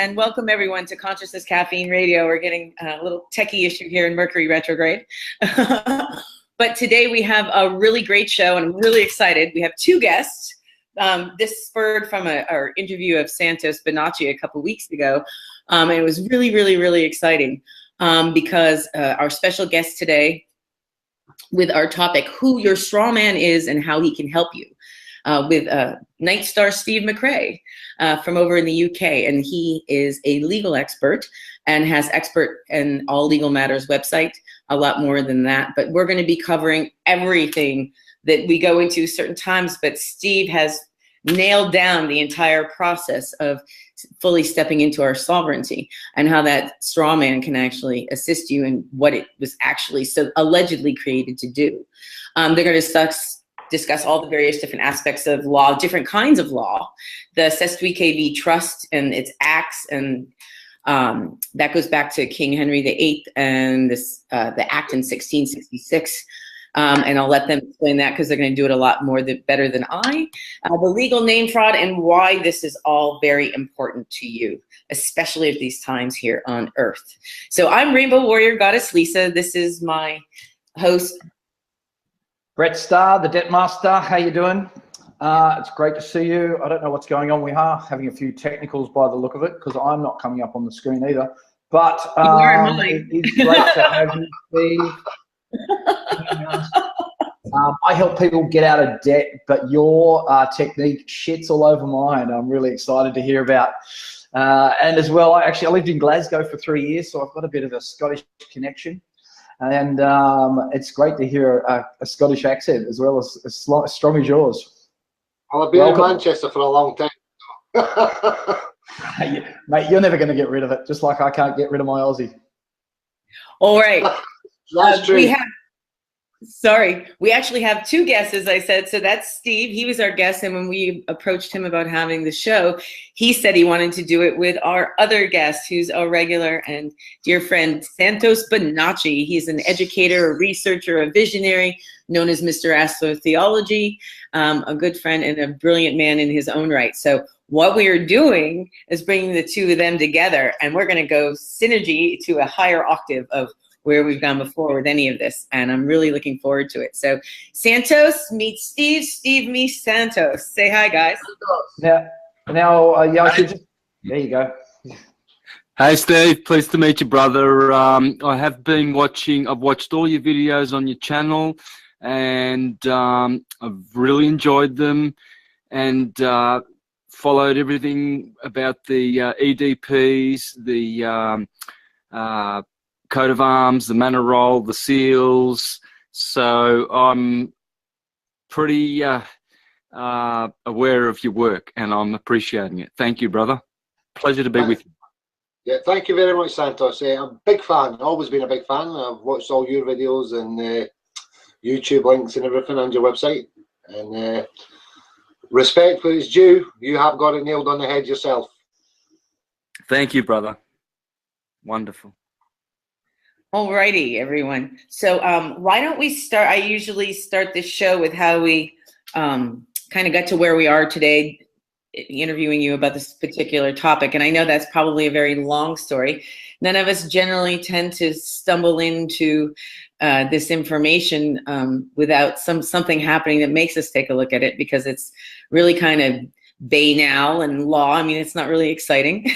and welcome everyone to Consciousness Caffeine Radio. We're getting a little techie issue here in Mercury retrograde. But today we have a really great show, and I'm really excited. We have two guests. This spurred from our interview of Santos Bonacci a couple weeks ago. And it was really exciting because our special guest today with our topic, who your straw man is and how he can help you, with Night Star Steve McCrae from over in the UK. And he is a legal expert and has expert in all legal matters website, a lot more than that. But we're going to be covering everything that we go into certain times. But Steve has nailed down the entire process of fully stepping into our sovereignty and how that straw man can actually assist you in what it was actually so allegedly created to do. They're going to discuss all the various different aspects of law, different kinds of law, the Sestuike v. Trust and its acts, and that goes back to King Henry VIII and this the act in 1666. And I'll let them explain that because they're going to do it a lot more better than I. The legal name fraud and why this is all very important to you, especially at these times here on Earth. So I'm Rainbow Warrior Goddess Lisa. This is my host, Brett Starr, the Debt Master. How you doing? It's great to see you. I don't know what's going on. We are having a few technicals by the look of it because I'm not coming up on the screen either. But it's great to have you, Steve. I help people get out of debt, but your technique shits all over mine. I'm really excited to hear about. And as well, I lived in Glasgow for 3 years, so I've got a bit of a Scottish connection. And it's great to hear a Scottish accent as well as strong as yours. Well, I've been in Manchester for a long time. Mate, you're never going to get rid of it, just like I can't get rid of my Aussie. All right. That's true. We actually have two guests, as I said. So that's Steve. He was our guest, and when we approached him about having the show, he said he wanted to do it with our other guest, who's a regular and dear friend, Santos Bonacci. He's an educator, a researcher, a visionary, known as Mr. Astrotheology, a good friend and a brilliant man in his own right. So what we are doing is bringing the two of them together, and we're going to go synergy to a higher octave of where we've gone before with any of this, and I'm really looking forward to it. So Santos meets Steve, Steve meets Santos. Say hi, guys. Yeah, I should just, there you go. Hey Steve, pleased to meet you, brother. I have been watching, I've watched all your videos on your channel, and I've really enjoyed them, and followed everything about the EDPs, the coat of arms, the manor roll, the seals. So I'm pretty aware of your work, and I'm appreciating it. Thank you, brother. Pleasure to be with you. Yeah, thank you very much, Santos. I'm a big fan, always been a big fan. I've watched all your videos and YouTube links and everything on your website. And respect for its due. You have got it nailed on the head yourself. Thank you, brother. Wonderful. Alrighty, everyone. So why don't we start? I usually start this show with how we kind of got to where we are today, interviewing you about this particular topic. And I know that's probably a very long story. None of us generally tend to stumble into this information without something happening that makes us take a look at it, because it's really kind of banal and law. I mean, it's not really exciting.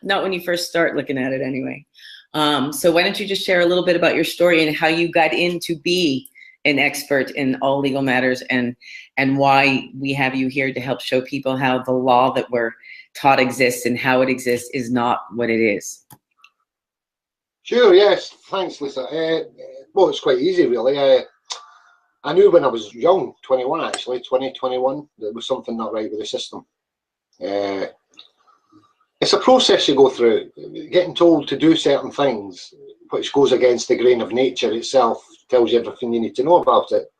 Not when you first start looking at it anyway. So why don't you just share a little bit about your story and how you got in to be an expert in all legal matters, and why we have you here to help show people how the law that we're taught exists and how it exists is not what it is. Sure, yes. Thanks, Lisa. Well, it's quite easy, really. I knew when I was young, 21 actually, 21, there was something not right with the system. It's a process you go through, getting told to do certain things, which goes against the grain of nature itself, tells you everything you need to know about it.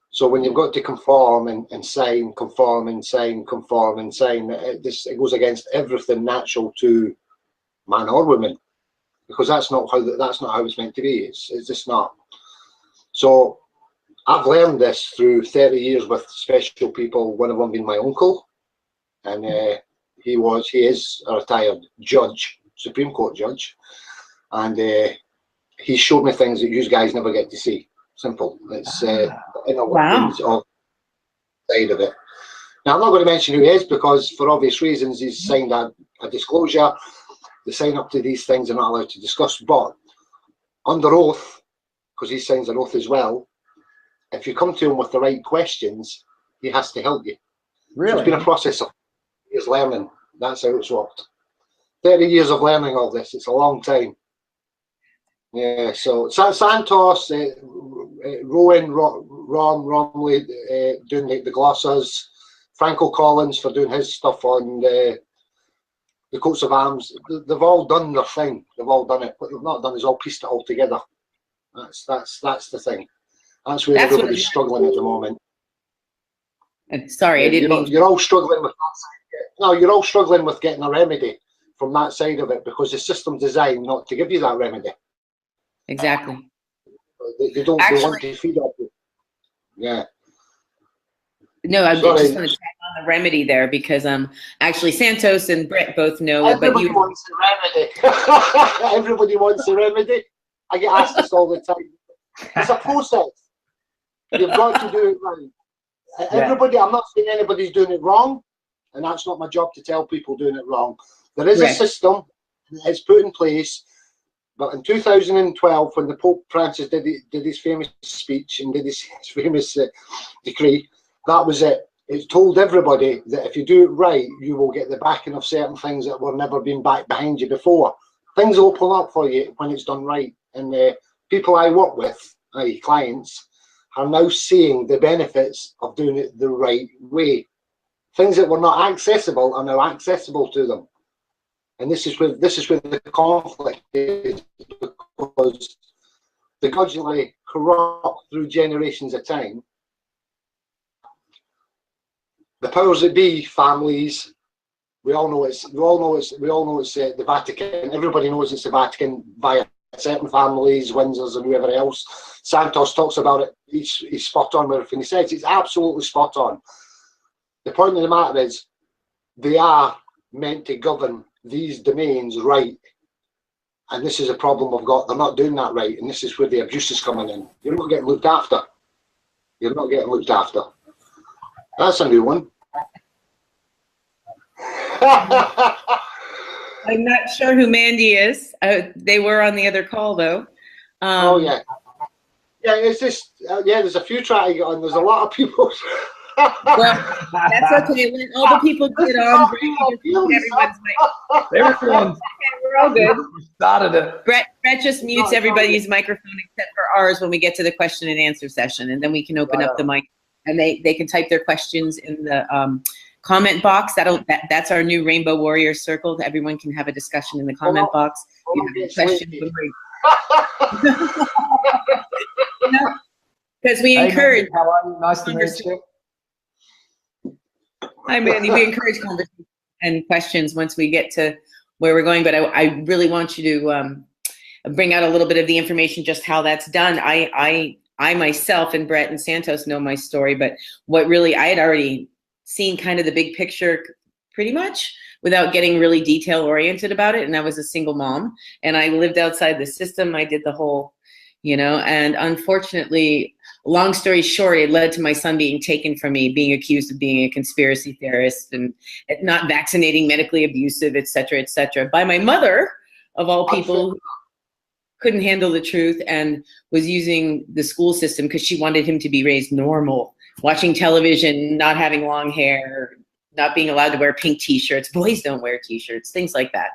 So when you've got to conform and sign, conform and sign, conform and sign, it goes against everything natural to man or woman, because that's not how it's meant to be. It's just not. So I've learned this through 30 years with special people, one of them being my uncle, and he is a retired judge, Supreme Court judge, and he showed me things that you guys never get to see. Simple. It's inner workings of the side of it. Now, I'm not going to mention who he is because, for obvious reasons, he's signed a disclosure. The sign up to these things are not allowed to discuss, but under oath, because he signs an oath as well, if you come to him with the right questions, he has to help you. Really? So it's been a process of years learning. That's how it's worked. 30 years of learning all this. It's a long time. Yeah, so Santos, Rowan, Romley doing the glosses, Franco Collins for doing his stuff on the coats of arms. They've all done their thing. They've all done it. What they've not done is all pieced it all together. That's the thing. That's where everybody's struggling at the moment. Sorry, I didn't mean. You're all struggling with that side. No, you're all struggling with getting a remedy from that side of it because the system's designed not to give you that remedy. Exactly. They don't. Actually, they want to feed off you. Yeah. No, I just want to check on the remedy there because actually Santos and Brett both know. Everybody wants a remedy. Everybody wants a remedy. I get asked this all the time. It's a process. You've got to do it right. Everybody, I'm not saying anybody's doing it wrong, and that's not my job to tell people doing it wrong. There is a system that's put in place, but in 2012, when the Pope Francis did his famous speech and did his famous decree, that was it. It told everybody that if you do it right, you will get the backing of certain things that were never been back behind you before. Things open up for you when it's done right, and the people I work with, i.e. clients, are now seeing the benefits of doing it the right way. Things that were not accessible are now accessible to them, and this is where the conflict is, because they gradually corrupt through generations of time. The powers that be, families, we all know it's the Vatican. Everybody knows it's the Vatican via certain families, Windsors and whoever else. Santos talks about it. He's spot on with everything he says. It's absolutely spot on. The point of the matter is, they are meant to govern these domains right, and this is a problem we've got. They're not doing that right, and this is where the abuse is coming in. You're not getting looked after. You're not getting looked after. That's a new one. I'm not sure who Mandy is. They were on the other call though. Oh yeah, yeah. It's just there's a few trying to get on. There's a lot of people. Well, that's okay. When all the people get on, everyone's we're all good. Started it. Brett just mutes everybody's microphone except for ours when we get to the question and answer session, and then we can open up the mic, and they can type their questions in the comment box. That's our new Rainbow Warrior Circle. Everyone can have a discussion in the comment box. Because we encourage. How are you? Nice to meet you. Hi, Mandy. We encourage conversation and questions once we get to where we're going. But I really want you to bring out a little bit of the information, just how that's done. I myself and Brett and Santos know my story, but what really I had already seen kind of the big picture pretty much without getting really detail oriented about it. And I was a single mom and I lived outside the system. I did the whole, and unfortunately, long story short, it led to my son being taken from me, being accused of being a conspiracy theorist and not vaccinating, medically abusive, et cetera, by my mother, of all people, who couldn't handle the truth and was using the school system because she wanted him to be raised normal, watching television, not having long hair, not being allowed to wear pink t-shirts. Boys don't wear t-shirts, things like that.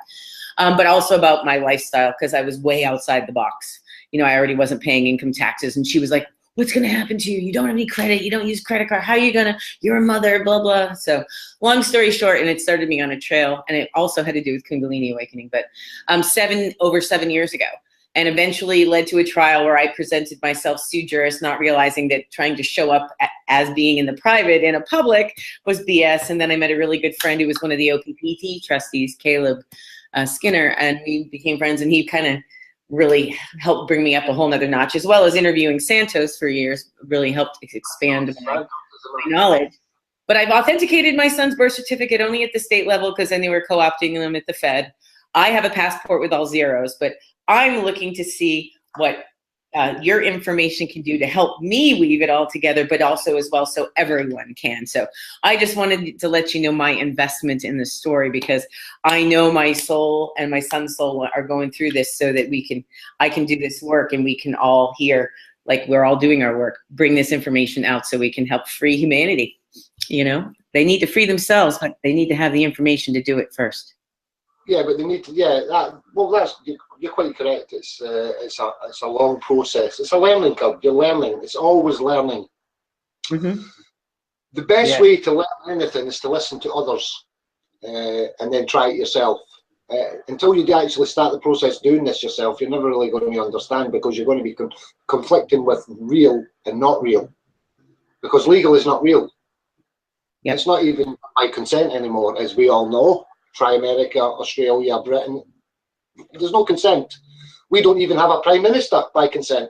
But also about my lifestyle, because I was way outside the box. I already wasn't paying income taxes, and she was like, what's going to happen to you? You don't have any credit. You don't use credit card. How are you going to, you're a mother, blah, blah. So long story short, and it started me on a trail, and it also had to do with Kundalini awakening, but over 7 years ago, and eventually led to a trial where I presented myself sui juris, not realizing that trying to show up as being in the private in a public was BS. And then I met a really good friend who was one of the OPPT trustees, Caleb Skinner, and we became friends, and he kind of really helped bring me up a whole nother notch, as well as interviewing Santos for years, really helped expand my knowledge. But I've authenticated my son's birth certificate only at the state level because then they were co-opting them at the Fed. I have a passport with all zeros, but I'm looking to see what your information can do to help me weave it all together, but also as well so everyone can. So I just wanted to let you know my investment in the story, because I know my soul and my son's soul are going through this so that I can do this work, and we can all here, like we're all doing our work, bring this information out so we can help free humanity. You know, they need to free themselves, but they need to have the information to do it first. Yeah, but they need to. Yeah, you're quite correct. It's a long process. It's a learning curve. You're learning. It's always learning. Mm-hmm. The best way to learn anything is to listen to others, and then try it yourself. Until you actually start the process doing this yourself, you're never really going to understand, because you're going to be conflicting with real and not real, because legal is not real. Yep. It's not even by consent anymore, as we all know. Try America, Australia, Britain. There's no consent. We don't even have a prime minister by consent.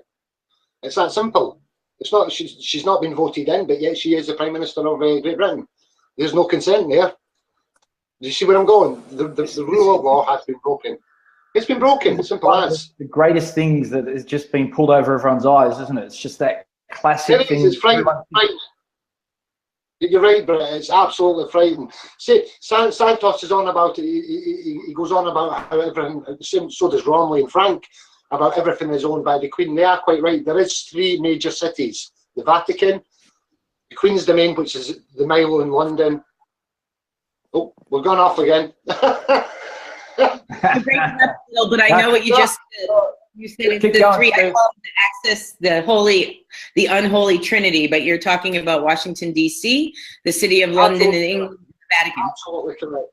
It's that simple. It's not. She's not been voted in, but yet she is the prime minister of Great Britain. There's no consent there. Do you see where I'm going? The rule of law has been broken. It's been broken. Simple as. The greatest things that has just been pulled over everyone's eyes, isn't it? It's just that classic thing. It's frightening. You're right, Brett. It's absolutely frightening. See, Santos is on about it. He goes on about how everything, so does Romley and Frank, about everything is owned by the Queen. They are quite right. There is 3 major cities: the Vatican, the Queen's Domain, which is the Milo in London. Oh, we're going off again. But I know what you just said. You said it's the 3. I call it the access, the unholy trinity. But you're talking about Washington D.C., the City of London, and England, the Vatican. Absolutely correct.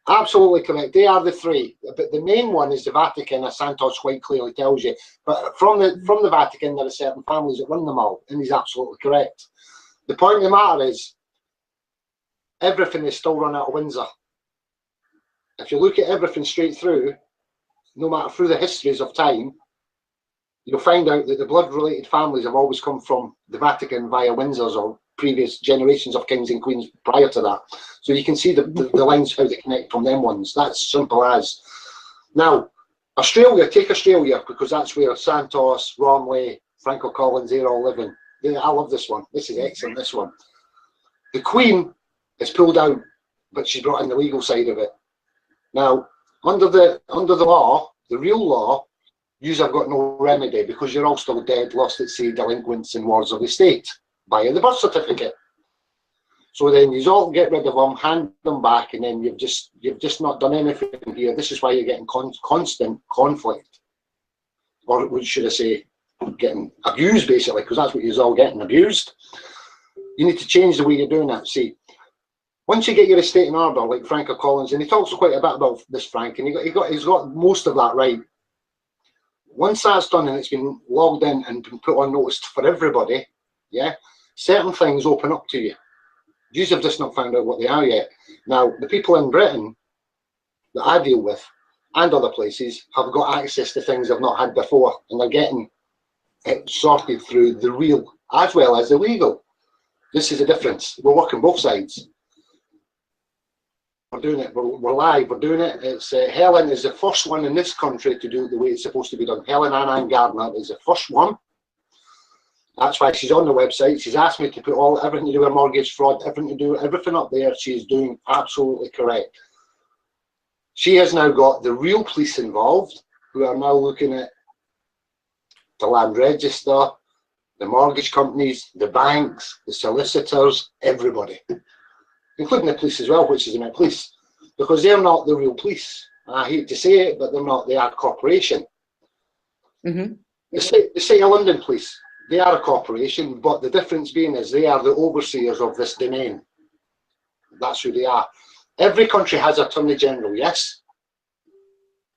Absolutely correct. They are the 3. But the main one is the Vatican, as Santos quite clearly tells you. But from the Vatican, there are certain families that run them all, and he's absolutely correct. The point of the matter is, everything is still run out of Windsor. If you look at everything straight through, no matter through the histories of time, you'll find out that the blood-related families have always come from the Vatican via Windsors or previous generations of kings and queens prior to that. So you can see the lines, how they connect from them ones. That's simple as. Now, Australia, take Australia, because that's where Santos, Romley, Franco Collins, they're all living. I love this one. This is excellent, this one. The Queen is pulled out, but she's brought in the legal side of it. Now, under the law, the real law, you have got no remedy, because you're all still dead, lost at sea, delinquents and wards of the state via the birth certificate. So then you all get rid of them, hand them back, and then you've just not done anything here. This is why you're getting constant conflict, or what should I say, getting abused, basically, because that's what you're all getting, abused. You need to change the way you're doing that. See, once you get your estate in order, like Franco Collins, and he talks quite a bit about this, Frank, and he's got most of that right. Once that's done and it's been logged in and been put on notice for everybody, yeah, certain things open up to you. You have just not found out what they are yet. Now, the people in Britain that I deal with and other places have got access to things they've not had before, and they're getting it sorted through the real as well as the legal. This is a difference. We're working both sides. We're doing it. We're live. We're doing it. It's Helen is the first one in this country to do it the way it's supposed to be done. Helen Ann Gardner is the first one. That's why she's on the website. She's asked me to put everything to do with mortgage fraud, everything up there. She's doing absolutely correct. She has now got the real police involved, who are now looking at the land register, the mortgage companies, the banks, the solicitors, everybody, including the police as well, which is the Met Police, because they're not the real police. I hate to say it, but they're not. They are a corporation. Mm-hmm. The City of London Police, they are a corporation, but the difference being is they are the overseers of this domain. That's who they are. Every country has an Attorney General, yes?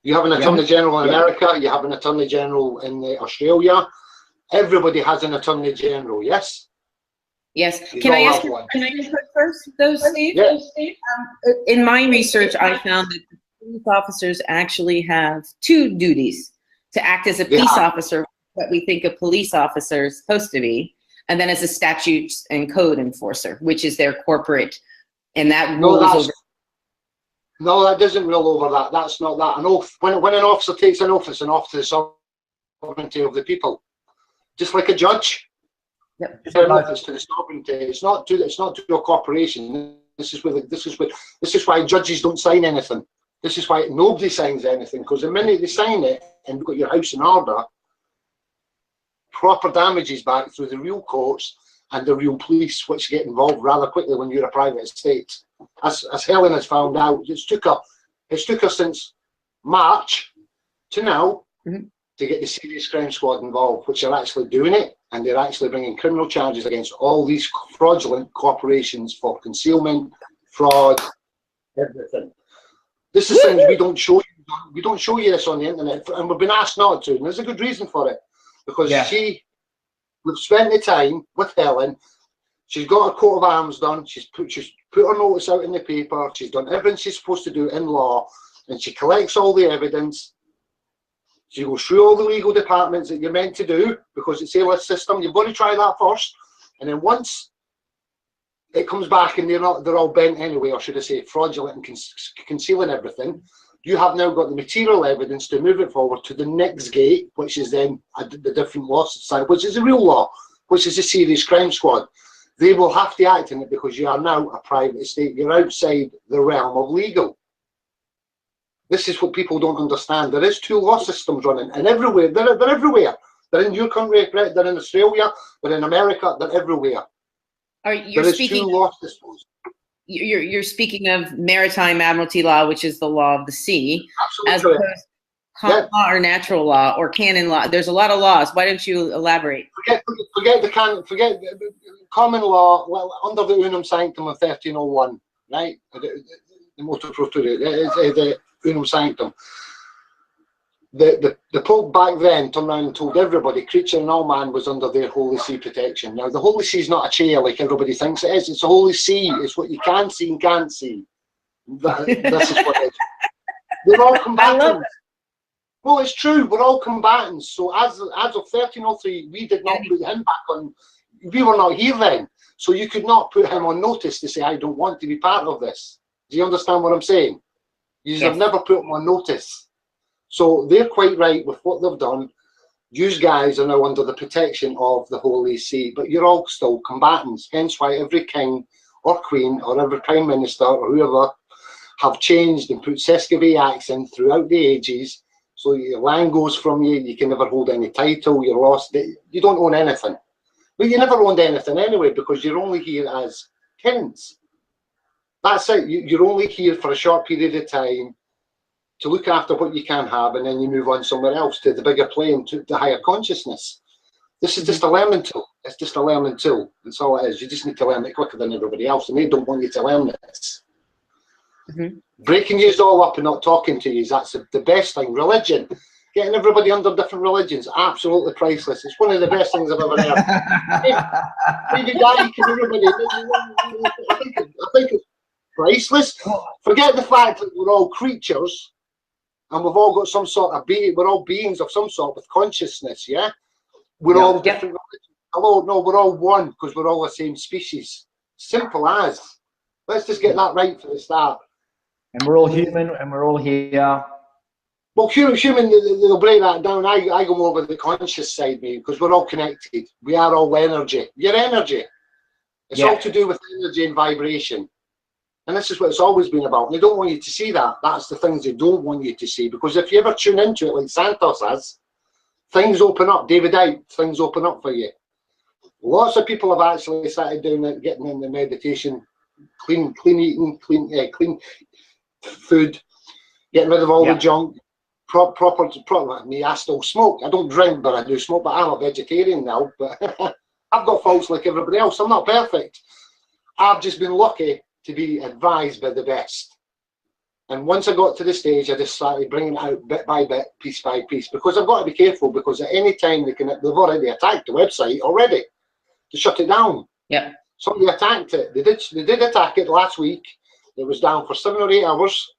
You have an Attorney General in America, you have an Attorney General in Australia. Everybody has an Attorney General, yes? Yes. Can I ask first, though, Steve? Yes. In my research, I found that the police officers actually have 2 duties: to act as a peace officer, what we think a police officer is supposed to be, and then as a statutes and code enforcer, which is their corporate, and that No, rules over. no, that doesn't rule over that. That's not that. An oath, when an officer takes an oath, it's an oath to the sovereignty of the people, just like a judge. Yep. It's an oath to the sovereignty. It's not to a corporation. This is why judges don't sign anything. This is why nobody signs anything, because the minute they sign it and you've got your house in order, proper damages back through the real courts and the real police, which get involved rather quickly when you're a private estate. As Helen has found out, it took her since March to now to get the serious crime squad involved, which are actually doing it, and they're actually bringing criminal charges against all these fraudulent corporations for concealment, fraud, everything. This is things we don't show you. We don't show you this on the internet, and we've been asked not to, and there's a good reason for it, because we've spent the time with Helen. She's got her coat of arms done. She's put her notice out in the paper. She's done everything she's supposed to do in law, and she collects all the evidence. She goes through all the legal departments that you're meant to do, because it's a list system. You've got to try that first, and then once it comes back and they're all bent anyway, or should I say fraudulent and concealing everything, you have now got the material evidence to move it forward to the next gate, which is then the different law side, which is the real law, which is a serious crime squad. They will have to act in it because you are now a private estate. You're outside the realm of legal. This is what people don't understand. There is two law systems running, and everywhere, they're everywhere. They're in your country, they're in Australia, they're in America, they're everywhere. You're speaking, two law systems. You're speaking of maritime admiralty law, which is the law of the sea, Absolutely. as opposed to common law or natural law or canon law. There's a lot of laws. Why don't you elaborate? Forget the common law. Well, under the Unum Sanctum of 1301, right? The motu proprio, the Unum Sanctum. The Pope back then turned around and told everybody, creature and all man was under their Holy See protection. Now, the Holy See is not a chair like everybody thinks it is. It's a Holy See. It's what you can see and can't see. This is what it is. We're all combatants. Well, it's true. We're all combatants. So as of 1303, we did not put him back on. We were not here then. So you could not put him on notice to say, I don't want to be part of this. Do you understand what I'm saying? You have never put him on notice. So they're quite right with what they've done. You guys are now under the protection of the Holy See, but you're all still combatants. Hence why every king or queen or every prime minister or whoever have changed and put Sesquive acts in throughout the ages. So your land goes from you, you can never hold any title, you're lost, you don't own anything. But you never owned anything anyway, because you're only here as kings. That's it, you're only here for a short period of time to look after what you can have, and then you move on somewhere else to the bigger plane, to the higher consciousness. This is just a learning tool. It's just a learning tool. That's all it is. You just need to learn it quicker than everybody else, and they don't want you to learn this. Breaking you all up and not talking to you, that's the best thing. Religion, getting everybody under different religions, absolutely priceless. It's one of the best things I've ever heard. Maybe Daddy can everybody. I think it's priceless. Forget the fact that we're all creatures and we've all got some sort of being. We're all beings of some sort with consciousness. Yeah, we're all different religions. Hello, no, we're all one because we're all the same species. Simple as. Let's just get that right for the start. And we're all human, and we're all here. Well, human, they'll break that down. I go more with the conscious side, mate, because we're all connected. We are all energy. You're energy. It's all to do with energy and vibration. And this is what it's always been about. And they don't want you to see that. That's the things they don't want you to see. Because if you ever tune into it like Santos has, things open up. David out, things open up for you. Lots of people have actually started doing it, getting in the meditation, clean eating, clean food, getting rid of all the junk, proper. Me, I still smoke. I don't drink, but I do smoke. But I'm a vegetarian now. But I've got faults like everybody else. I'm not perfect. I've just been lucky to be advised by the best. And once I got to the stage, I just started bringing it out bit by bit, piece by piece, because I've got to be careful, because at any time they've already attacked the website already to shut it down. Yeah. Somebody attacked it. They did attack it last week. It was down for 7 or 8 hours,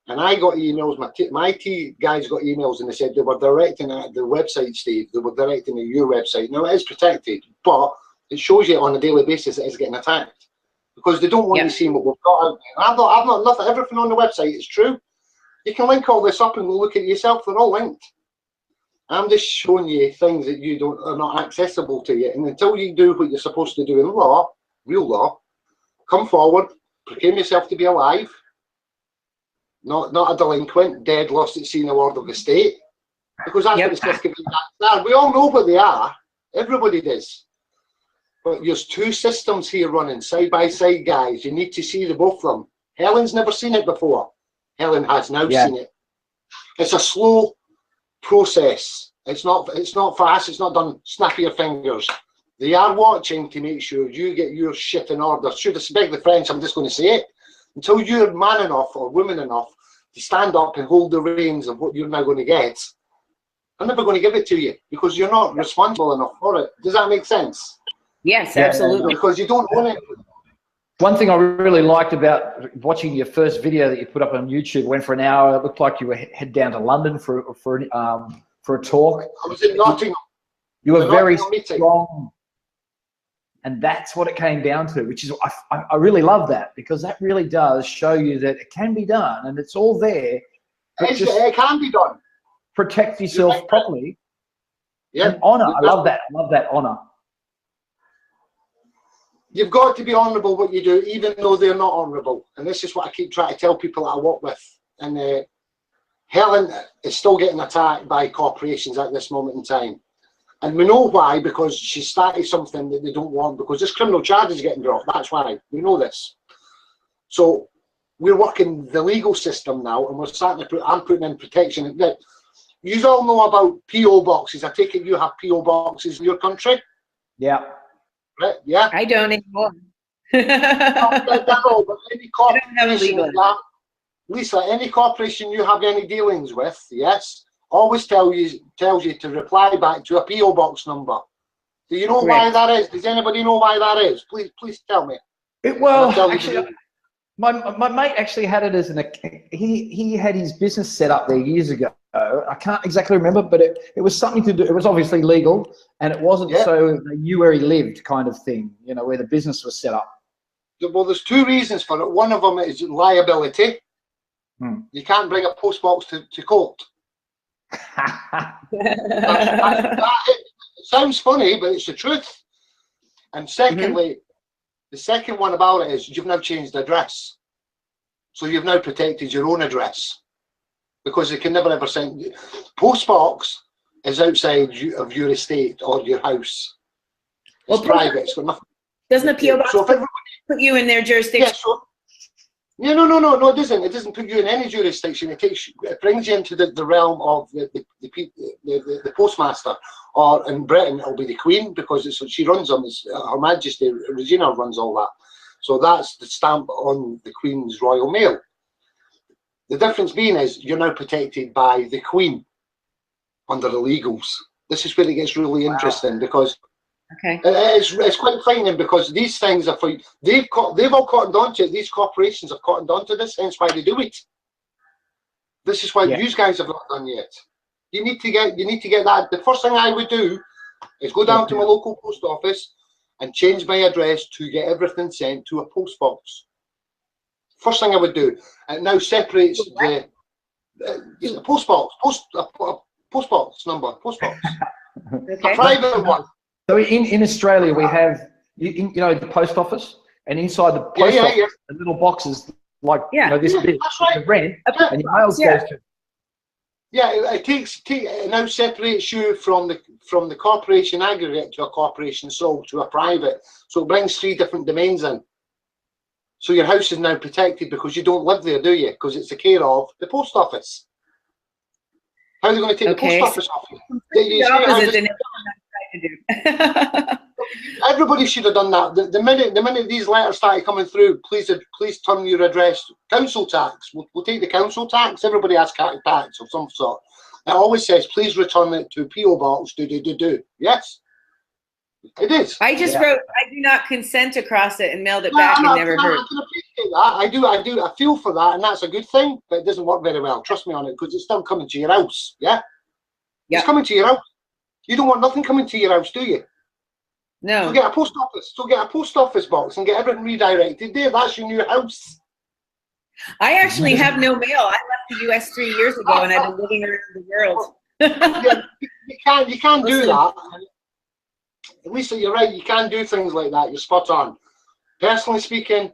and I got emails. My IT guys got emails, and they said they were directing at the website, Steve. They were directing at your website. Now it is protected, but It shows you on a daily basis that it's getting attacked because they don't want you seeing what we've got out there. I've not nothing. Everything on the website is true. You can link all this up and go look at it yourself. They're all linked. I'm just showing you things that are not accessible to you. And until you do what you're supposed to do in law, real law, come forward, proclaim yourself to be alive, not a delinquent, dead, lost at sea in the ward of the state. Because that's what the certificate are. We all know what they are. Everybody does. But there's two systems here running side by side, guys. You need to see the both of them. Helen's never seen it before. Helen has now seen it. It's a slow process. It's not fast. It's not done snap your fingers. They are watching to make sure you get your shit in order. Should I beg the French? I'm just going to say it. Until you're man enough or woman enough to stand up and hold the reins of what you're now going to get, I'm never going to give it to you because you're not responsible enough for it. Does that make sense? Yes, absolutely. Because you don't own it. One thing I really liked about watching your first video that you put up on YouTube, went for an hour. It looked like you were head down to London for a talk. I was in Nottingham. You were very strong, and that's what it came down to. Which is, I really love that because that really does show you that it can be done, and it's all there. It can be done. Protect yourself properly. Yeah. And honor. I love that. I love that honor. You've got to be honourable what you do, even though they're not honourable. And this is what I keep trying to tell people that I work with. And Helen is still getting attacked by corporations at this moment in time. And we know why, because she started something that they don't want, because this criminal charge is getting dropped. That's why. We know this. So we're working the legal system now, and we're starting to I'm putting in protection. You all know about PO boxes. I take it you have PO boxes in your country? Yeah. Right? Yeah. I don't anymore. But any corporation, Lisa, any corporation you have any dealings with, yes, always tells you to reply back to a PO box number. Do you know why that is? Does anybody know why that is? Please tell me. Actually, my mate actually had it as he had his business set up there years ago. I can't exactly remember, but it was something to do. It was obviously legal, and it wasn't so they knew where he lived kind of thing. You know, where the business was set up. Well, there's two reasons for it. One of them is liability. You can't bring a post box to court. It sounds funny, but it's the truth. And secondly, the second one about it is you've now changed the address. So you've now protected your own address. Because they can never ever send. Post box is outside of your estate or your house. It's private. It's got nothing. Doesn't the PO box put you in their jurisdiction? Yeah, no, it doesn't. It doesn't put you in any jurisdiction. It brings you into the realm of the postmaster, or in Britain it'll be the Queen, because she runs them. Her Majesty Regina runs all that. So that's the stamp on the Queen's Royal Mail. The difference being is you're now protected by the Queen under the legals. This is where it gets really interesting, because it's quite frightening, because these things are for they've all cottoned onto it. These corporations have cottoned onto this, hence why they do it. This is why you guys have not done yet. You need to get that. The first thing I would do is go down to my local post office and change my address to get everything sent to a post box. First thing I would do. It now separates the post box, post box number, post box. A private one. So in Australia we have you know the post office, and inside the post office, the little boxes like this bit to rent, and your mail goes to. Yeah, it now separates you from the corporation aggregate to a corporation sold to a private. So it brings 3 different domains in. So your house is now protected because you don't live there, do you? Because it's the care of the post office. How are they going to take the post office off you? Everybody should have done that. The minute these letters started coming through, please turn your address. Council tax. We'll take the council tax. Everybody has tax of some sort. It always says, please return it to PO box. Do. Yes. It is. I just wrote, I do not consent across it and mailed it back and never heard. I can appreciate that. I feel for that, and that's a good thing, but it doesn't work very well. Trust me on it, because it's still coming to your house. Yeah? It's coming to your house. You don't want nothing coming to your house, do you? No. So get a post office. So get a post office box and get everything redirected there. That's your new house. I actually have no mail. I left the US 3 years ago, and I've been living around the world. Yeah, you can't do that. At least you're right. You can do things like that. You're spot on. Personally speaking,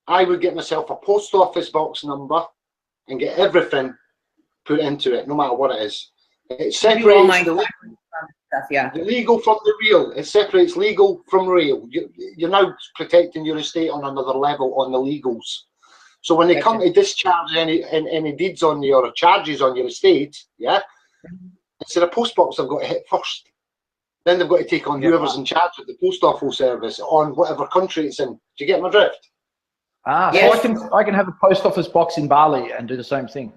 I would get myself a post office box number and get everything put into it, no matter what it is. It separates the legal from the real. It separates legal from real. You're now protecting your estate on another level on the legals. So when they come to discharge any deeds on you or charges on your estate, yeah, instead of post box, they've got to hit first. Then they've got to take on whoever's in charge of the post office service on whatever country it's in. Do you get my drift? So I can have a post office box in Bali and do the same thing.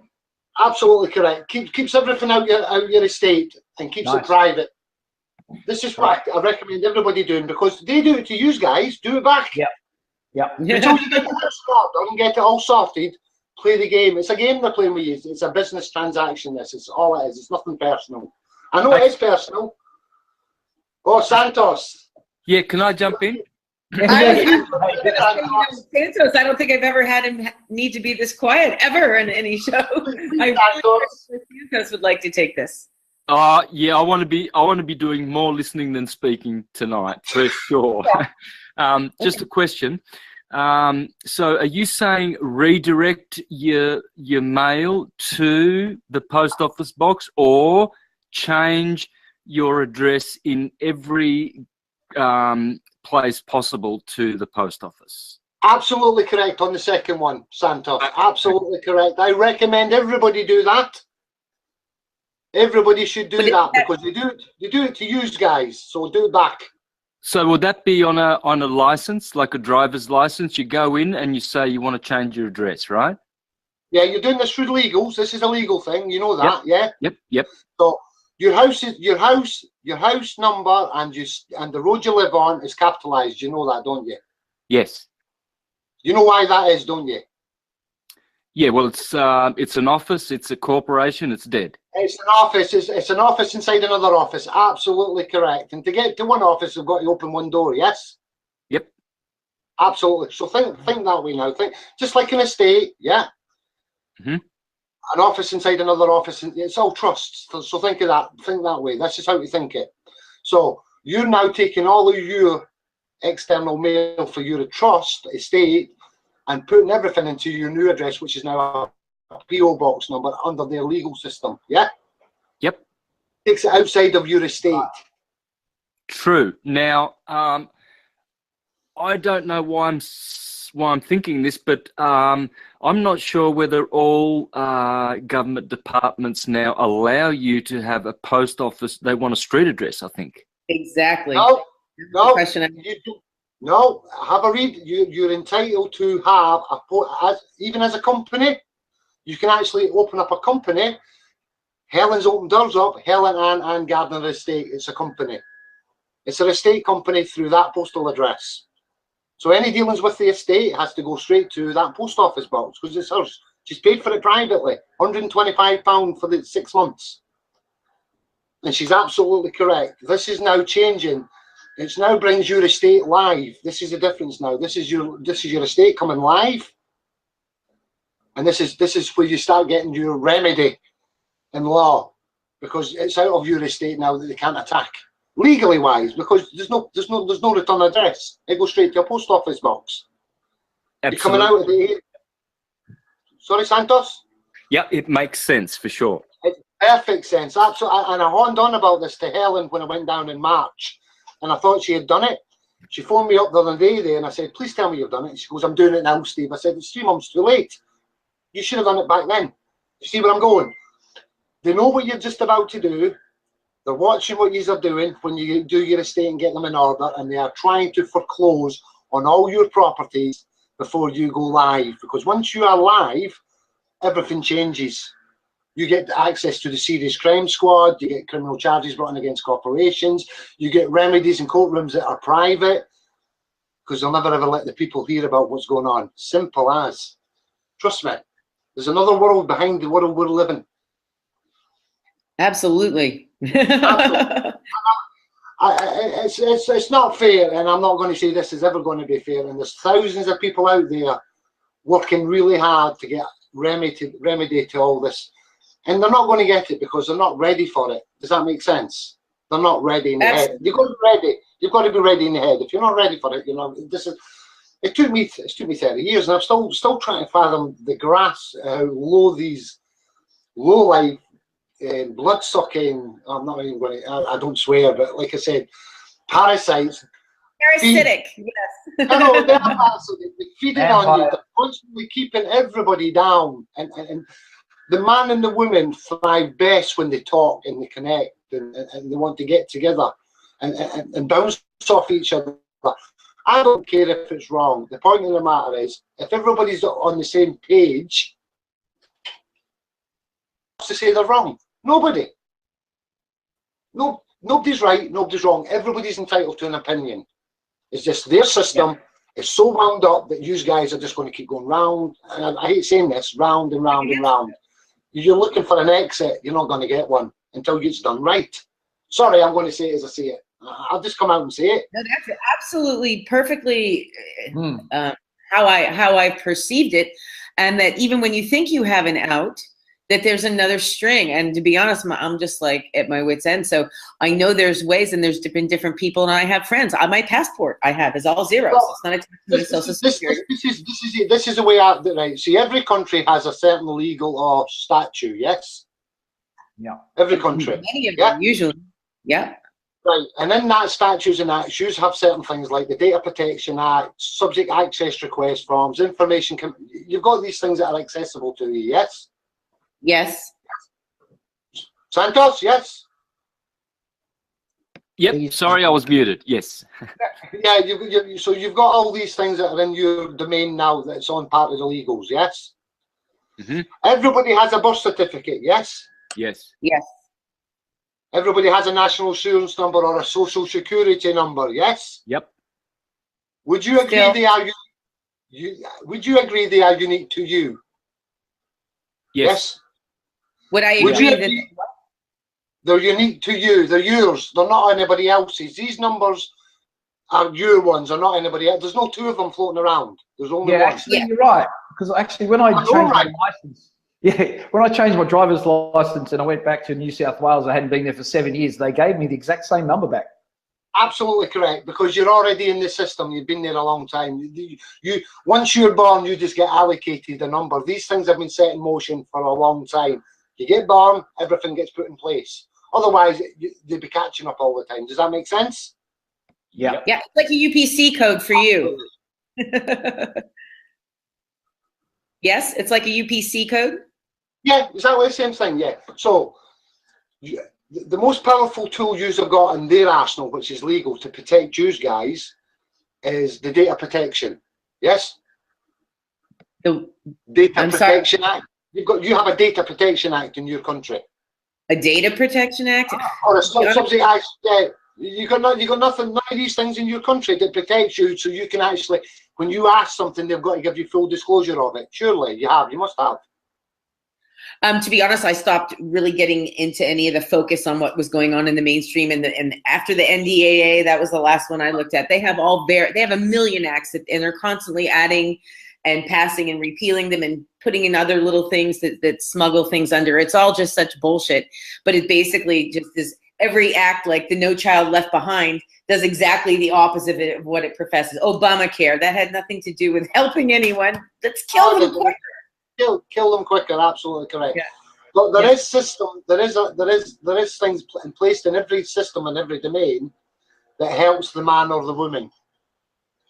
Absolutely correct. Keeps everything out your estate and keeps it private. This is what I recommend everybody doing, because they do it to you guys. Do it back. Until you get the house sorted and get it all sorted, play the game. It's a game they're playing with you. It's a business transaction. This is all it is. It's nothing personal. I know it is personal. Oh, Santos. Yeah, can I jump in? Santos, I don't think I've ever had him need to be this quiet ever in any show. I really Santos would like to take this. Yeah, I want to be doing more listening than speaking tonight, for sure. Just a question. So are you saying redirect your mail to the post office box, or change your address in every place possible to the post office? Absolutely correct on the second one, Santos. Absolutely correct. I recommend everybody do that. Everybody should do that, because they do it to you guys. So do it back. So would that be on a license, like a driver's license? You go in and you say you want to change your address, right? Yeah, you're doing this through legals. This is a legal thing. You know that, yeah? Yep. So your house number and the road you live on is capitalized. You know that, don't you? Yes. You know why that is, don't you? Yeah, well, it's an office, it's a corporation, it's dead. It's an office. It's an office inside another office. Absolutely correct. And to get to one office, we've got to open one door. Yes. Yep. Absolutely. So think that way now. Think just like an estate. Yeah. An office inside another office. It's all trusts. So think of that. Think that way. That's just how you think it. So you're now taking all of your external mail for your trust estate and putting everything into your new address, which is now a PO box number under their legal system. Yeah. Yep. Takes it outside of your estate. True. Now, I don't know why I'm thinking this, but I'm not sure whether all government departments now allow you to have a post office. They want a street address, I think. Exactly. No. No. Have a read. You're entitled to have even as a company. You can actually open up a company. Helen's opened doors up. Helen and Gardner Estate. It's a company. It's an estate company through that postal address. So any dealings with the estate has to go straight to that post office box, because it's hers. She's paid for it privately. £125 for the 6 months. And she's absolutely correct. This is now changing. It now brings your estate live. This is the difference now. This is your estate coming live. And this is where you start getting your remedy in law, because it's out of your estate now that they can't attack legally wise, because there's no return address. It goes straight to your post office box. Absolutely. You're coming out of the sorry, Santos? Yeah, it makes sense for sure. It's perfect sense. Absolutely. And I horned on about this to Helen when I went down in March, and I thought she had done it. She phoned me up the other day there, and I said, "Please tell me you've done it." She goes, "I'm doing it now, Steve." I said, "It's 3 months too late. You should have done it back then." You see where I'm going? They know what you're just about to do. They're watching what you're doing when you do your estate and get them in order, and they are trying to foreclose on all your properties before you go live. Because once you are live, everything changes. You get access to the serious crime squad, you get criminal charges brought in against corporations, you get remedies in courtrooms that are private, because they'll never ever let the people hear about what's going on. Simple as. Trust me, there's another world behind the world we're living. Absolutely. Absolutely. It's not fair, and I'm not going to say this is ever going to be fair. And there's thousands of people out there working really hard to get remedy to all this, and they're not going to get it because they're not ready for it. Does that make sense? They're not ready in the head. You've got to be ready. You've got to be ready in the head. If you're not ready for it, you know, this is. It took me 30 years, and I'm still trying to fathom the grass, how low these low-life, blood-sucking. I'm not even going to. I don't swear, but like I said, parasites. Parasitic, yes. I know, they're parasitic. They're feeding on you. They're constantly keeping everybody down, and the man and the woman thrive best when they talk and they connect and they want to get together and bounce off each other. I don't care if it's wrong. The point of the matter is, if everybody's on the same page, to say they're wrong. Nobody. No, nobody's right, nobody's wrong. Everybody's entitled to an opinion. It's just their system is so wound up that you guys are just going to keep going round. And I hate saying this, round and round and round. You're looking for an exit, you're not going to get one until it's done right. Sorry, I'm going to say it as I see it. I'll just come out and say it. No, that's absolutely perfectly how I perceived it, and that even when you think you have an out, that there's another string. And to be honest, I'm just like at my wit's end. So I know there's ways, and there's been different people, and I have friends. My passport I have is all zeros. Well, it's not attached to Social Security. This is the way out. Right. See, every country has a certain legal or statute. Yes. Yeah. Every country. Many of them, usually. Yeah. Right, and in that statutes and acts, you have certain things like the Data Protection Act, subject access request forms, information. You've got these things that are accessible to you, yes? Yes. Santos, yes? Yep, sorry, I was muted, yes. Yeah, so you've got all these things that are in your domain now that's on part of the legals, yes? Mm-hmm. Everybody has a birth certificate, yes? Yes. Yes. Everybody has a national insurance number or a social security number, yes? Yep. Would you agree they are would you agree they are unique to you? Yes. Would I agree, would you agree that they're unique to you? They're yours. They're not anybody else's. These numbers are your ones. They're not anybody else. There's no two of them floating around. There's only one. Actually, you're right. Because actually, when I changed my license, when I changed my driver's license and I went back to New South Wales, I hadn't been there for 7 years. They gave me the exact same number back. Absolutely correct, because you're already in the system. You've been there a long time. You once you're born, you just get allocated a number. These things have been set in motion for a long time. You get born, everything gets put in place. Otherwise, they'd be catching up all the time. Does that make sense? Yeah. Yeah, it's like a UPC code for you. Yes, it's like a UPC code. Yeah, exactly the same thing. Yeah. So the most powerful tool you've got in their arsenal, which is legal to protect you guys, is the Data Protection. Yes. The Data Protection Act. You have a Data Protection Act in your country. A Data Protection Act. Or a subject act. Yeah. You got nothing. None of these things in your country that protects you, so you can actually, when you ask something, they've got to give you full disclosure of it. Surely you have. You must have. To be honest, I stopped really getting into any of the focus on what was going on in the mainstream, and after the NDAA, that was the last one I looked at. They have they have a million acts, and they're constantly adding and passing and repealing them and putting in other little things that smuggle things under. It's all just such bullshit. But it basically just is, every act, like the No Child Left Behind, does exactly the opposite of what it professes. Obamacare, that had nothing to do with helping anyone. Let's kill them quicker. Kill them quicker. Absolutely correct. Yeah. But there is system. There is things placed in every system and every domain that helps the man or the woman.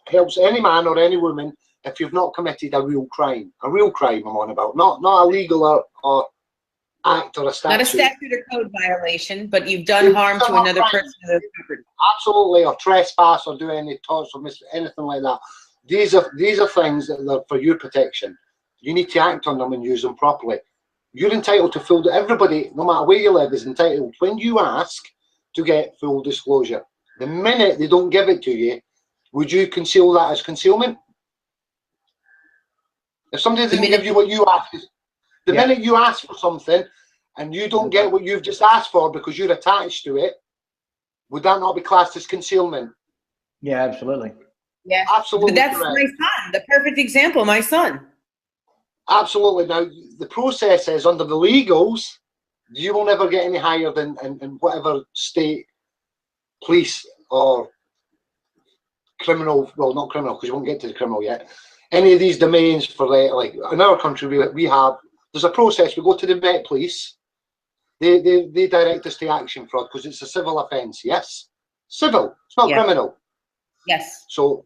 Helps any man or any woman if you've not committed a real crime. A real crime I'm on about, not a legal or act or a statute. Not a statute or code violation, but you've done harm to another person. Absolutely, or trespass or do any torts or anything like that. These are things that are for your protection. You need to act on them and use them properly. You're entitled to full. Everybody, no matter where you live, is entitled, when you ask, to get full disclosure. The minute they don't give it to you, would you conceal that as concealment? If somebody doesn't give you what you ask, the minute you ask for something and you don't get what you've just asked for because you're attached to it, would that not be classed as concealment? Yeah, absolutely. Yeah, Absolutely. but that's correct. my son, the perfect example, my son. Absolutely. Now, the process is under the legals, you will never get any higher than in whatever state police or criminal, well, not criminal, because you won't get to the criminal yet. Any of these domains for like in our country, we have, there's a process. We go to the Met Police. They direct us to action fraud because it's a civil offence. Yes, civil. It's not criminal. Yes. So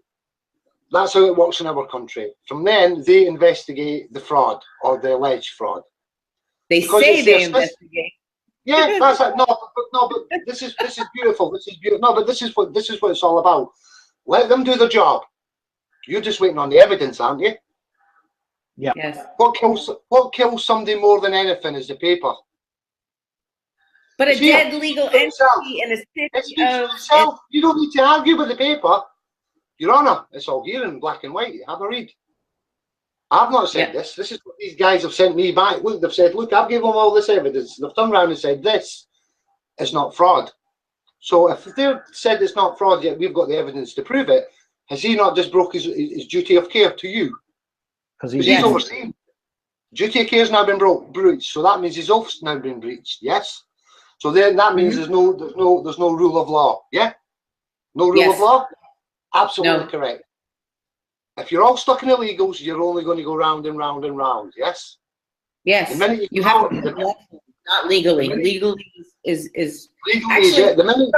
that's how it works in our country. From then, they investigate the fraud or the alleged fraud. They say they investigate. Yeah, that's it. No, but this is beautiful. This is beautiful. No, but this is what it's all about. Let them do their job. You're just waiting on the evidence, aren't you? Yeah. Yes. What kills somebody more than anything is the paper. But a dead legal entity in a city of... You don't need to argue with the paper. Your Honour, it's all here in black and white. Have a read. I've not said this. This is what these guys have sent me back. Look, they've said, look, I've given them all this evidence. They've turned around and said, this is not fraud. So if they've said it's not fraud, yet we've got the evidence to prove it, has he not just broke his duty of care to you? Because he's overseen. Duty of care has now been breached. So that means his oath's now been breached. Yes. So then that means there's no rule of law. Yeah. No rule of law. Absolutely correct. If you're all stuck in illegals, you're only going to go round and round and round. Yes. Yes. The minute you have not legally. Legally is legally actually, the minute.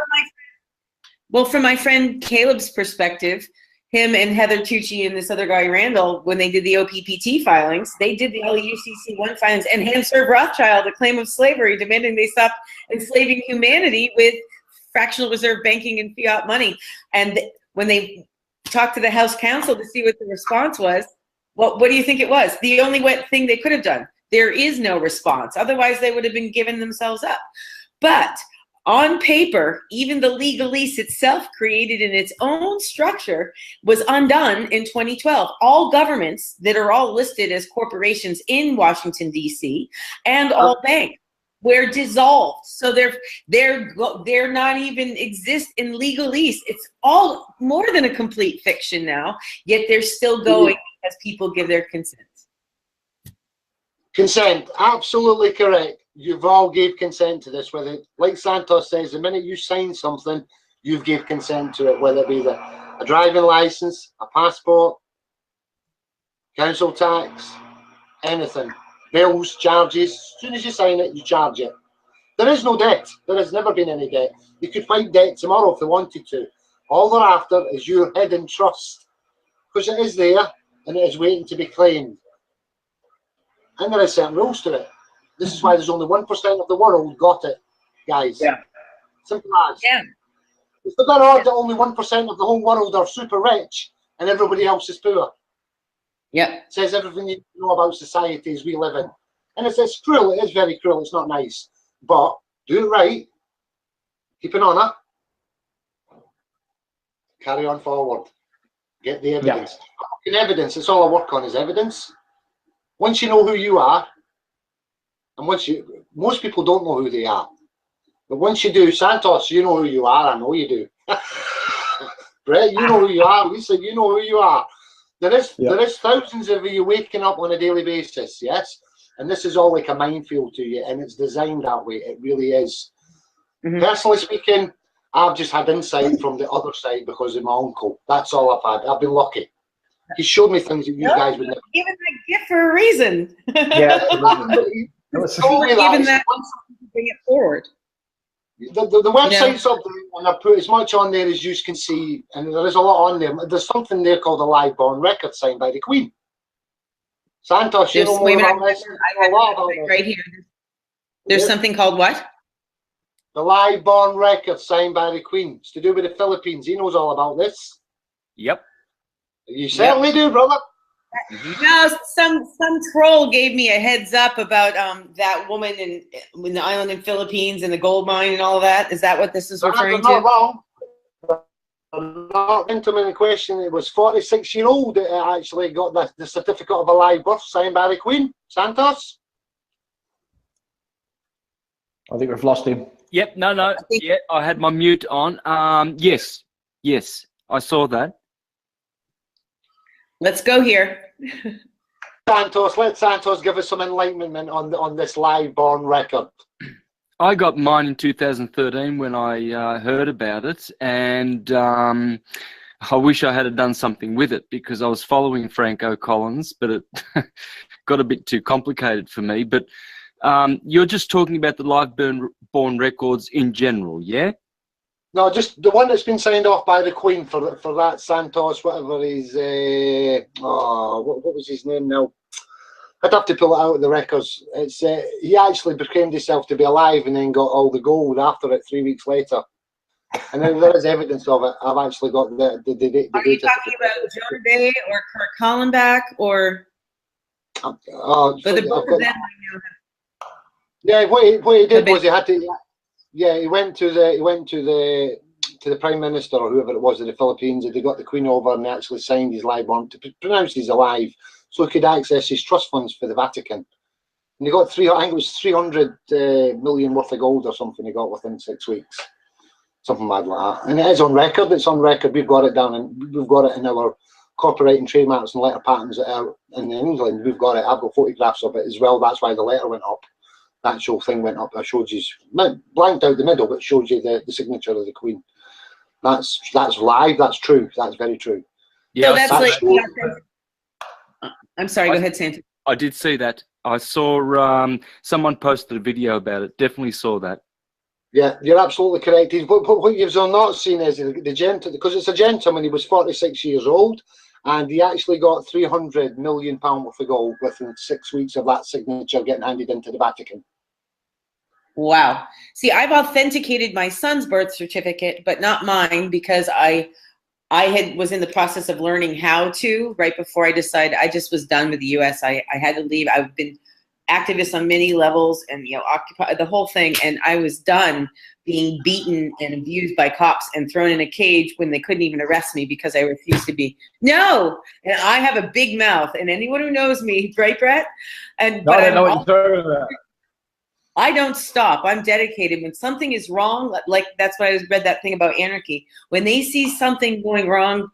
Well, from my friend Caleb's perspective, him and Heather Tucci and this other guy Randall, when they did the OPPT filings, they did the LUCC1 filings and hand-served Rothschild a claim of slavery, demanding they stop enslaving humanity with fractional reserve banking and fiat money. And when they talked to the House Counsel to see what the response was, what do you think it was? The only thing they could have done. There is no response. Otherwise, they would have been giving themselves up. But on paper, even the legalese itself, created in its own structure, was undone in 2012. All governments that are all listed as corporations in Washington, D.C., and all banks were dissolved. So they're not even exist in legalese. It's all more than a complete fiction now, yet they're still going because people give their consent. Consent, absolutely correct. You've all gave consent to this, whether, like Santos says, the minute you sign something, you've gave consent to it, whether it be a driving license, a passport, council tax, anything, bills, charges. As soon as you sign it, you charge it. There is no debt. There has never been any debt. You could find debt tomorrow if they wanted to. All they're after is your head in trust, because it is there and it is waiting to be claimed. And there are certain rules to it. This is why there's only 1% of the world got it, guys. Yeah. Simple as. Yeah. It's a bit odd that only 1% of the whole world are super rich and everybody else is poor. Yeah. It says everything you know about societies we live in. And it's cruel. It is very cruel. It's not nice. But do it right. Keep an honour. Carry on forward. Get the evidence. Yeah. Evidence. It's all I work on is evidence. Once you know who you are, and most people don't know who they are, but once you do, Santos, you know who you are. I know you do. Brett, you know who you are. Lisa, you know who you are. There is thousands of you waking up on a daily basis, yes, and this is all like a minefield to you, and it's designed that way. It really is. Personally speaking, I've just had insight from the other side because of my uncle. That's all I've had. I've been lucky. He showed me things that you guys would never. Given that gift for a reason. Yeah. Given that to bring it forward. The website's up there, and I put as much on there as you can see, and there is a lot on there. There's something there called a live born record signed by the Queen. Santos, you know more about this. I know a lot about it. Right here. There's something called what? The live born record signed by the Queen. It's to do with the Philippines. He knows all about this. Yep. You certainly do, brother. No, some troll gave me a heads up about that woman in the island in Philippines and the gold mine and all that. Is that what this is referring to? Not wrong. Not gentleman in question. It was 46-year-old that actually got the certificate of a live birth signed by the Queen. Santos. I think we've lost him. Yep. No. Yeah, I had my mute on. Yes. I saw that. Let's go here. Santos, let Santos give us some enlightenment on this live born record. I got mine in 2013 when I heard about it, and I wish I had done something with it because I was following Franco Collins, but it got a bit too complicated for me. But you're just talking about the live born records in general, yeah? No, just the one that's been signed off by the Queen for that Santos, whatever his what was his name now? I'd have to pull it out of the records. It's he actually proclaimed himself to be alive and then got all the gold after it 3 weeks later. And then there is evidence of it. I've actually got the Are you talking about Jonah Bay or Kurt Kallenbach or? But the both of them, I know. Yeah, what he did was he had to. Yeah, he went to the Prime Minister or whoever it was in the Philippines. They got the Queen over and they actually signed his live one to pronounce he's alive, so he could access his trust funds for the Vatican. And he got I think it was 300 million worth of gold or something. He got within 6 weeks, something mad like that. And it is on record. It's on record. We've got it down, and we've got it in our copyright and trademarks and letter patents that are in England. We've got it. I've got photographs of it as well. That's why the letter went up. The actual thing went up. I showed you, blanked out the middle, but showed you the signature of the Queen. That's live. That's true. That's very true. Yeah, so that's like. I'm sorry. Go ahead, Santa. I did see that. I saw someone posted a video about it. Definitely saw that. Yeah, you're absolutely correct. What you've not seen is the gentleman, because it's a gentleman. He was 46 years old, and he actually got 300 million pound worth of gold within 6 weeks of that signature getting handed into the Vatican. Wow. See, I've authenticated my son's birth certificate, but not mine because I was in the process of learning how to right before I decided. I just was done with the U.S. I had to leave. I've been activist on many levels and, you know, occupy the whole thing. And I was done being beaten and abused by cops and thrown in a cage when they couldn't even arrest me because I refused to be. No. And I have a big mouth, and anyone who knows me, right, Brett? And no, I don't know what you're talking about. I don't stop. I'm dedicated. When something is wrong, like that's why I read that thing about anarchy. When they see something going wrong,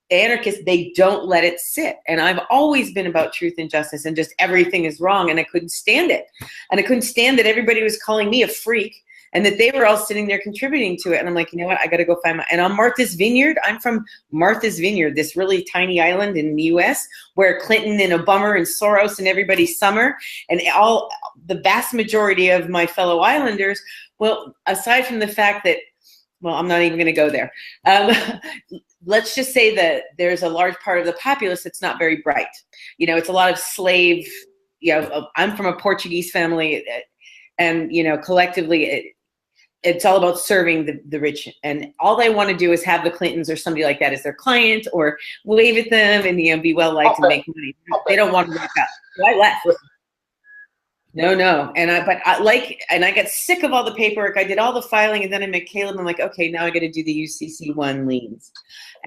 anarchists, they don't let it sit. And I've always been about truth and justice, and just everything is wrong, and I couldn't stand it. And I couldn't stand that everybody was calling me a freak and that they were all sitting there contributing to it. And I'm like, you know what? I got to go find my, and on Martha's Vineyard, I'm from Martha's Vineyard, this really tiny island in the US where Clinton and Obama and Soros and everybody's summer, and all the vast majority of my fellow islanders, well, aside from the fact that, well, I'm not even going to go there. Let's just say that there's a large part of the populace that's not very bright. You know, it's a lot of slave, you know, I'm from a Portuguese family, and, you know, collectively, it's all about serving the rich, and all they want to do is have the Clintons or somebody like that as their client, or wave at them and, you know, be well liked and make money. They don't want to wake up. So I left. No. And I got sick of all the paperwork. I did all the filing, and then I met Caleb. I'm like, okay, now I got to do the UCC1 liens.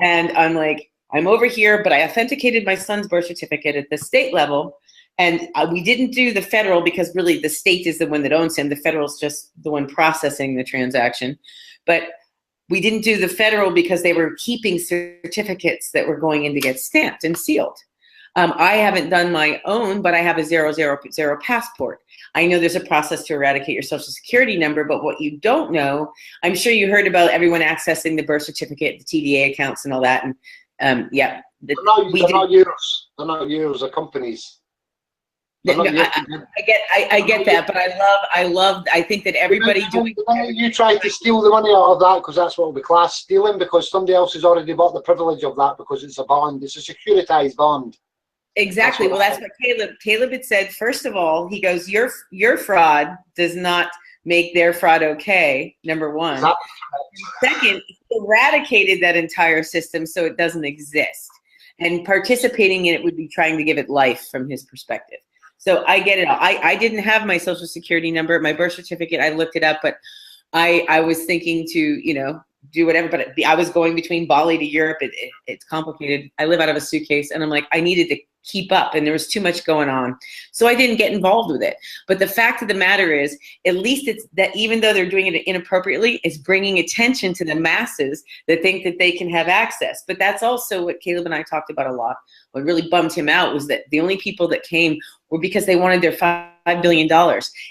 And I'm like, I'm over here, but I authenticated my son's birth certificate at the state level. And we didn't do the federal because really the state is the one that owns him. The federal is just the one processing the transaction. But we didn't do the federal because they were keeping certificates that were going in to get stamped and sealed. I haven't done my own, but I have a 000 passport. I know there's a process to eradicate your social security number, but what you don't know, I'm sure you heard about everyone accessing the birth certificate, the TDA accounts and all that. And yeah. They're not yours. They're not yours, they're companies. No, I get that, but I think that everybody doing. You try to steal the money out of that because that's what will be class stealing, because somebody else has already bought the privilege of that because it's a bond. It's a securitized bond. Exactly. Well, that's what Caleb had said. First of all, he goes, your fraud does not make their fraud okay. Number one. Exactly. Second, he eradicated that entire system so it doesn't exist. And participating in it would be trying to give it life from his perspective. So I get it. I didn't have my social security number, my birth certificate. I looked it up, but I was thinking to, you know, do whatever. But I was going between Bali to Europe. It's complicated. I live out of a suitcase, and I'm like, I needed to keep up, and there was too much going on. So I didn't get involved with it. But the fact of the matter is, at least it's that even though they're doing it inappropriately, it's bringing attention to the masses that think that they can have access. But that's also what Caleb and I talked about a lot. What really bummed him out was that the only people that came were because they wanted their $5 billion.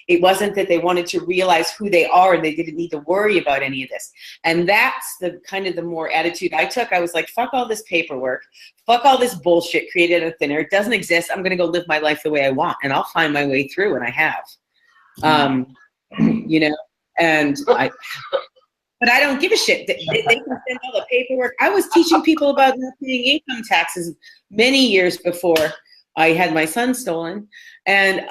It wasn't that they wanted to realize who they are and they didn't need to worry about any of this. And that's the kind of the more attitude I took. I was like, fuck all this paperwork. Fuck all this bullshit created out of thin air. It doesn't exist. I'm going to go live my life the way I want, and I'll find my way through, and I have. You know, and but I don't give a shit. They can send all the paperwork. I was teaching people about not paying income taxes many years before I had my son stolen, and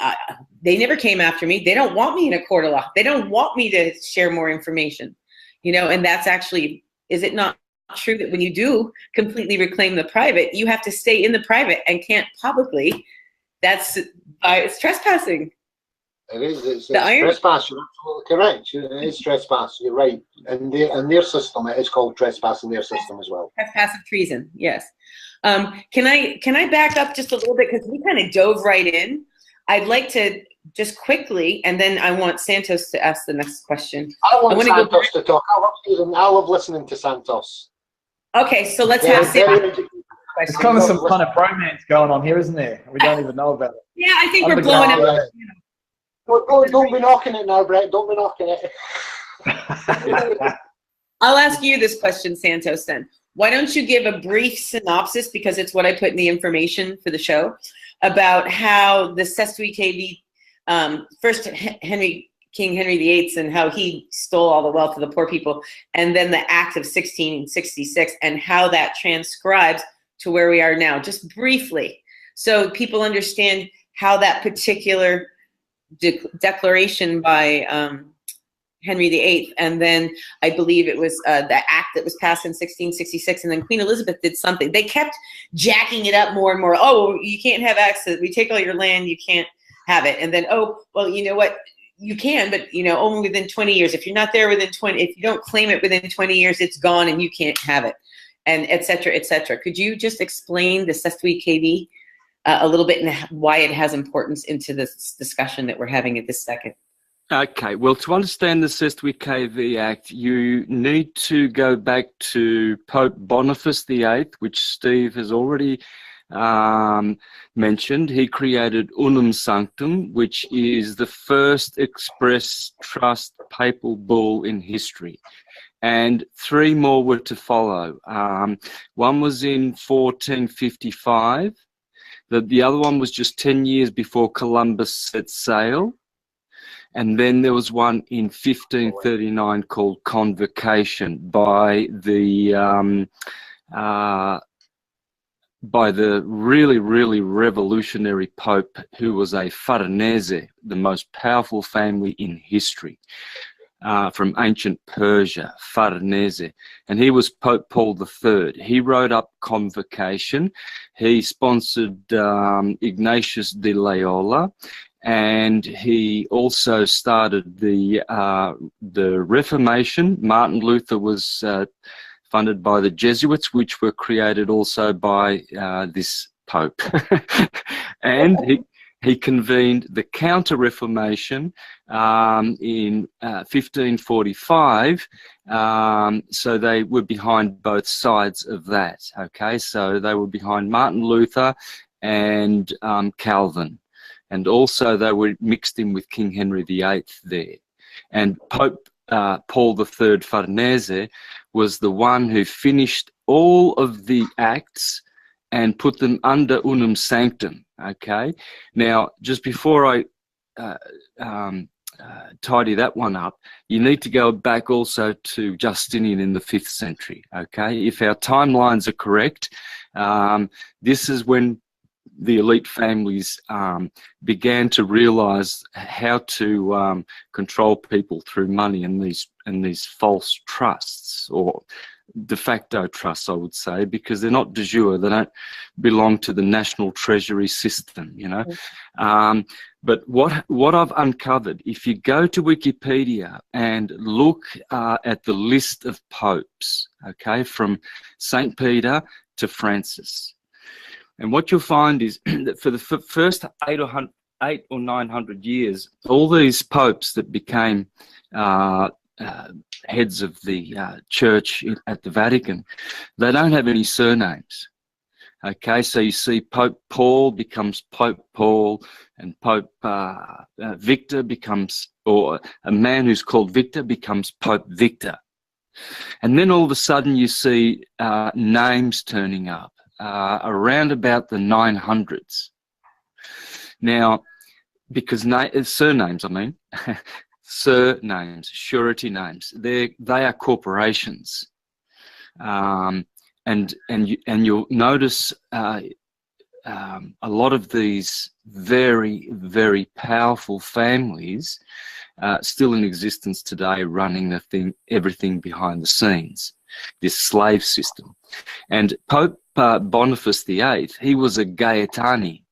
they never came after me. They don't want me in a court of law. They don't want me to share more information, you know, and that's actually, is it not true that when you do completely reclaim the private, you have to stay in the private and can't publicly? That's it's trespassing. It is. It's trespass. You're absolutely correct. It is trespass. You're right. And in their system, it is called trespass in their system as well. Trespass of treason. Yes. Can I back up just a little bit, because we kind of dove right in. I'd like to just quickly, and then I want Santos to ask the next question. I want Santos to talk. I love listening to Santos. Okay, so let's have Santos. There's kind of some kind of bromance going on here, isn't there? We don't even know about it. Yeah, I think we're blowing up. Don't be knocking it now, Brett. Don't be knocking it. I'll ask you this question, Santos, then. Why don't you give a brief synopsis, because it's what I put in the information for the show, about how the Sestuy KV, first King Henry VIII, and how he stole all the wealth of the poor people, and then the Act of 1666, and how that transcribes to where we are now, just briefly, so people understand how that particular declaration by Henry VIII, and then I believe it was the act that was passed in 1666, and then Queen Elizabeth did something. They kept jacking it up more and more. Oh, you can't have access. We take all your land. You can't have it. And then, oh, well, you know what? You can, but, you know, only within 20 years. If you're not there within 20, if you don't claim it within 20 years, it's gone and you can't have it, and et cetera, et cetera. Could you just explain the Sestuy KV a little bit and why it has importance into this discussion that we're having at this second? Okay, well, to understand the Sestuy KV Act, you need to go back to Pope Boniface VIII, which Steve has already mentioned. He created Unum Sanctum, which is the first express trust papal bull in history. And 3 more were to follow. One was in 1455. The other one was just 10 years before Columbus set sail. And then there was one in 1539 called Convocation by the really, really revolutionary Pope, who was a Farnese, the most powerful family in history, from ancient Persia, Farnese. And he was Pope Paul III. He wrote up Convocation. He sponsored Ignatius de Loyola. And he also started the Reformation. Martin Luther was funded by the Jesuits, which were created also by this Pope. And he convened the Counter-Reformation in 1545. So they were behind both sides of that. Okay, so they were behind Martin Luther and Calvin. And also they were mixed in with King Henry VIII there. And Pope Paul III Farnese was the one who finished all of the acts and put them under Unum Sanctum, okay? Now, just before I tidy that one up, you need to go back also to Justinian in the 5th century, okay? If our timelines are correct, this is when the elite families began to realize how to control people through money and these false trusts, or de facto trusts, I would say, because they're not de jure. They don't belong to the national treasury system, you know. But what I've uncovered, if you go to Wikipedia and look at the list of popes, okay, from St. Peter to Francis, and what you'll find is that for the first 800 or 900 years, all these popes that became heads of the church at the Vatican, they don't have any surnames. Okay, so you see Pope Paul becomes Pope Paul, and Pope Victor becomes, or a man who's called Victor becomes Pope Victor. And then all of a sudden you see names turning up around about the 900s. Now, because surnames, I mean, surnames, surety names, they are corporations. And you'll notice a lot of these very, very powerful families still in existence today, running everything behind the scenes, this slave system. And Pope Boniface VIII, he was a Gaetani.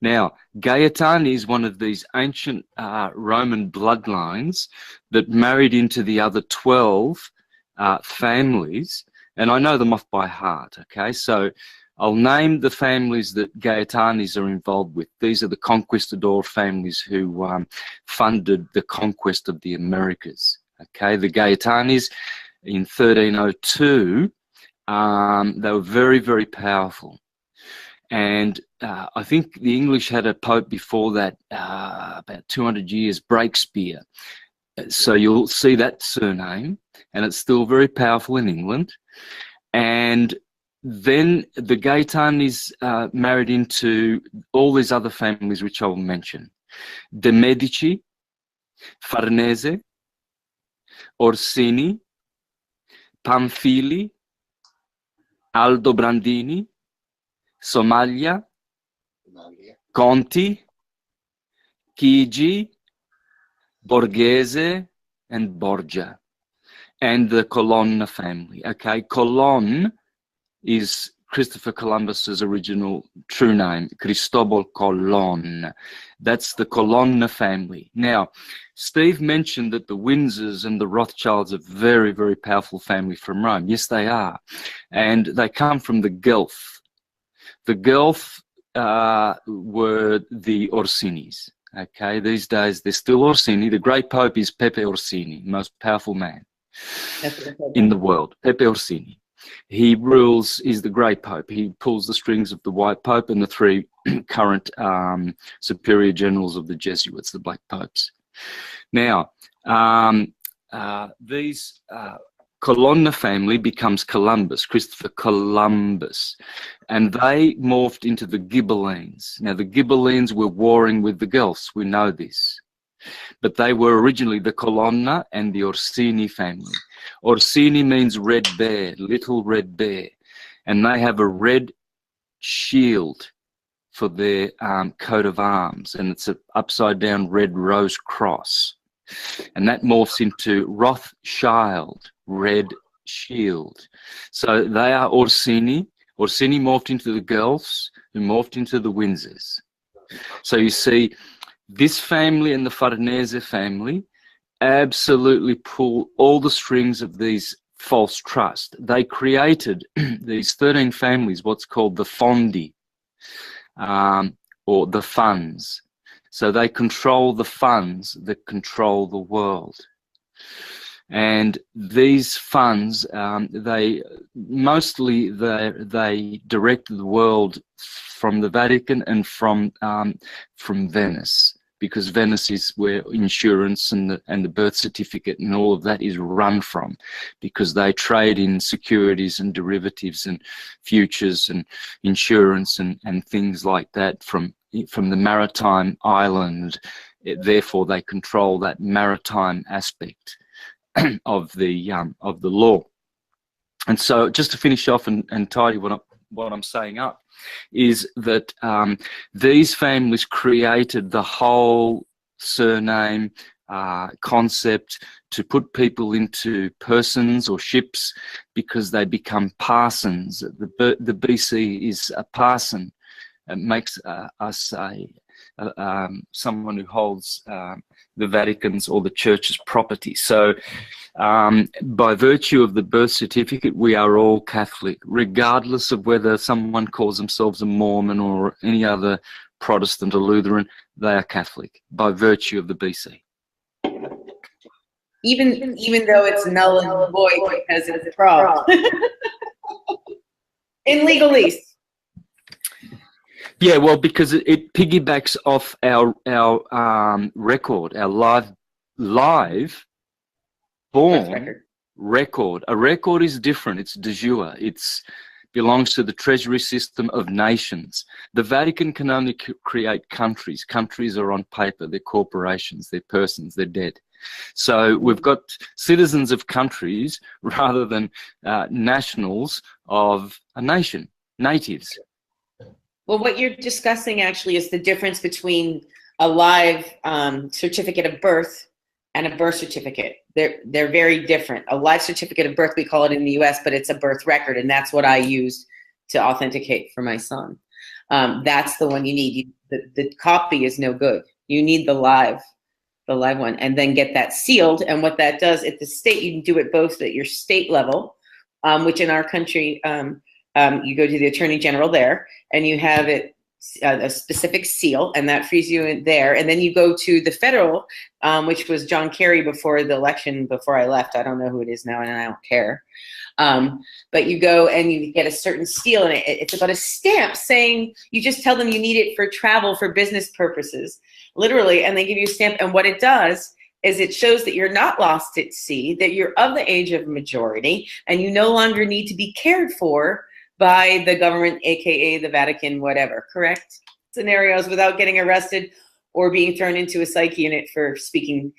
Now, Gaetani is one of these ancient Roman bloodlines that married into the other 12 families. And I know them off by heart, okay? So I'll name the families that Gaetanis are involved with. These are the conquistador families who funded the conquest of the Americas, okay? The Gaetanis in 1302, they were very, very powerful. And I think the English had a pope before that, about 200 years, Breakspear. So you'll see that surname, and it's still very powerful in England. And then the Gaetanis married into all these other families, which I will mention: De Medici, Farnese, Orsini, Pamphili, Aldobrandini, Somaglia, Conti, Chigi, Borghese, and Borgia, and the Colonna family. Okay, Colon is Christopher Columbus's original true name, Cristobal Colon. That's the Colonna family. Now, Steve mentioned that the Windsors and the Rothschilds are very, very powerful family from Rome. Yes, they are. And they come from the Guelph. The Guelph were the Orsinis. Okay, these days they're still Orsini. The great pope is Pepe Orsini, most powerful man in the world. Pepe Orsini. He rules, he's the great pope. He pulls the strings of the white pope and the three current superior generals of the Jesuits, the black popes. Now, these Colonna family becomes Columbus, Christopher Columbus, and they morphed into the Ghibellines. Now, the Ghibellines were warring with the Guelphs, we know this, but they were originally the Colonna and the Orsini family. Orsini means red bear, little red bear, and they have a red shield for their coat of arms, and it's an upside down red rose cross, and that morphs into Rothschild, red shield. So they are Orsini. Orsini morphed into the Guelphs, who morphed into the Windsors. So you see, this family and the Farnese family absolutely pull all the strings of these false trusts. They created these 13 families, what's called the fondi, or the funds. So they control the funds that control the world. And these funds, they direct the world from the Vatican and from Venice, because Venice is where insurance and the birth certificate and all of that is run from, because they trade in securities and derivatives and futures and insurance and things like that from the maritime island. Therefore, they control that maritime aspect of the law. And so, just to finish off and tidy what I'm saying up, is that these families created the whole surname, concept to put people into persons or ships because they become parsons. The BC is a parson. It makes us someone who holds the Vatican's or the Church's property. So by virtue of the birth certificate, we are all Catholic, regardless of whether someone calls themselves a Mormon or any other Protestant or Lutheran. They are Catholic by virtue of the BC. Even though it's null and void because it's a fraud. In legalese. Yeah, well, because it piggybacks off our record, our live born record. A record is different. It's de jure. It's belongs to the treasury system of nations. The Vatican can only create countries. Countries are on paper. They're corporations. They're persons. They're dead. So we've got citizens of countries rather than nationals of a nation, natives. Well, what you're discussing actually is the difference between a live certificate of birth and a birth certificate. They're very different. A live certificate of birth, we call it in the US, but it's a birth record, and that's what I used to authenticate for my son. That's the one you need. The copy is no good. You need the live one, and then get that sealed. And what that does at the state, you can do it both at your state level, which in our country, you go to the Attorney General there, and you have it a specific seal, and that frees you in there. And then you go to the federal, which was John Kerry before the election, before I left. I don't know who it is now, and I don't care. But you go and you get a certain seal, and it's about a stamp saying, you just tell them you need it for travel, for business purposes, literally, and they give you a stamp. And what it does is it shows that you're not lost at sea, that you're of the age of majority, and you no longer need to be cared for by the government, aka the Vatican, whatever, correct? Scenarios without getting arrested or being thrown into a psych unit for speaking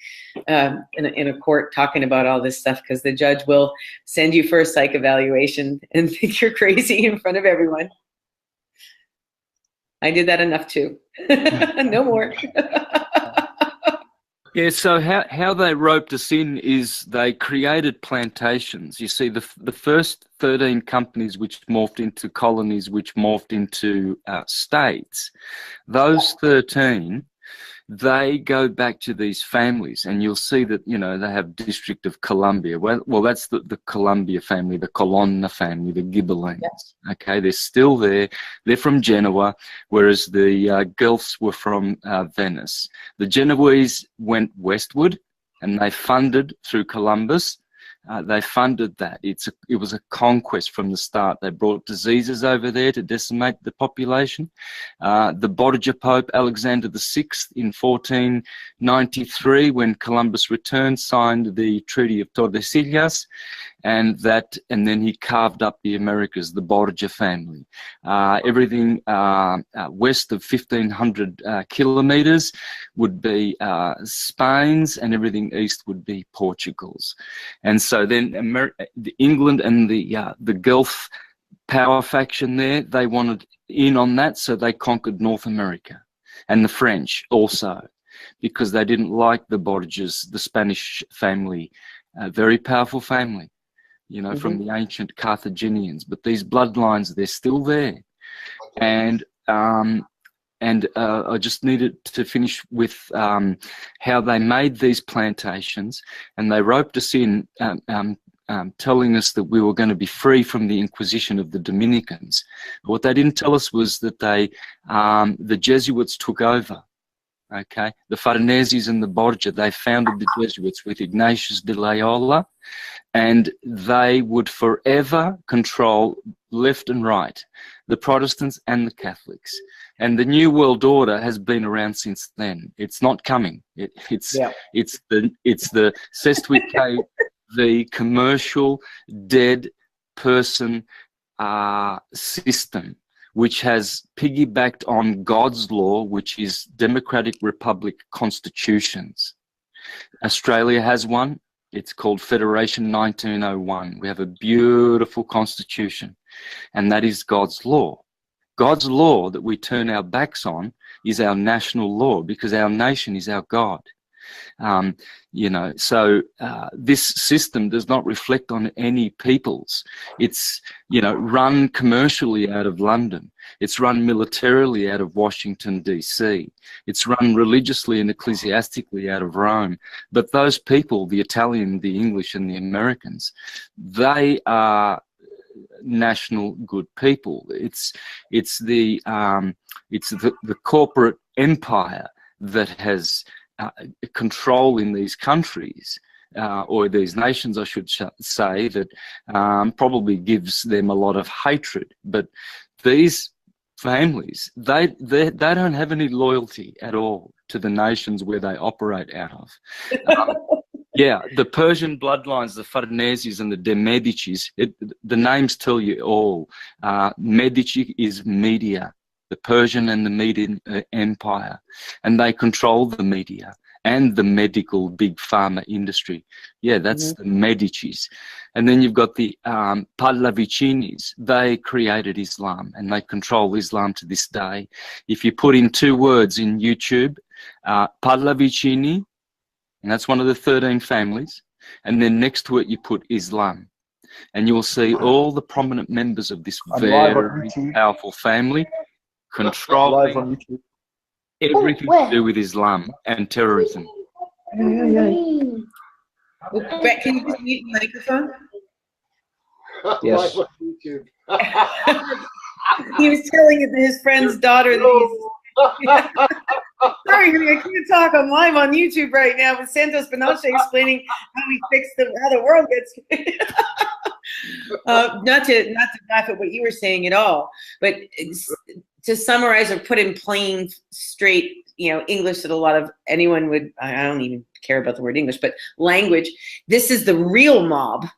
in a court talking about all this stuff, because the judge will send you for a psych evaluation and think you're crazy in front of everyone. I did that enough too. No more. Yeah, so how they roped us in is they created plantations. You see, the first 13 companies which morphed into colonies, which morphed into states, those 13, they go back to these families, and you'll see that, you know, they have District of Columbia. Well, that's the Columbia family, the Colonna family, the Ghibellines. Yes. Okay, they're still there. They're from Genoa, whereas the Guelphs were from Venice. The Genoese went westward, and they funded through Columbus. They funded that. It was a conquest from the start. They brought diseases over there to decimate the population. The Borgia Pope Alexander VI in 1493, when Columbus returned, signed the Treaty of Tordesillas, and then he carved up the Americas, the Borgia family. Everything west of 1,500 kilometers would be Spain's, and everything east would be Portugal's. And so then England and the Guelph power faction there, they wanted in on that, so they conquered North America. And the French also, because they didn't like the Borgias, the Spanish family, very powerful family, you know, from the ancient Carthaginians. But these bloodlines, they're still there. And I just needed to finish with how they made these plantations, and they roped us in, telling us that we were going to be free from the Inquisition of the Dominicans. But what they didn't tell us was that the Jesuits took over. Okay, the Farneses and the Borgia, they founded the Jesuits with Ignatius de Loyola, and they would forever control left and right, the Protestants and the Catholics. And the New World Order has been around since then. It's not coming. It's the Sestwit the commercial dead person system, which has piggybacked on God's law, which is Democratic Republic constitutions. Australia has one. It's called Federation 1901. We have a beautiful constitution, and that is God's law. God's law that we turn our backs on is our national law, because our nation is our God. You know, so this system does not reflect on any peoples. It's, you know, run commercially out of London. It's run militarily out of Washington, D.C. It's run religiously and ecclesiastically out of Rome. But those people, the Italian, the English, and the Americans, they are national good people. It's the corporate empire that has control in these countries, or these nations, I should say, that probably gives them a lot of hatred. But these families, they don't have any loyalty at all to the nations where they operate out of. Yeah, the Persian bloodlines, the Farneses and the de Medicis, the names tell you all. Medici is media, the Persian and the Median Empire, and they control the media and the medical big pharma industry. Yeah, that's the Medicis. And then you've got the Pallavicinis. They created Islam and they control Islam to this day. If you put in 2 words in YouTube, Pallavicini, and that's one of the 13 families, and then next to it you put Islam, and you'll see all the prominent members of this very powerful family controlling everything to do with Islam and terrorism. Brett, can you just mute the microphone? Yes. He was telling his friend's daughter that he's... Sorry, I can't talk. I'm live on YouTube right now with Santos Bonacci explaining how we fix how the world gets. Not to laugh at what you were saying at all, but to summarize or put in plain, straight, you know, English that a lot of anyone would. I don't even care about the word English, but language. This is the real mob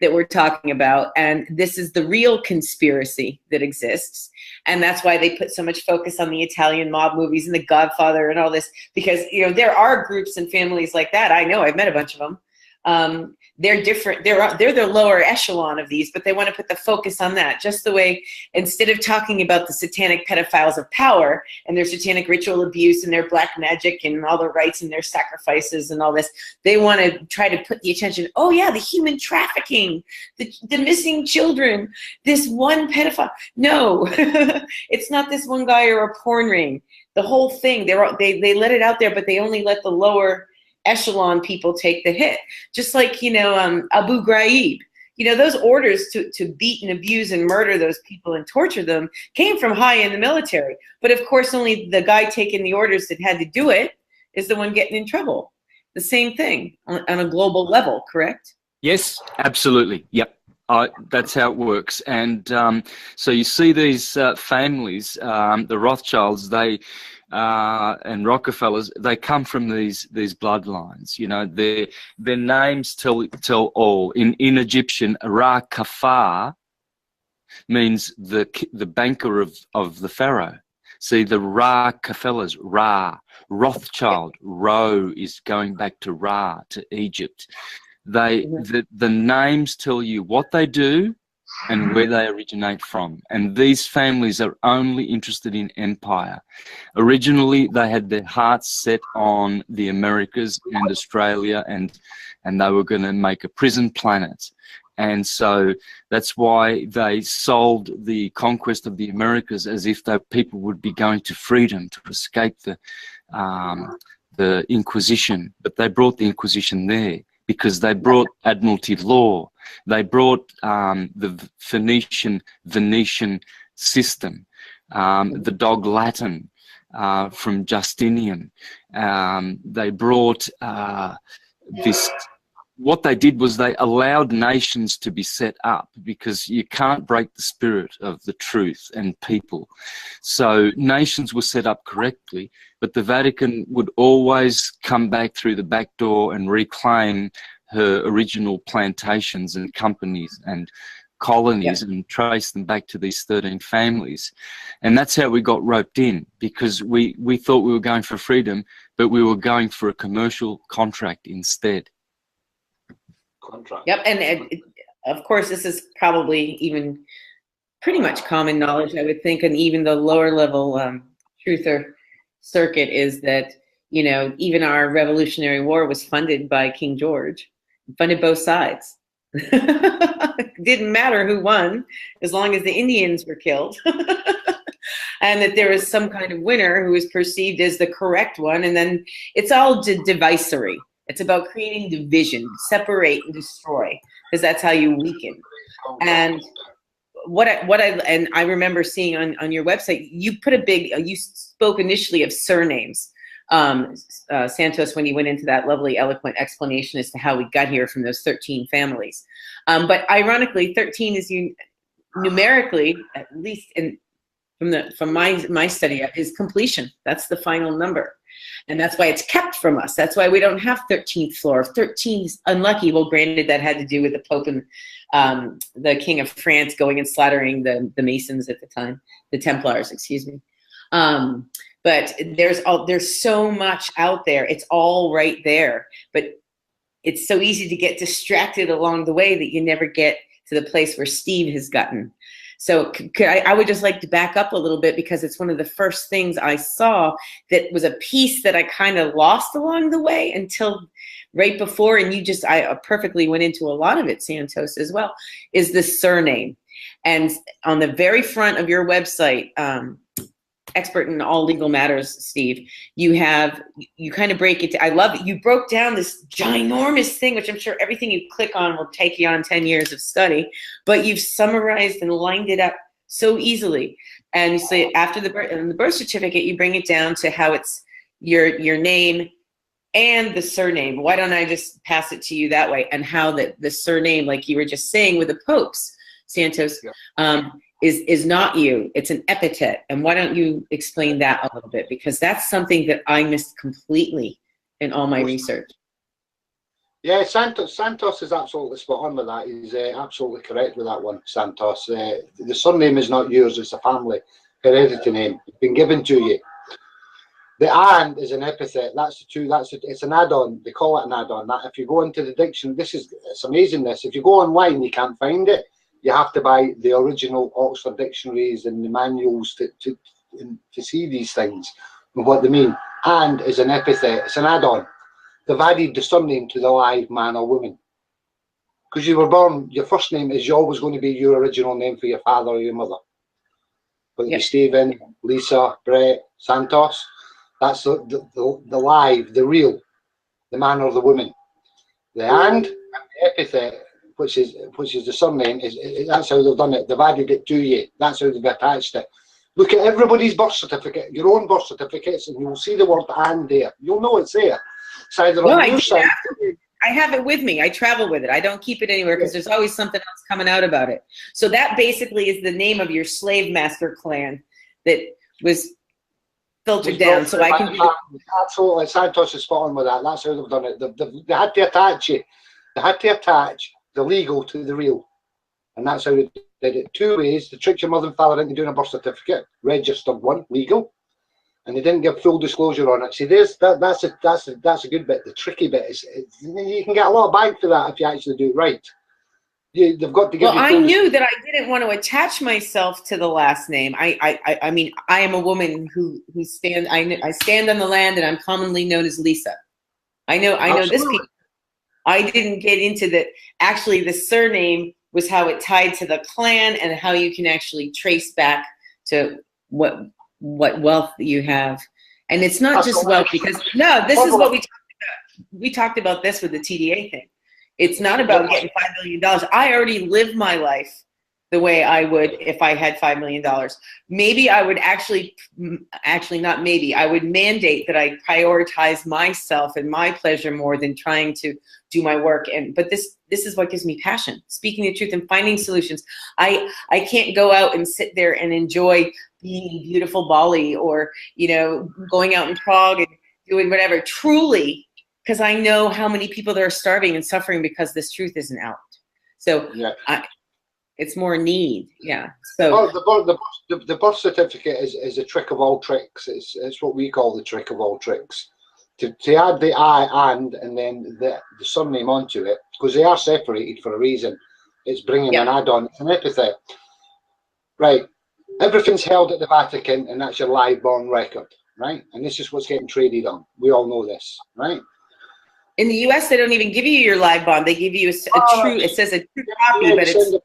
that we're talking about, and this is the real conspiracy that exists. And that's why they put so much focus on the Italian mob movies and The Godfather and all this, because, you know, there are groups and families like that. I know, I've met a bunch of them. They're different. They're the lower echelon of these, but they want to put the focus on that. Just the way, instead of talking about the satanic pedophiles of power and their satanic ritual abuse and their black magic and all the rites and their sacrifices and all this, they want to try to put the attention, oh yeah, the human trafficking, the missing children, this one pedophile. No, it's not this one guy or a porn ring. The whole thing, they let it out there, but they only let the lower echelon people take the hit. Just like, you know, Abu Ghraib, you know, those orders to beat and abuse and murder those people and torture them came from high in the military. But of course, only the guy taking the orders that had to do it is the one getting in trouble. The same thing on a global level, correct? Yes, absolutely. Yep. That's how it works. And so you see these families, the Rothschilds, and Rockefellers, they come from these bloodlines. You know, their names tell all. In Egyptian, Ra Kafar means the banker of the pharaoh. See, the Rockefellers, Ra, Rothschild, Ro is going back to Ra, to Egypt. The names tell you what they do and where they originate from. And these families are only interested in empire. Originally, they had their hearts set on the Americas and Australia, and they were going to make a prison planet. And so that's why they sold the conquest of the Americas as if people would be going to freedom, to escape the Inquisition. But they brought the Inquisition there because they brought Admiralty law. They brought the Venetian system, the Dog Latin from Justinian. They brought this. What they did was they allowed nations to be set up, because you can't break the spirit of the truth and people. So nations were set up correctly, but the Vatican would always come back through the back door and reclaim her original plantations and companies and colonies, and trace them back to these 13 families. And that's how we got roped in, because we thought we were going for freedom, but we were going for a commercial contract instead. Yep, and of course this is probably even pretty much common knowledge, I would think, and even the lower level truther circuit, is that, you know, even our Revolutionary War was funded by King George, funded both sides. Didn't matter who won, as long as the Indians were killed. And that there was some kind of winner who was perceived as the correct one. And then it's all divisory. It's about creating division, separate and destroy, because that's how you weaken. And I remember seeing on your website, you put a big, you spoke initially of surnames, Santos, when you went into that lovely, eloquent explanation as to how we got here from those 13 families. But ironically, 13 is numerically, at least from my study, is completion. That's the final number. And that's why it's kept from us. That's why we don't have 13th floor. 13 is unlucky. Well, granted, that had to do with the Pope and the King of France going and slaughtering the Masons at the time, the Templars, excuse me. But there's so much out there. It's all right there. But it's so easy to get distracted along the way that you never get to the place where Steve has gotten. So I would just like to back up a little bit, because it's one of the first things I saw that was a piece that I kind of lost along the way until right before, and I perfectly went into a lot of it, Santos, as well, is the surname. And on the very front of your website, expert in all legal matters, Steve, you kind of break it. I love it. You broke down this ginormous thing, which I'm sure everything you click on will take you on 10 years of study, but you've summarized and lined it up so easily. And you say after the birth certificate, you bring it down to how it's your name and the surname. Why don't I just pass it to you that way? And how the surname, like you were just saying with the popes, Santos, is not you, it's an epithet. And why don't you explain that a little bit? Because that's something that I missed completely in all my research. Yeah, Santos is absolutely spot on with that. He's absolutely correct with that one, Santos. The surname is not yours, it's a family heredity name. It's been given to you. The and is an epithet. It's an add-on. They call it an add-on. That if you go into the dictionary, it's amazing this. If you go online, you can't find it. You have to buy the original Oxford dictionaries and the manuals to see these things and what they mean. And is an epithet. It's an add-on. They've added the surname to the live man or woman. Because you were born, your first name is always going to be your original name for your father or your mother. But it'll be Stephen, Lisa, Brett, Santos. That's the live, the real, the man or the woman. The and the epithet, which is the surname, that's how they've done it. They've added it to you. That's how they've attached it. Look at everybody's birth certificate, your own birth certificates, and you'll see the word and there. You'll know it's there. It's either on your side. I have it with me. I travel with it. I don't keep it anywhere because there's always something else coming out about it. So that basically is the name of your slave master clan that was filtered down. So I can absolutely. Santos is spot on with that. That's how they've done it. They had to attach you. They had to attach the legal to the real, and that's how they did it. Two ways: to trick your mother and father into doing a birth certificate, registered one, legal, and they didn't give full disclosure on it. See, that's a good bit. The tricky bit is you can get a lot of bang for that if you actually do it right. They've got to give. Well, I knew that I didn't want to attach myself to the last name. I mean, I am a woman who stand. I stand on the land, and I'm commonly known as Lisa. I know this piece. I didn't get into that. Actually, the surname was how it tied to the clan and how you can actually trace back to what wealth you have. And it's not just wealth, because this is what we talked about. We talked about this with the TDA thing. It's not about getting $5 million. I already live my life the way I would if I had $5 million. Maybe I would actually not maybe, I would mandate that I prioritize myself and my pleasure more than trying to do my work. But this is what gives me passion, speaking the truth and finding solutions. I can't go out and sit there and enjoy being in beautiful Bali or, going out in Prague and doing whatever, truly, because I know how many people that are starving and suffering because this truth isn't out. So it's more need, So the birth certificate is a trick of all tricks. It's what we call the trick of all tricks. To add the I and then the surname onto it, because they are separated for a reason. It's bringing an add-on. It's an epithet, right? Everything's held at the Vatican, and that's your live born record. right? And this is what's getting traded on. We all know this, right? In the U.S., they don't even give you your live bond. They give you a true. It says a true copy, but it's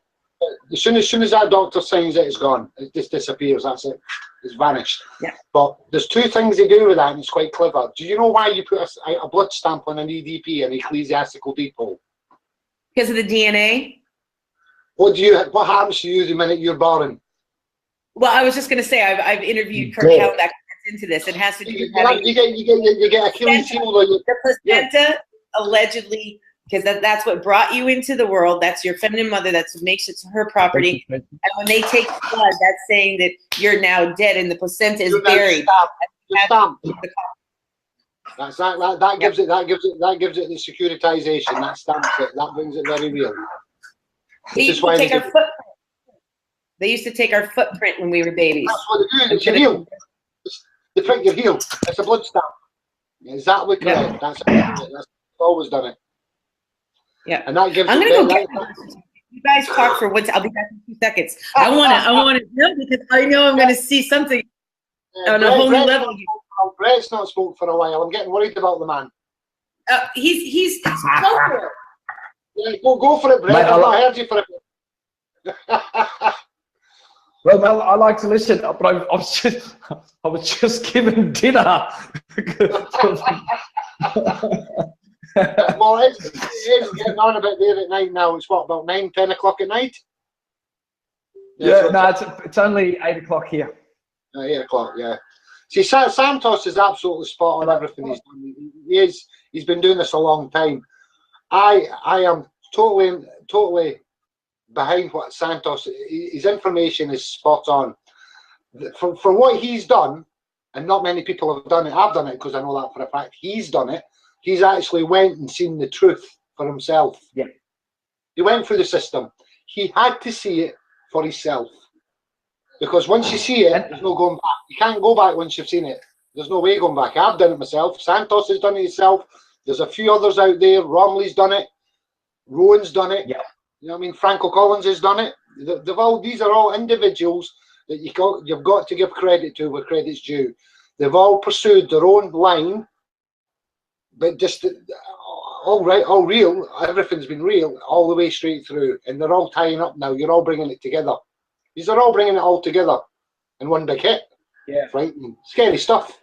as soon as that doctor signs it, it's gone. It just disappears. That's it. It's vanished. Yeah. But there's two things they do with that, and it's quite clever. Do you know why you put a blood stamp on an EDP, an ecclesiastical depot? because of the DNA. What happens to you the minute you're born? Well, I was just going to say I've interviewed Kirk Held that gets into this. It has to do with having you get Achilles heel on you. The placenta allegedly, because that's what brought you into the world. That's your feminine mother. That's what makes it her property. And when they take blood, that's saying that you're now dead and the placenta is buried. That's that gives it the securitization. That stamps it. That brings it very real. They used to take our footprint. They used to take our footprint when we were babies. That's what they do. It's your heel. They prick your heel. It's a blood stamp. Exactly correct. That's always done it. Yeah. And that gives. I'm gonna go get you guys talk for I'll be back in 2 seconds. I wanna know because I know I'm gonna see something on a whole new level. Brett's not spoke for a while. I'm getting worried about the man. He's go for it. Yeah, go for it, Brett. I've not heard you for a bit. Well, Mel, I like to listen, but I was just given dinner. Well, it's getting on a bit there at night now. It's what, about 9, 10 o'clock at night? Yeah, no, it's only 8 o'clock here. 8 o'clock, yeah. See, Santos is absolutely spot on everything he's done. He's been doing this a long time. I am totally behind what Santos. His information is spot on. For what he's done, and not many people have done it. I've done it because I know that for a fact. He's done it. He's actually went and seen the truth for himself. Yeah. He went through the system. He had to see it for himself. Because once you see it, there's no going back. You can't go back once you've seen it. There's no way going back. I've done it myself. Santos has done it himself. There's a few others out there. Romley's done it. Rowan's done it. Yeah. You know what I mean? Franco Collins has done it. These are all individuals that you've got to give credit to where credit's due. They've all pursued their own line, but just all real. Everything's been real all the way straight through, and they're all tying up now. You're all bringing it together. These are all bringing it all together in one big hit. Yeah. Frightening, scary stuff.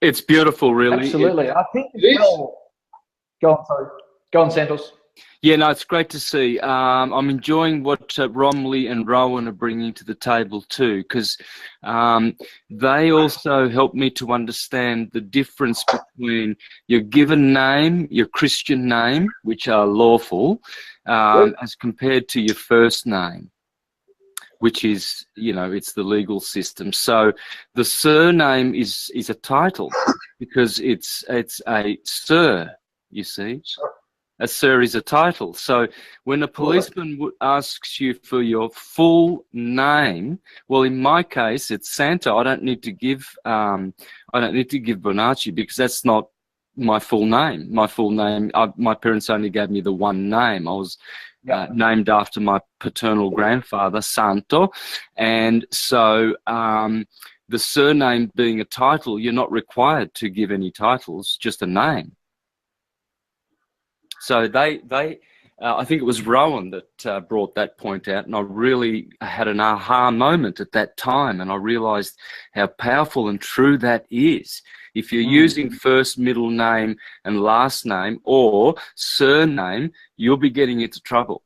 It's beautiful, really. Absolutely. I think go on, Santos. Yeah, no, it's great to see. I'm enjoying what Romley and Rowan are bringing to the table too, because they also help me to understand the difference between your given name, your Christian name, which are lawful, as compared to your first name, which is, it's the legal system. So the surname is a title because it's a sir, you see. Sure. A sir is a title. So when a policeman asks you for your full name, well, in my case, it's Santo. I don't need to give Bonacci because that's not my full name. My full name, my parents only gave me the one name. I was named after my paternal grandfather, Santo. And so the surname being a title, you're not required to give any titles, just a name. So I think it was Rowan that brought that point out, and I really had an aha moment at that time, and I realised how powerful and true that is. If you're using first, middle name, and last name, or surname, you'll be getting into trouble.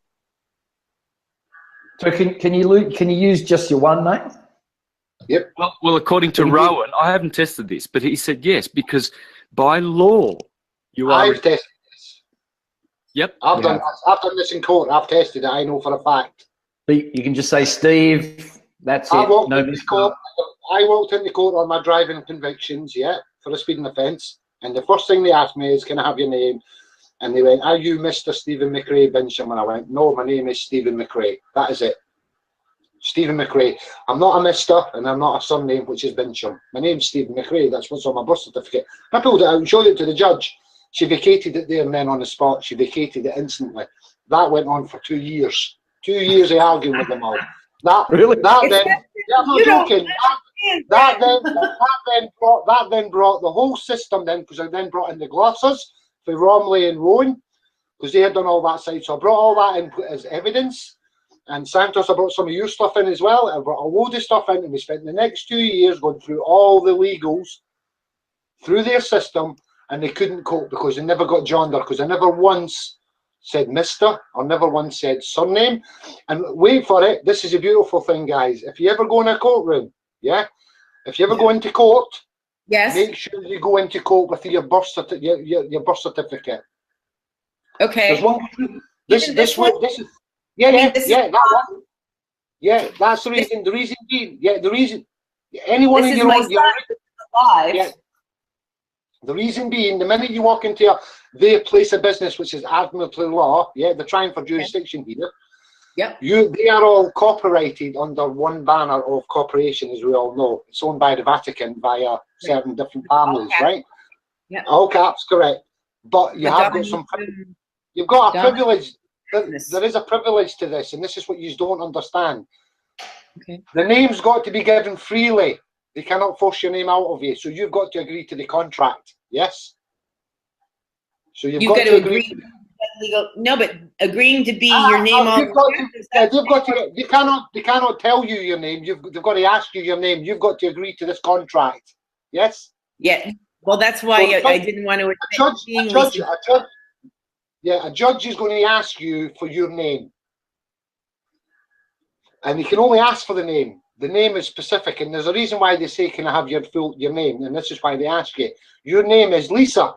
So can you use just your one name? Yep. Well, according to Rowan, I haven't tested this, but he said yes, because by law, you are. I've tested. Yep. I've done this in court. I've tested it. I know for a fact. You can just say Steve. That's I it. walked into court on my driving convictions, for a speeding offence. And the first thing they asked me is, "Can I have your name?" And they went, "Are you Mr. Stephen McCrae Binsham?" And I went, "No, my name is Stephen McCrae. That is it. Stephen McCrae. I'm not a Mr. and I'm not a surname, which is Binsham. My name's Stephen McCrae. That's what's on my birth certificate." I pulled it out and showed it to the judge. She vacated it there and then on the spot. She vacated it instantly. That went on for 2 years. 2 years of arguing with them all. I'm not joking. that then brought the whole system then, because I then brought in the glossers for Romley and Rowan, because they had done all that side. So I brought all that in as evidence. And Santos, I brought some of your stuff in as well. I brought a load of stuff in, and we spent the next 2 years going through all the legals through their system, and they couldn't cope because they never got John there, because I never once said Mr. or never once said surname. And wait for it, this is a beautiful thing, guys. If you ever go in a courtroom, yeah, if you ever go into court, yes, make sure you go into court with your birth certificate. Your birth certificate. Okay. There's one. This is that one. Yeah, that's the reason. The reason being, the reason. Anyone in your own. Alive. Yeah. The reason being, the minute you walk into their place of business, which is admiralty law, they're trying for jurisdiction here. Yep. They are all cooperated under one banner of corporation, as we all know. It's owned by the Vatican via certain different families, right? Yeah. All caps, correct. But you have got some. You've got a privilege. There is a privilege to this, and this is what you don't understand. Okay. The name's got to be given freely. They cannot force your name out of you, so you've got to agree to the contract. Yes. So you've got to agree. No, but agreeing to be your name on. They cannot tell you your name. They've got to ask you your name. You've got to agree to this contract. Yes. Yeah. Well, that's why I didn't want to. A judge is going to ask you for your name, and he can only ask for the name. The name is specific, and there's a reason why they say, "Can I have your name?" And this is why they ask you. Your name is Lisa.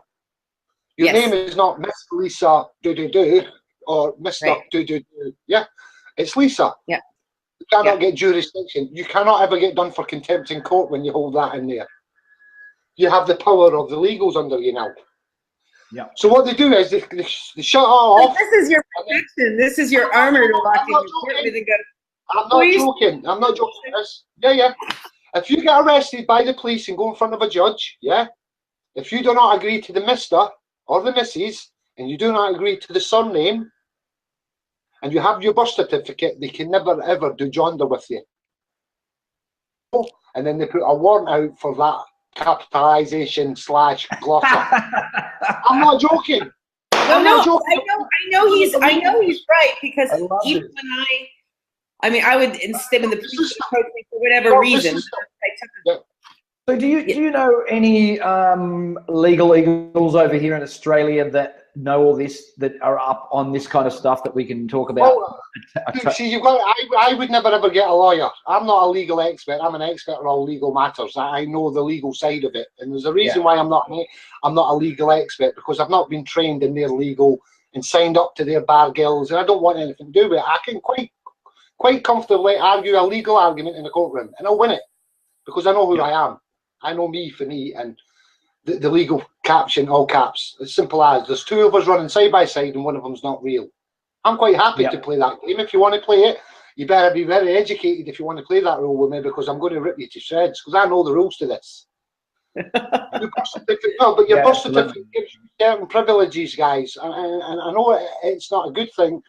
Your name is not Miss Lisa or Mr. Yeah, it's Lisa. Yeah. You cannot get jurisdiction. You cannot ever get done for contempt in court when you hold that in there. You have the power of the legals under you now. Yeah. So what they do is they shut it off. This is your protection. This is your armor to lock in your court with and go. I'm not joking. I'm not joking. Yeah. If you get arrested by the police and go in front of a judge, if you do not agree to the Mr. or the Mrs. and you do not agree to the surname, and you have your birth certificate, they can never ever do joinder with you. And then they put a warrant out for that capitalization / glosser. I'm not joking. No, I know he's right, because even when I mean, I would, instead of the police approach me for whatever reason. So do you know any legal eagles over here in Australia that know all this, that are up on this kind of stuff that we can talk about? Well, see, I would never ever get a lawyer. I'm not a legal expert. I'm an expert on all legal matters. I know the legal side of it, and there's a reason why I'm not a legal expert, because I've not been trained in their legal and signed up to their bar guilds, and I don't want anything to do with it. I can quite comfortably argue a legal argument in a courtroom, and I'll win it, because I know who I am. I know me for me, and the legal caption, all caps, as simple as there's two of us running side by side and one of them's not real. I'm quite happy to play that game. If you want to play it, you better be very educated if you want to play that role with me, because I'm going to rip you to shreds, because I know the rules to this. Your birth certificate gives you certain privileges, guys, and I know it's not a good thing,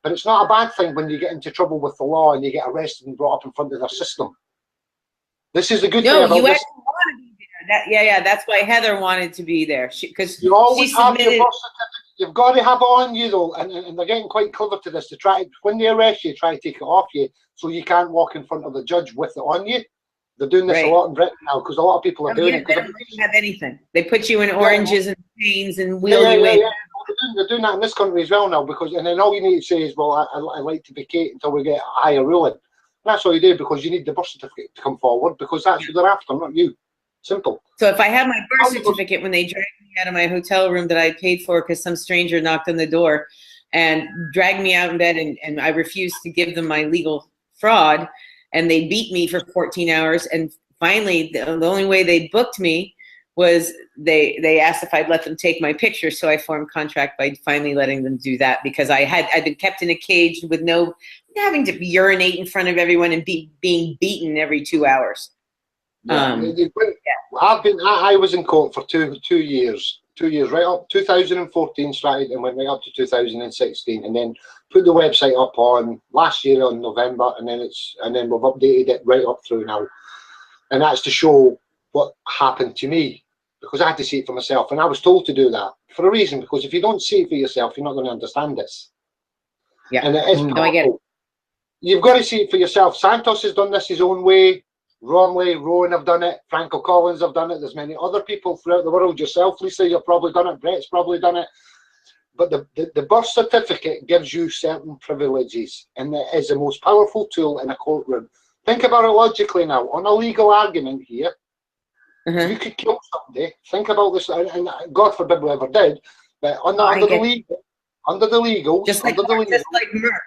but it's not a bad thing when you get into trouble with the law and you get arrested and brought up in front of their system. This is a good thing about this. Want to be there. That's why Heather wanted to be there, because you always have your birth certificate. You've got to have it on you, though, and they're getting quite clever to this. To try, when they arrest you, try to take it off you, so you can't walk in front of the judge with it on you. They're doing this a lot in Britain now, because a lot of people are doing it. They don't let you have anything. They put you in oranges and chains and wheel you in. They're doing that in this country as well now, because, and then all you need to say is, well, I like to vacate until we get a higher ruling. That's all you do, because you need the birth certificate to come forward, because that's who they're after, not you. Simple. So if I have my birth certificate when they dragged me out of my hotel room that I paid for because some stranger knocked on the door and dragged me out in bed, and I refused to give them my legal fraud, and they beat me for 14 hours, and finally the only way they booked me was they asked if I'd let them take my picture, so I formed contract by finally letting them do that, because I'd been kept in a cage with no having to urinate in front of everyone and being beaten every 2 hours. I was in court for two years, right up 2014 started and went right up to 2016, and then put the website up on last year on November, and then we've updated it right up through now. And that's to show what happened to me, because I had to see it for myself. And I was told to do that for a reason, because if you don't see it for yourself, you're not going to understand this. Yeah. And it is No, I get it. You've got to see it for yourself. Santos has done this his own way. Romley, Rowan have done it. Franco Collins have done it. There's many other people throughout the world. Yourself, Lisa, you've probably done it. Brett's probably done it. But the birth certificate gives you certain privileges, and it is the most powerful tool in a courtroom. Think about it logically now. On a legal argument here, you could kill somebody. Think about this, and God forbid we ever did. But under the legal, just like murder.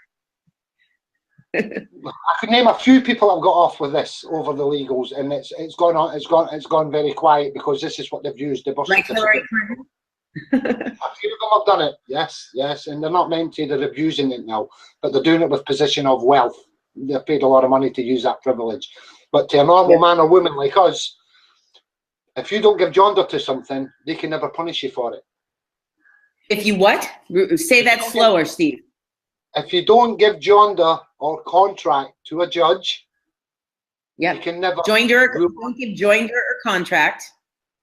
I could name a few people I've got off with this over the legals, and it's gone very quiet, because this is what they've used. The birth certificate. Hillary Clinton. A few of them have done it, yes, and they're not meant to. They're abusing it now, but they're doing it with position of wealth. They're paid a lot of money to use that privilege. But to a normal man or woman like us, if you don't give gender to something, they can never punish you for it. If you what? Say that slower, Steve. If you don't give gender or contract to a judge, you can never don't give joinder or contract.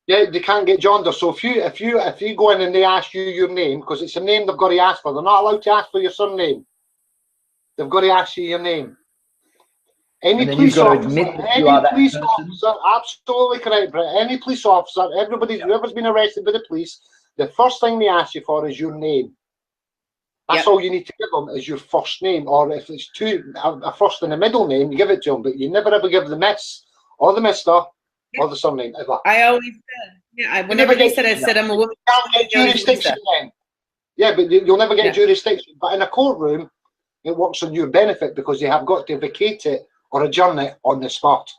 Yeah, they can't get joinder. So if you go in and they ask you your name, because it's a name they've got to ask for, they're not allowed to ask for your surname. They've got to ask you your name. Any police officer, absolutely correct, Brett. Any police officer, whoever's been arrested by the police, the first thing they ask you for is your name. That's all you need to give them, is your first name, or if it's a first and a middle name, you give it to them, but you never ever give the miss or the mister or the surname ever. I always said, whenever they said, I said I'm a woman. You can't get jurisdiction then. Yeah, but you'll never get jurisdiction. But in a courtroom, it works on your benefit, because you have got to vacate it or adjourn it on the spot.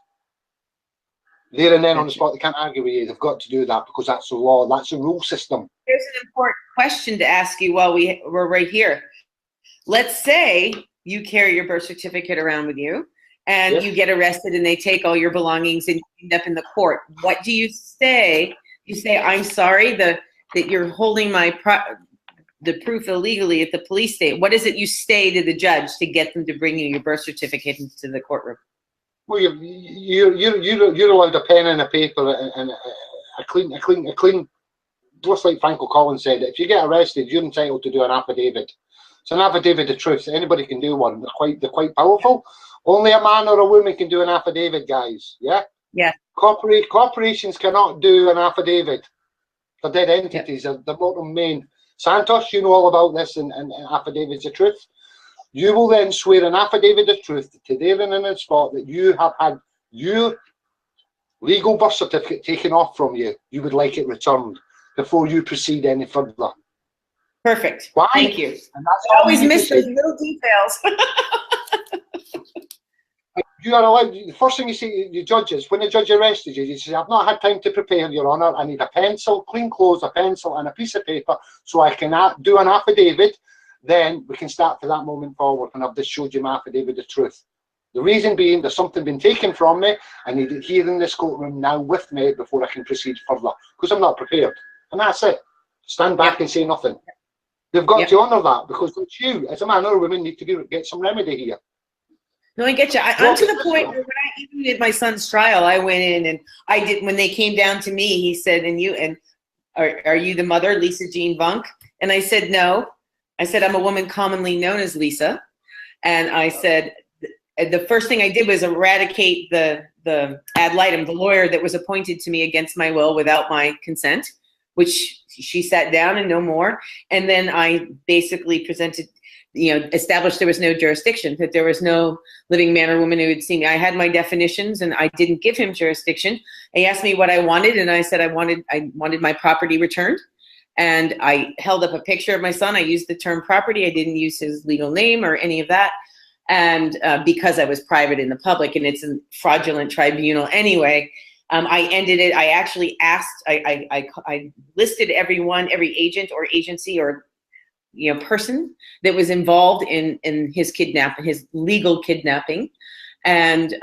There and then on the spot, they can't argue with you. They've got to do that, because that's the law. That's the rule system. Here's an important question to ask you while we're right here. Let's say you carry your birth certificate around with you, and you get arrested, and they take all your belongings and you end up in the court. What do you say? You say, I'm sorry that you're holding the proof illegally at the police station. What is it you say to the judge to get them to bring you your birth certificate into the courtroom? Well, you're allowed a pen and a paper and a clean. Just like Franco Collins said, if you get arrested, you're entitled to do an affidavit. It's an affidavit of truth. Anybody can do one. They're quite powerful. Only a man or a woman can do an affidavit, guys. Yeah. Yeah. Corporations cannot do an affidavit. They're dead entities. They're not main. Santos, you know all about this and affidavits of truth. You will then swear an affidavit of truth to there and in the spot that you have had your legal birth certificate taken off from you. You would like it returned before you proceed any further. Perfect. Why? Thank you. And that's I always miss those little details. You are allowed. The first thing you say to the judges, when the judge arrested you, you say, I've not had time to prepare, Your Honour. I need a pencil, clean clothes, a pencil and a piece of paper so I can do an affidavit. Then we can start from that moment forward, and I've just showed you my affidavit of truth. The reason being, there's something been taken from me. I need it here in this courtroom now with me before I can proceed further, because I'm not prepared. And that's it. Stand back and say nothing. They've got to honour that, because it's you, as a man or a woman, need to get some remedy here. No, I get you. I'm to the point where when I even did my son's trial, I went in and I did, when they came down to me, he said, are you the mother, Lisa Jean Vunk? And I said, no. I said, I'm a woman commonly known as Lisa. And I said, the first thing I did was eradicate the ad litem, the lawyer that was appointed to me against my will without my consent, which she sat down and no more. And then I basically presented, established there was no jurisdiction, that there was no living man or woman who would see me. I had my definitions and I didn't give him jurisdiction. He asked me what I wanted, and I said I wanted my property returned. And I held up a picture of my son. I used the term property. I didn't use his legal name or any of that. And because I was private in the public, and it's a fraudulent tribunal anyway, I ended it. I actually asked, I listed every agent or agency or person that was involved in his legal kidnapping, and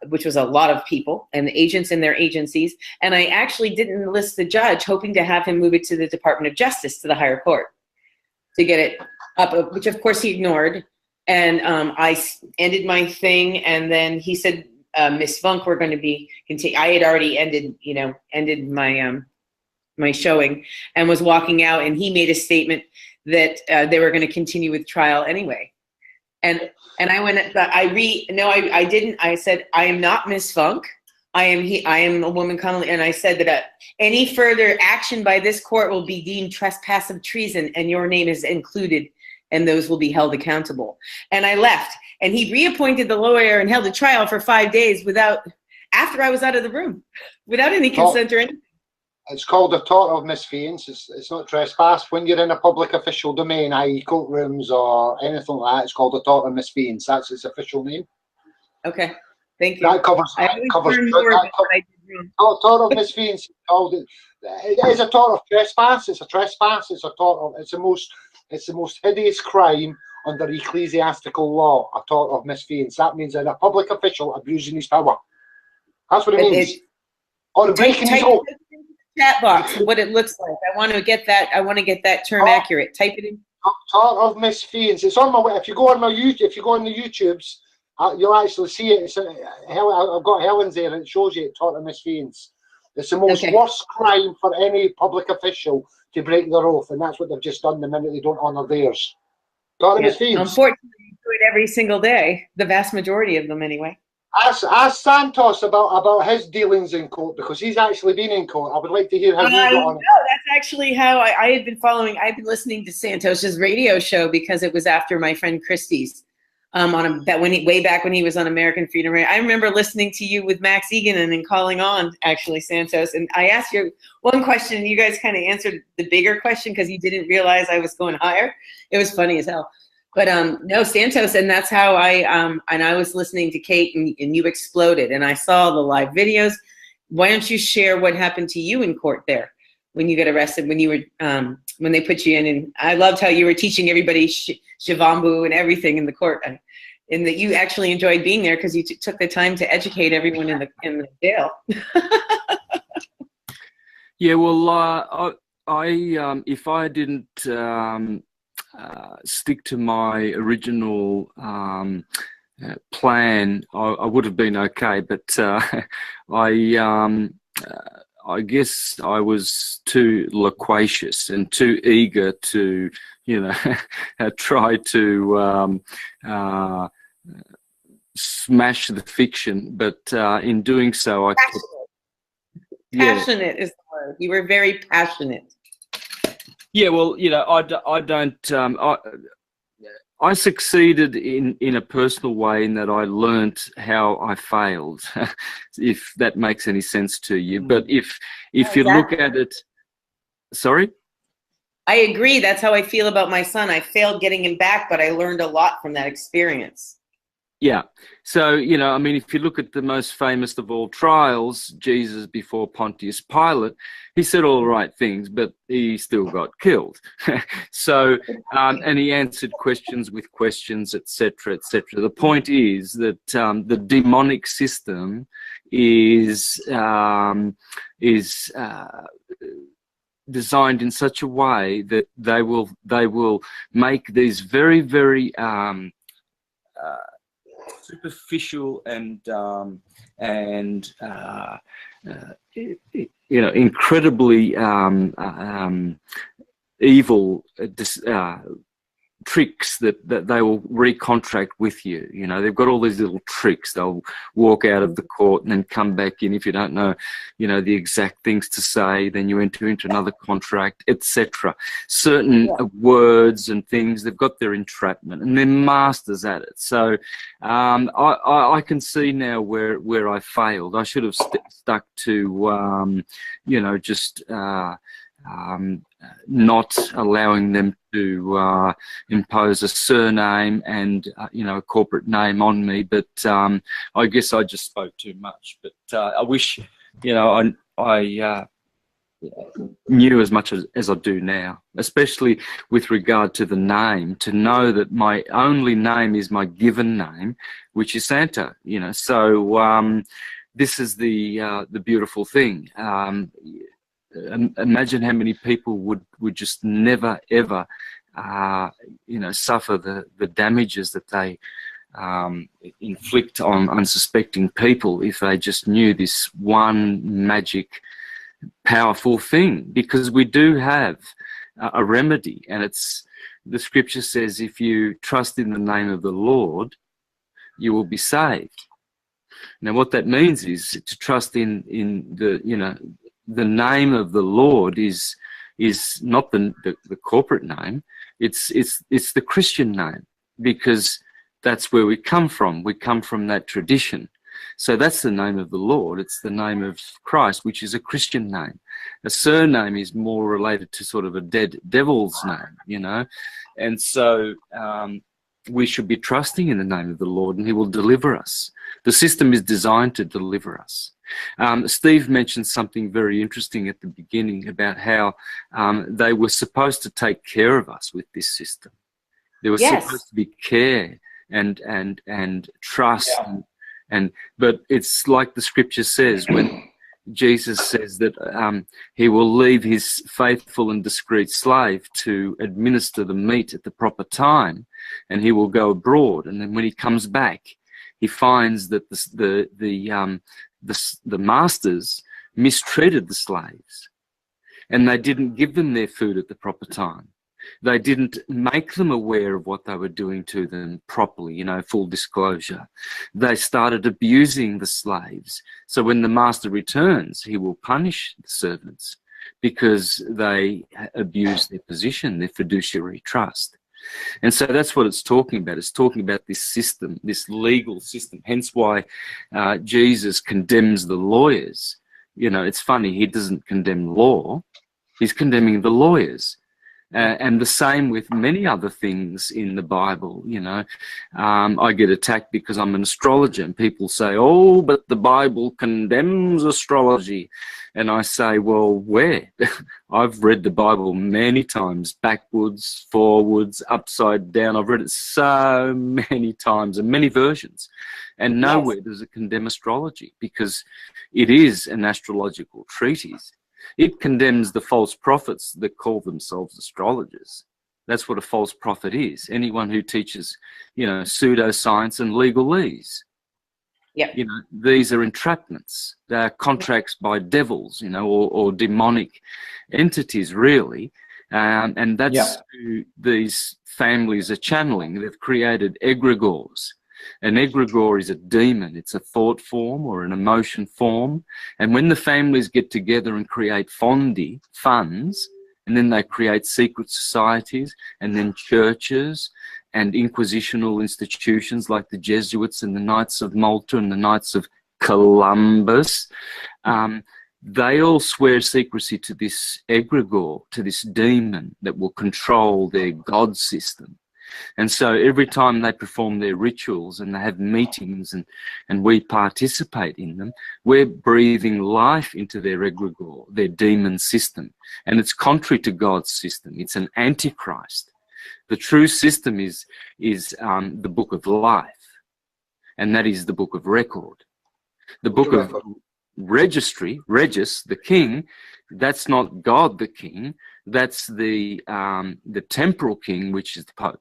which was a lot of people and the agents and their agencies. And I actually didn't list the judge, hoping to have him move it to the Department of Justice, to the higher court, to get it up, which of course he ignored. And I ended my thing, and then he said, Miss Funk were going to be I had already ended my my showing and was walking out, and he made a statement that they were going to continue with trial anyway. And I went, I didn't. I said, I am not Miss Funk. I am a woman commonly, and I said that any further action by this court will be deemed trespass of treason, and your name is included, and those will be held accountable. And I left, and he reappointed the lawyer and held a trial for 5 days after I was out of the room, without any consent or anything. It's called a tort of misfeasance. It's not trespass. When you're in a public official domain, i.e. courtrooms or anything like that, it's called a tort of misfeasance. That's its official name. Okay, thank you. That covers. Tort of misfeasance. It is a tort of trespass. It's a trespass. It's a tort of. It's the most hideous crime under ecclesiastical law. A tort of misfeasance. That means that a public official abusing his power. That's what it means. Or breaking his oath. Chat box what it looks like. I want to get that term accurate. Type it in. Tort of misfeasance. It's on my. If you go on my YouTube, if you go on the YouTubes, you'll actually see it. I've got Helen's there, and it shows you tort of misfeasance. It's the most worst crime for any public official to break their oath, and that's what they've just done the minute they don't honour theirs. Tort of misfeasance. Unfortunately, you do it every single day. The vast majority of them, anyway. Ask Santos about his dealings in court, because he's actually been in court. I would like to hear how you got on it. No, that's actually how I had been following. I've been listening to Santos's radio show because it was after my friend Christie's way back when he was on American Freedom Radio. I remember listening to you with Max Egan and then calling on actually Santos, and I asked you one question, and you guys kind of answered the bigger question because you didn't realize I was going higher. It was funny as hell. But no, Santos, and that's how I was listening to Kate, and you exploded, and I saw the live videos. Why don't you share what happened to you in court there when you got arrested, when you were when they put you in? And I loved how you were teaching everybody Shivambu and everything in the court, and that you actually enjoyed being there because you took the time to educate everyone in the jail. Yeah, well, if I didn't stick to my original plan, I would have been okay. But I guess I was too loquacious and too eager to, try to smash the fiction. But in doing so, passionate is the word. You were very passionate. Yeah, well, I succeeded in a personal way in that I learnt how I failed, if that makes any sense to you. But if you look at it, sorry? I agree. That's how I feel about my son. I failed getting him back, but I learned a lot from that experience. Yeah. So, I mean, if you look at the most famous of all trials, Jesus before Pontius Pilate, he said all the right things, but he still got killed. So, and he answered questions with questions, etc., etc. The point is that the demonic system is designed in such a way that they will make these very, very superficial and incredibly evil tricks that they will recontract with you. They've got all these little tricks. They'll walk out of the court and then come back in. If you don't know, the exact things to say, then you enter into another contract, etc. Certain words and things, they've got their entrapment, and they're masters at it. So I can see now where I failed. I should have stuck to, just not allowing them to impose a surname and a corporate name on me, but I guess I just spoke too much. But I wish I knew as much as I do now, especially with regard to the name, to know that my only name is my given name, which is Santa. So this is the beautiful thing. Imagine how many people would just never ever suffer the damages that they inflict on unsuspecting people if they just knew this one magic, powerful thing. Because we do have a remedy, and it's, the scripture says, if you trust in the name of the Lord, you will be saved. Now, what that means is to trust in the, you know, the name of the Lord is not the corporate name. It's the Christian name, because that's where we come from. We come from that tradition. So that's the name of the Lord. It's the name of Christ, which is a Christian name. A surname is more related to sort of a dead devil's name, you know. And so we should be trusting in the name of the Lord, and he will deliver us. The system is designed to deliver us. Steve mentioned something very interesting at the beginning about how they were supposed to take care of us with this system. There was supposed to be care and trust, but it's like the scripture says, when Jesus says that he will leave his faithful and discreet slave to administer the meat at the proper time, and he will go abroad, and then when he comes back, he finds that the masters mistreated the slaves, and they didn't give them their food at the proper time. They didn't make them aware of what they were doing to them properly, you know, full disclosure. They started abusing the slaves. So when the master returns, he will punish the servants because they abused their position, their fiduciary trust. And so that's what it's talking about. It's talking about this system, this legal system. Hence why Jesus condemns the lawyers. You know, it's funny, he doesn't condemn law. He's condemning the lawyers. And the same with many other things in the Bible, you know. I get attacked because I'm an astrologer, and people say, oh, but the Bible condemns astrology. And I say, well, where? I've read the Bible many times, backwards, forwards, upside down. I've read it so many times and many versions. And nowhere does it condemn astrology, because it is an astrological treatise. It condemns the false prophets that call themselves astrologers. That's what a false prophet is. Anyone who teaches, you know, pseudoscience and legalese. Yeah. You know, these are entrapments. They are contracts by devils, you know, or demonic entities, really. And that's who these families are channeling. They've created egregores. An egregore is a demon. It's a thought form or an emotion form. And when the families get together and create funds, and then they create secret societies, and then churches and inquisitional institutions like the Jesuits and the Knights of Malta and the Knights of Columbus, they all swear secrecy to this egregore, to this demon that will control their God system. And so every time they perform their rituals and they have meetings and we participate in them, we're breathing life into their egregore, their demon system. And it's contrary to God's system. It's an antichrist. The true system is the book of life, and that is the book of record. The book of registry, Regis, the king, that's not God the king, that's the temporal king, which is the Pope.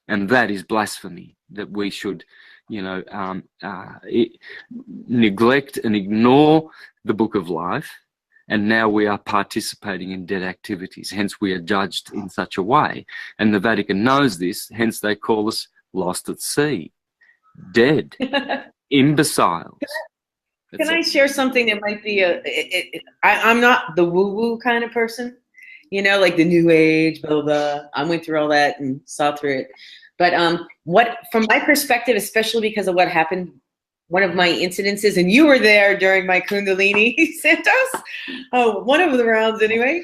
And that is blasphemy, that we should, you know, neglect and ignore the book of life. And now we are participating in dead activities. Hence, we are judged in such a way. And the Vatican knows this. Hence, they call us lost at sea, dead, imbeciles. Can I share something that might be I'm not the woo-woo kind of person. You know, like the New Age, blah, blah, blah. I went through all that and saw through it. But from my perspective, especially because of what happened, one of my incidences, and you were there during my Kundalini, Santos, one of the rounds anyway.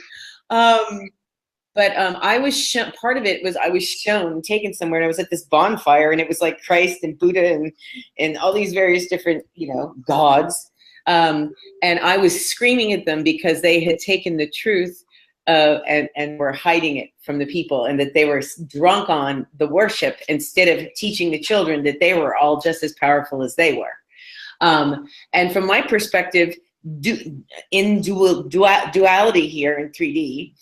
But I was part of it was I was taken somewhere, and I was at this bonfire, and it was like Christ and Buddha and all these various different, you know, gods. And I was screaming at them because they had taken the truth and were hiding it from the people, and that they were drunk on the worship instead of teaching the children that they were all just as powerful as they were. And from my perspective, in duality here in 3D,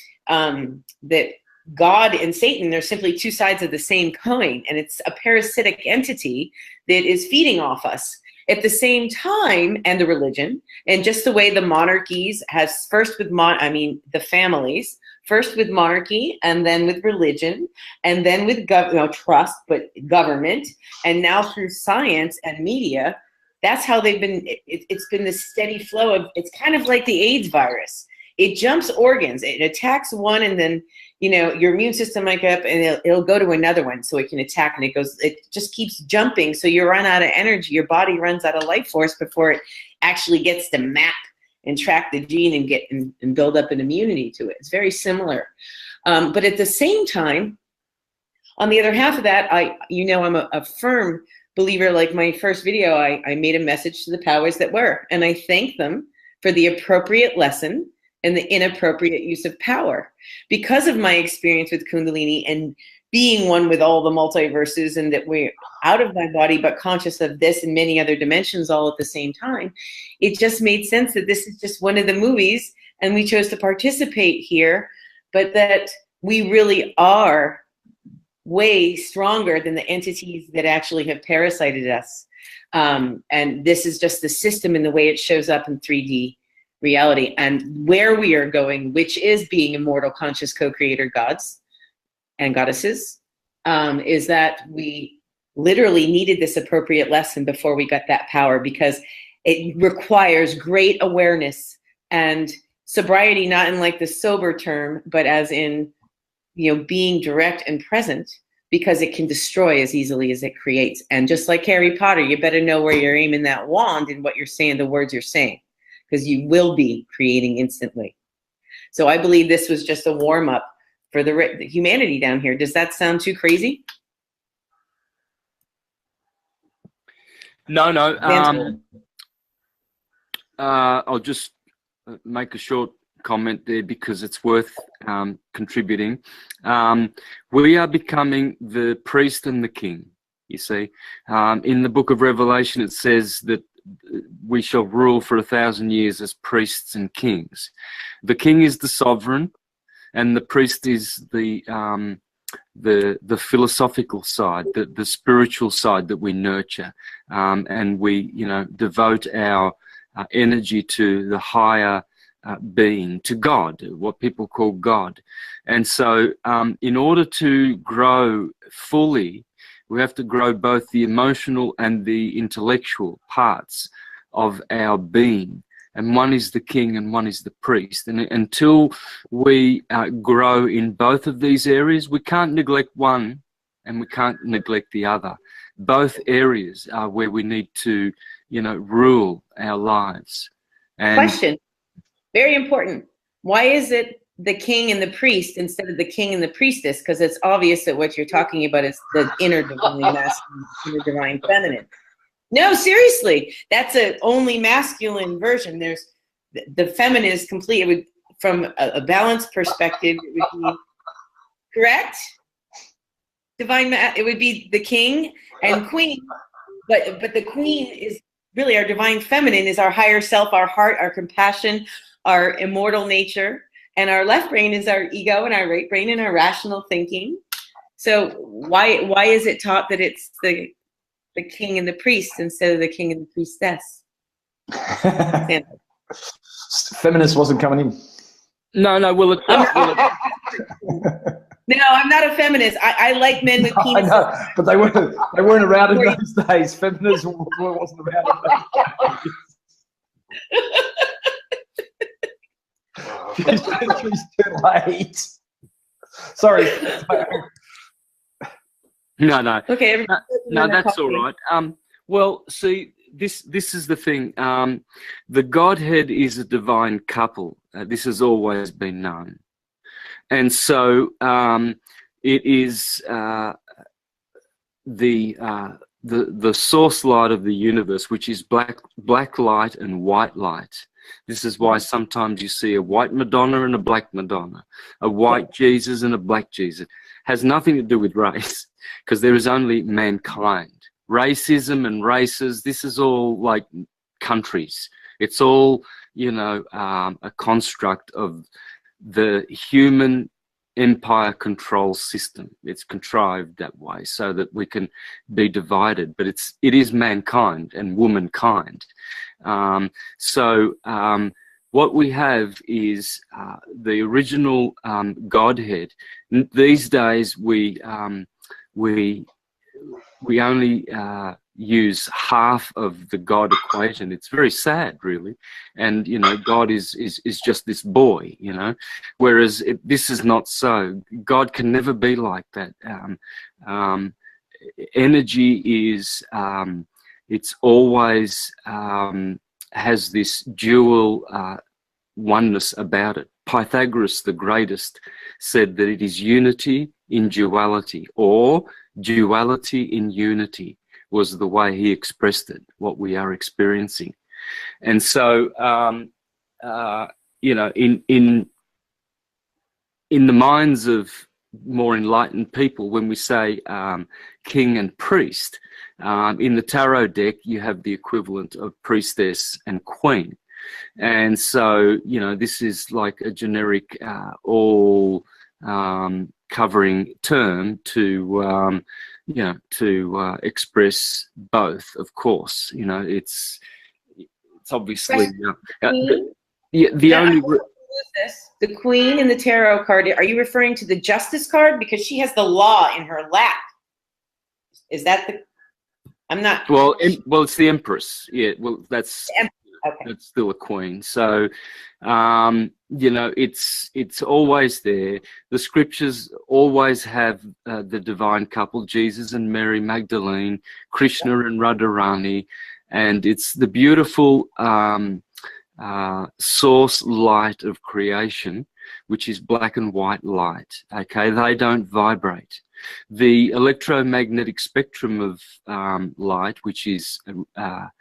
that God and Satan, they're simply two sides of the same coin, and it's a parasitic entity that is feeding off us. At the same time, and the religion, and just the way the monarchies has first with the families, first with monarchy, and then with religion, and then with trust, but government, and now through science and media. That's how they've been. It's been this steady flow of. It's kind of like the AIDS virus. It jumps organs. It attacks one, and then your immune system might go up, and it'll go to another one, so it can attack, and it just keeps jumping. So you run out of energy. Your body runs out of life force before it actually gets to map and track the gene and build up an immunity to it. It's very similar, but at the same time, on the other half of that, I'm a firm believer. Like my first video, I made a message to the powers that were, and I thank them for the appropriate lesson and the inappropriate use of power. Because of my experience with Kundalini and being one with all the multiverses, and that we're out of my body but conscious of this and many other dimensions all at the same time, it just made sense that this is just one of the movies and we chose to participate here, but that we really are way stronger than the entities that actually have parasited us. And this is just the system and the way it shows up in 3D reality, and where we are going, which is being immortal, conscious, co-creator gods and goddesses, is that we literally needed this appropriate lesson before we got that power, because it requires great awareness and sobriety, not in like the sober term, but as in, being direct and present, because it can destroy as easily as it creates. And just like Harry Potter, you better know where you're aiming that wand and what you're saying, the words you're saying, because you will be creating instantly. So I believe this was just a warm-up for the humanity down here. Does that sound too crazy? No. I'll just make a short comment there because it's worth contributing. We are becoming the priest and the king, you see. In the book of Revelation, it says that we shall rule for 1,000 years as priests and kings. The king is the sovereign, and the priest is the philosophical side, the spiritual side that we nurture, and we devote our energy to the higher being, to God, what people call God. And so in order to grow fully, we have to grow both the emotional and the intellectual parts of our being. And one is the king and one is the priest. And until we grow in both of these areas, we can't neglect one and we can't neglect the other. Both areas are where we need to, rule our lives. And question, very important. Why is it the king and the priest instead of the king and the priestess? Because it's obvious that what you're talking about is the inner divine masculine, inner divine feminine. No, seriously, that's a only masculine version. There's the feminine is complete. It would, from a balanced perspective, it would be correct. Divine, it would be the king and queen, but the queen is really our divine feminine, is our higher self, our heart, our compassion, our immortal nature. And our left brain is our ego, and our right brain and our rational thinking. So why is it taught that it's the king and the priest instead of the king and the priestess? Feminist wasn't coming in. No, No, I'm not a feminist. I like men with penises. I know, but they weren't around in those days. Feminism wasn't around in those days. She's too late. Sorry. No. Okay. No, that's all right. Well, see, this is the thing. The Godhead is a divine couple. This has always been known, and so it is the source light of the universe, which is black light and white light. This is why sometimes you see a white Madonna and a black Madonna, a white Jesus and a black Jesus. It has nothing to do with race, because there is only mankind. Racism and races, this is all like countries. It's all, a construct of the human empire control system. It's contrived that way so that we can be divided, but it is mankind and womankind. What we have is the original Godhead. These days we only use half of the God equation. It's very sad, really. And you know, God is just this boy, you know, whereas this is not so. God can never be like that. Energy is it's always has this dual oneness about it. Pythagoras, the greatest, said that it is unity in duality, or duality in unity was the way he expressed it, what we are experiencing. And so, you know, in the minds of more enlightened people, when we say king and priest, in the tarot deck, you have the equivalent of priestess and queen. And so, you know, this is like a generic, all covering term to, you know, to express both, of course. You know, it's obviously the only. The Queen in the tarot card, are you referring to the Justice card? Because she has the law in her lap. Is that the, I'm not. Well, it's the Empress. Yeah, well, that's, okay. That's still a queen. So, you know, it's always there. The scriptures always have the divine couple, Jesus and Mary Magdalene, Krishna and Radharani, and it's the beautiful source light of creation, which is black and white light. Okay, they don't vibrate. The electromagnetic spectrum of light, which is the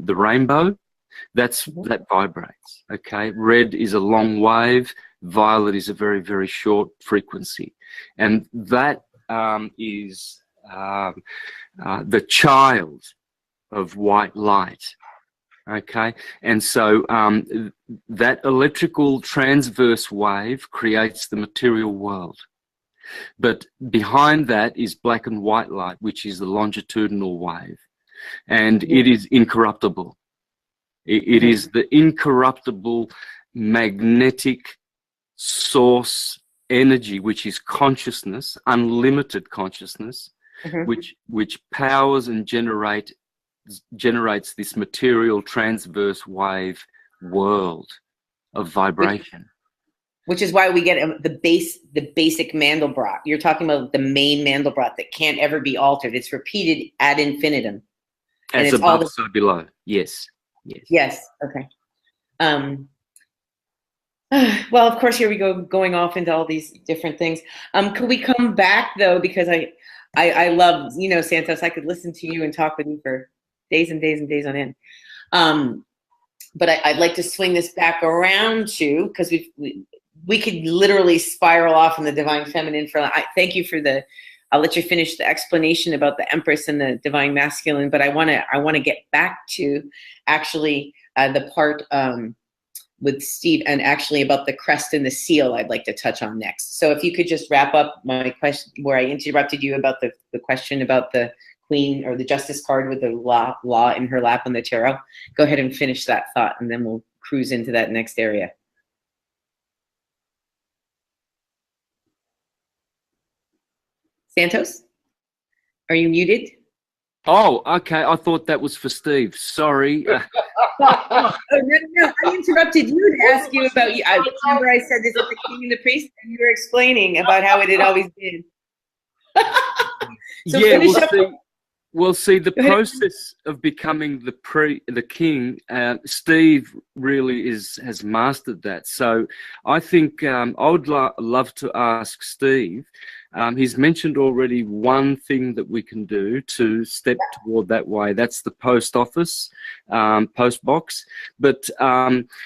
rainbow, that vibrates. Okay, red is a long wave, violet is a very, very short frequency, and that is the child of white light. Okay, and so that electrical transverse wave creates the material world, but behind that is black and white light, which is the longitudinal wave, and it is incorruptible. It is the incorruptible magnetic source energy, which is consciousness, unlimited consciousness, which powers and generates this material transverse wave world of vibration. Which is why we get the basic Mandelbrot. You're talking about the main Mandelbrot that can't ever be altered. It's repeated ad infinitum. As above, so below. Yes. Yes. Yes. Okay. Well, of course, here we go, going off into all these different things. Could we come back though, because I love, you know, Santos, I could listen to you and talk with you for days and days and days on end. But I'd like to swing this back around to, because we could literally spiral off in the divine feminine. Thank you for I'll let you finish the explanation about the Empress and the divine masculine, but I want to get back to actually the part with Steve, and actually about the crest and the seal I'd like to touch on next. So if you could just wrap up my question where I interrupted you about the question about the Queen or the Justice card with the law in her lap on the tarot. Go ahead and finish that thought, and then we'll cruise into that next area. Santos, are you muted? Oh, okay. I thought that was for Steve. Sorry. No. I interrupted you to ask you about you. I remember I said this at the King and the Priest, and you were explaining about how it had always been. So yeah, we'll see the process of becoming the king. Steve really has mastered that. So I think I would love to ask Steve. He's mentioned already one thing that we can do to step toward that way. That's the post office, post box. But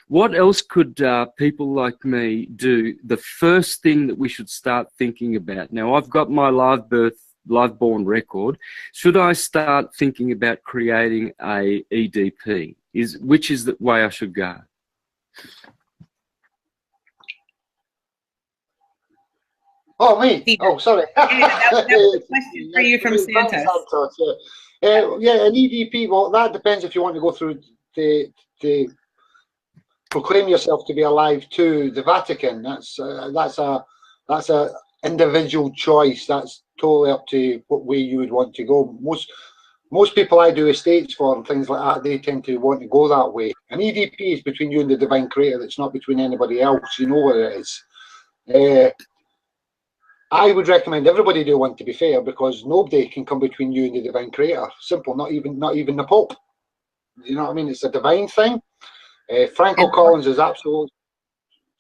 what else could people like me do? The first thing that we should start thinking about. Now, I've got my live-born record. Should I start thinking about creating a EDP? Which is the way I should go? Oh, me? Theater. Oh, sorry. Yeah, that was a question for you from Santos. Yeah, an EDP, well, that depends if you want to go through the proclaim yourself to be alive to the Vatican. That's a individual choice. That's totally up to what way you would want to go. Most people I do estates for and things like that, they tend to want to go that way. An EDP is between you and the divine creator. It's not between anybody else. You know what it is. I would recommend everybody do one, to be fair, because nobody can come between you and the divine creator. Simple. Not even the Pope. You know what I mean? It's a divine thing. Franco Collins is absolute.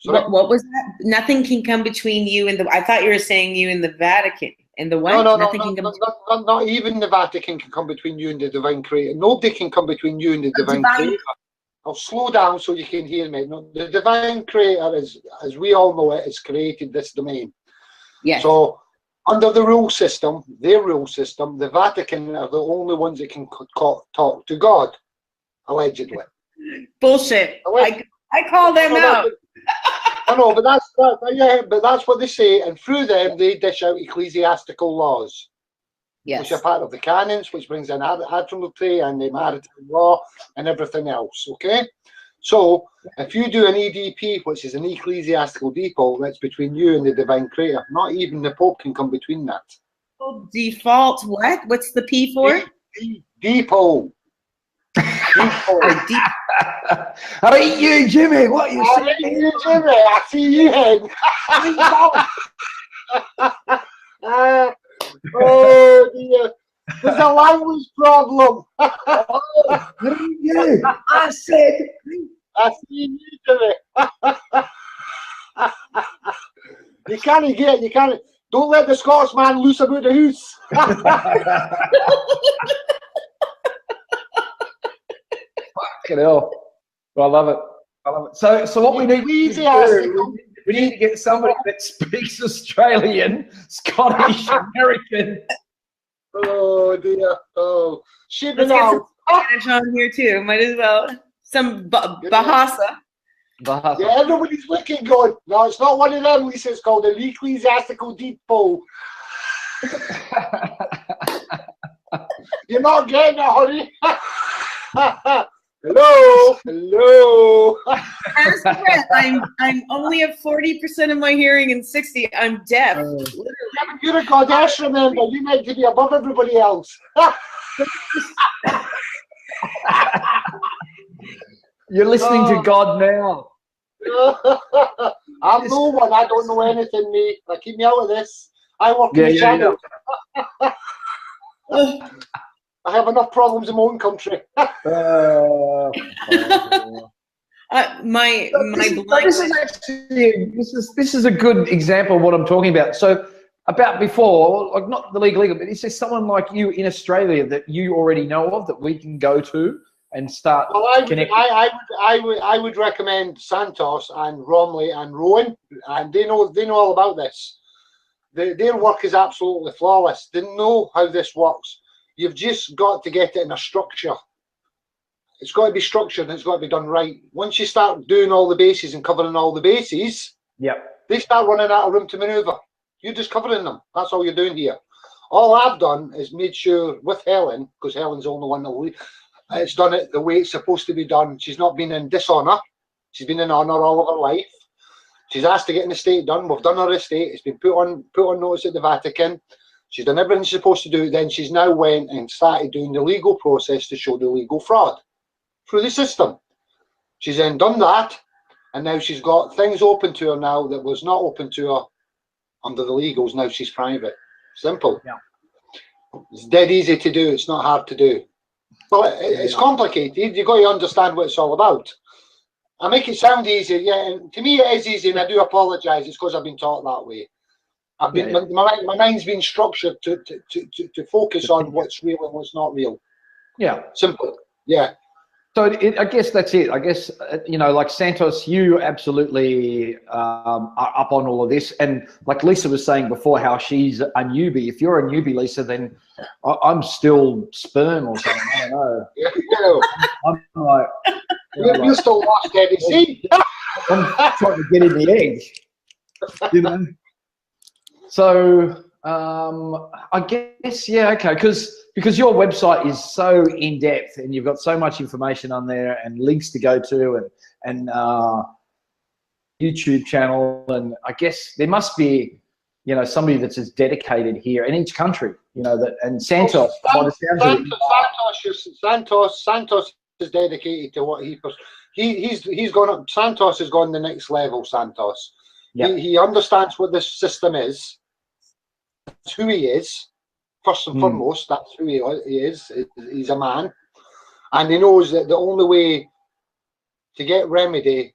What was that? Nothing can come between you and the. I thought you were saying you and the Vatican. And the what? No, Nothing can come. Not even the Vatican can come between you and the divine creator. Nobody can come between you and the divine creator. I'll slow down so you can hear me. No, the divine creator is, as we all know it, has created this domain. Yes. So under the rule system, their rule system, the Vatican are the only ones that can talk to God, allegedly. Bullshit. I call them out. I know, but that's what they say, and through them they dish out ecclesiastical laws, yes, which are part of the canons, which brings in admiralty and the maritime law and everything else. Okay, so if you do an EDP, which is an ecclesiastical depot, that's between you and the divine creator. Not even the Pope can come between that. Default what? What's the P for? Depot. I eat you, Jimmy. What are you saying? I eat you, Jimmy. I see you head. Oh dear. There's a language problem. I said. I see you, Jimmy. You can't get it. You can't. Don't let the Scotsman loose about the house. Fucking hell. I love it. I love it. So what we need to do, we need to get somebody that speaks Australian, Scottish, American. Oh dear. Oh, shit. Let's get some Spanish on here too. Might as well. Some Bahasa. Yeah, everybody's looking good. No, it's not one of them, Lisa. It's called an ecclesiastical depot. You're not getting it, honey. Hello. As I'm only at 40% of my hearing and 60. I'm deaf. You're a goddess, remember. You meant to be above everybody else. You're listening to God now. I'm no one. I don't know anything, mate. Now keep me out of this. I work in the channel. I have enough problems in my own country. This is a good example of what I'm talking about. So about before, like not the legal, but is there someone like you in Australia that you already know of that we can go to and start connecting? I would recommend Santos and Romley and Rowan, and they know all about this. Their work is absolutely flawless. They know how this works. You've just got to get it in a structure. It's got to be structured and it's got to be done right. Once you start doing all the bases and covering all the bases, they start running out of room to maneuver. You're just covering them. That's all you're doing here. All I've done is made sure with Helen, because Helen's the only one that it's done it the way it's supposed to be done. She's not been in dishonour. She's been in honour all of her life. She's asked to get an estate done. We've done her estate. It's been put on notice at the Vatican. She's done everything she's supposed to do. Then she's now went and started doing the legal process to show the legal fraud through the system. She's then done that, and now she's got things open to her now that was not open to her under the legals. Now she's private. Simple. Yeah. It's dead easy to do. It's not hard to do. Well, it's complicated. You've got to understand what it's all about. I make it sound easy. Yeah, and to me it is easy, and I do apologise. It's because I've been taught that way. I've been my mind's been structured to focus on what's real and what's not real. Yeah, simple. Yeah. So I guess that's it. I guess like Santos, you absolutely are up on all of this, and like Lisa was saying before, how she's a newbie. If you're a newbie, Lisa, then I'm still sperm or something. I don't know. Yeah, I'm like, you're still lost, Eddie. See, I'm trying to get in the egg. So I guess, yeah, okay, because your website is so in depth and you've got so much information on there and links to go to and YouTube channel, and I guess there must be, you know, somebody that's as dedicated here in each country, you know, that, and Santos, by the sounds of it, Santos is dedicated to what he's gone up. Santos has gone the next level. Santos, he understands what this system is. That's who he is. First and foremost, that's who he is. He's a man, and he knows that the only way to get remedy,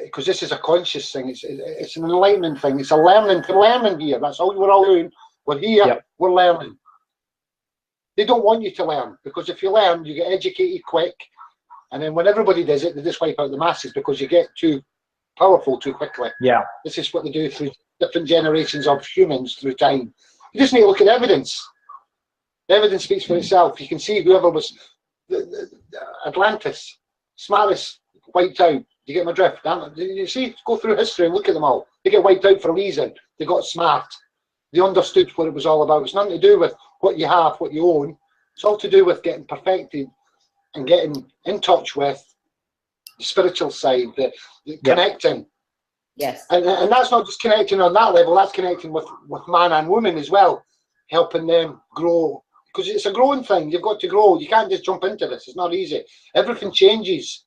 because this is a conscious thing, it's an enlightenment thing, it's a learning here. That's all we're all doing. We're here, we're learning. They don't want you to learn, because if you learn, you get educated quick, and then when everybody does it, they just wipe out the masses because you get too powerful too quickly. Yeah, this is what they do through different generations of humans through time. You just need to look at evidence. The evidence speaks for itself. You can see whoever was Atlantis, smartest, wiped out. You get my drift? You see, go through history and look at them all. They get wiped out for a reason. They got smart. They understood what it was all about. It's nothing to do with what you have, what you own. It's all to do with getting perfected and getting in touch with the spiritual side, the connecting. Yes. And that's not just connecting on that level, that's connecting with man and woman as well, helping them grow. Because it's a growing thing. You've got to grow. You can't just jump into this. It's not easy. Everything changes.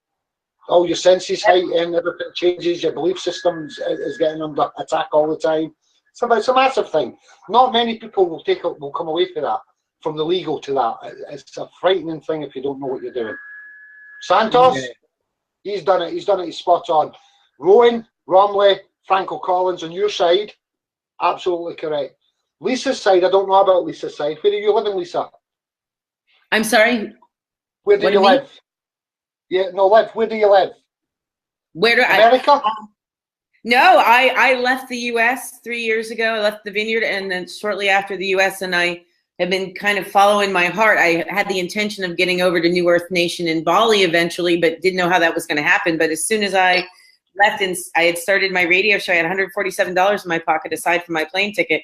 All your senses heighten, everything changes, your belief system is getting under attack all the time. So it's a massive thing. Not many people will come away from that, from the legal to that. It's a frightening thing if you don't know what you're doing. Santos, he's done it. He's spot on. Rowan, Romley, Franco Collins on your side, absolutely correct. Lisa's side, I don't know about Lisa's side. Where do you live in, Lisa? I'm sorry? Where do you live? Yeah, no, live. Where do you live? Where do America? No, I left the U.S. 3 years ago. I left the vineyard, and then shortly after the U.S., and I have been kind of following my heart. I had the intention of getting over to New Earth Nation in Bali eventually, but didn't know how that was going to happen. But as soon as I left and I had started my radio show, I had $147 in my pocket aside from my plane ticket.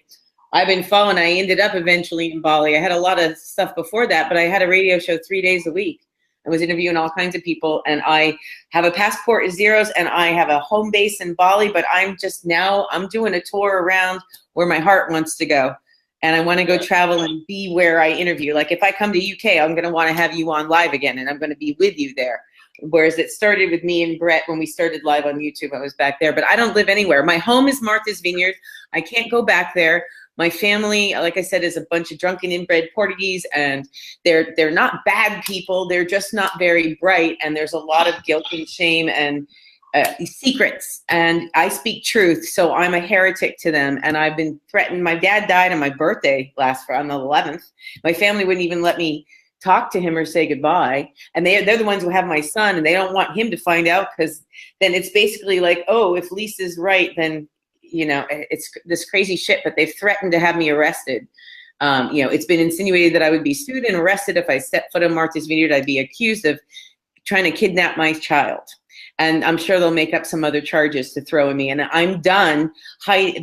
I've been following. I ended up eventually in Bali. I had a lot of stuff before that, but I had a radio show 3 days a week. I was interviewing all kinds of people, and I have a passport in zeros, and I have a home base in Bali, but I'm doing a tour around where my heart wants to go. And I want to go travel and be where I interview. Like if I come to UK, I'm going to want to have you on live again, and I'm going to be with you there. Whereas it started with me and Brett when we started live on YouTube. I was back there, but I don't live anywhere. My home is Martha's Vineyard. I can't go back there. My family, like I said, is a bunch of drunken inbred Portuguese, and they're not bad people. They're just not very bright, and there's a lot of guilt and shame and secrets. And I speak truth, so I'm a heretic to them. And I've been threatened. My dad died on my birthday on the 11th. My family wouldn't even let me talk to him or say goodbye. And they're the ones who have my son, and they don't want him to find out, because then it's basically like, oh, if Lisa's right, then you know, it's this crazy shit, but they've threatened to have me arrested. You know, it's been insinuated that I would be sued and arrested if I set foot on Martha's Vineyard. I'd be accused of trying to kidnap my child. And I'm sure they'll make up some other charges to throw at me. And I'm done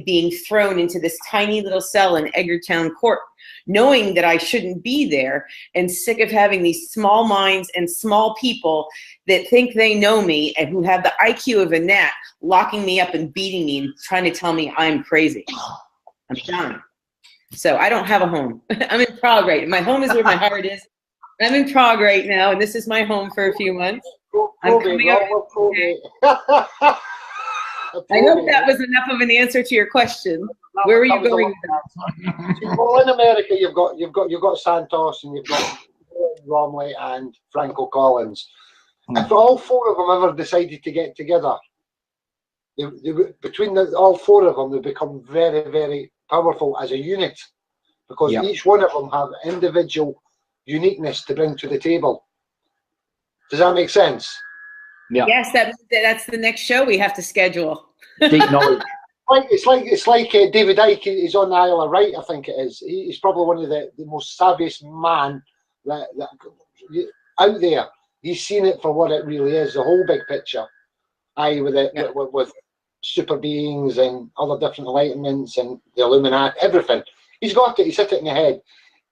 being thrown into this tiny little cell in Edgartown Court, knowing that I shouldn't be there, and sick of having these small minds and small people that think they know me and who have the IQ of a gnat locking me up and beating me and trying to tell me I'm crazy. I'm done. So I don't have a home. I'm in Prague right now. My home is where my heart is. I'm in Prague right now, and this is my home for a few months. I hope that was enough of an answer to your question. Where were you going? Well, in America, you've got Santos, and you've got Romley and Franco Collins. If all four of them ever decided to get together, between all four of them, they become very, very powerful as a unit, because each one of them have individual uniqueness to bring to the table. Does that make sense? Yeah. Yes, that's the next show we have to schedule. Deep knowledge. It's like David Icke is on the Isle of Wight, I think it is. He's probably one of the most savviest man that out there. He's seen it for what it really is, the whole big picture. With super beings and other different enlightenments and the Illuminati, everything. He's got it. He's hit it in the head.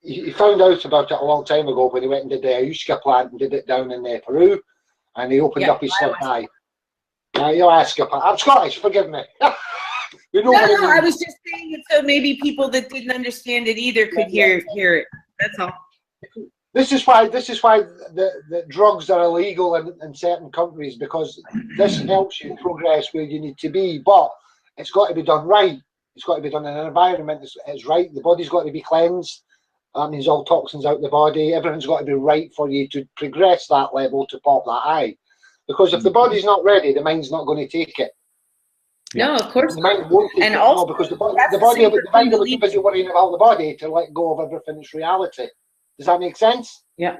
He found out about it a long time ago when he went and did the ayahuasca plant and did it down in Peru, and he opened up his third eye. Now you'll ask him. I'm Scottish. Forgive me. You know no, I was just saying it so maybe people that didn't understand it either could hear it. That's all. This is why the drugs are illegal in certain countries, because this helps you progress where you need to be, but it's got to be done right. It's got to be done in an environment that's right. The body's got to be cleansed. That means all toxins out the body. Everything's got to be right for you to progress that level to pop that eye. Because if the body's not ready, the mind's not going to take it. No, of course. The mind won't take it. Also, because the mind will be busy worrying about the body to let go of everything that's reality. Does that make sense? Yeah.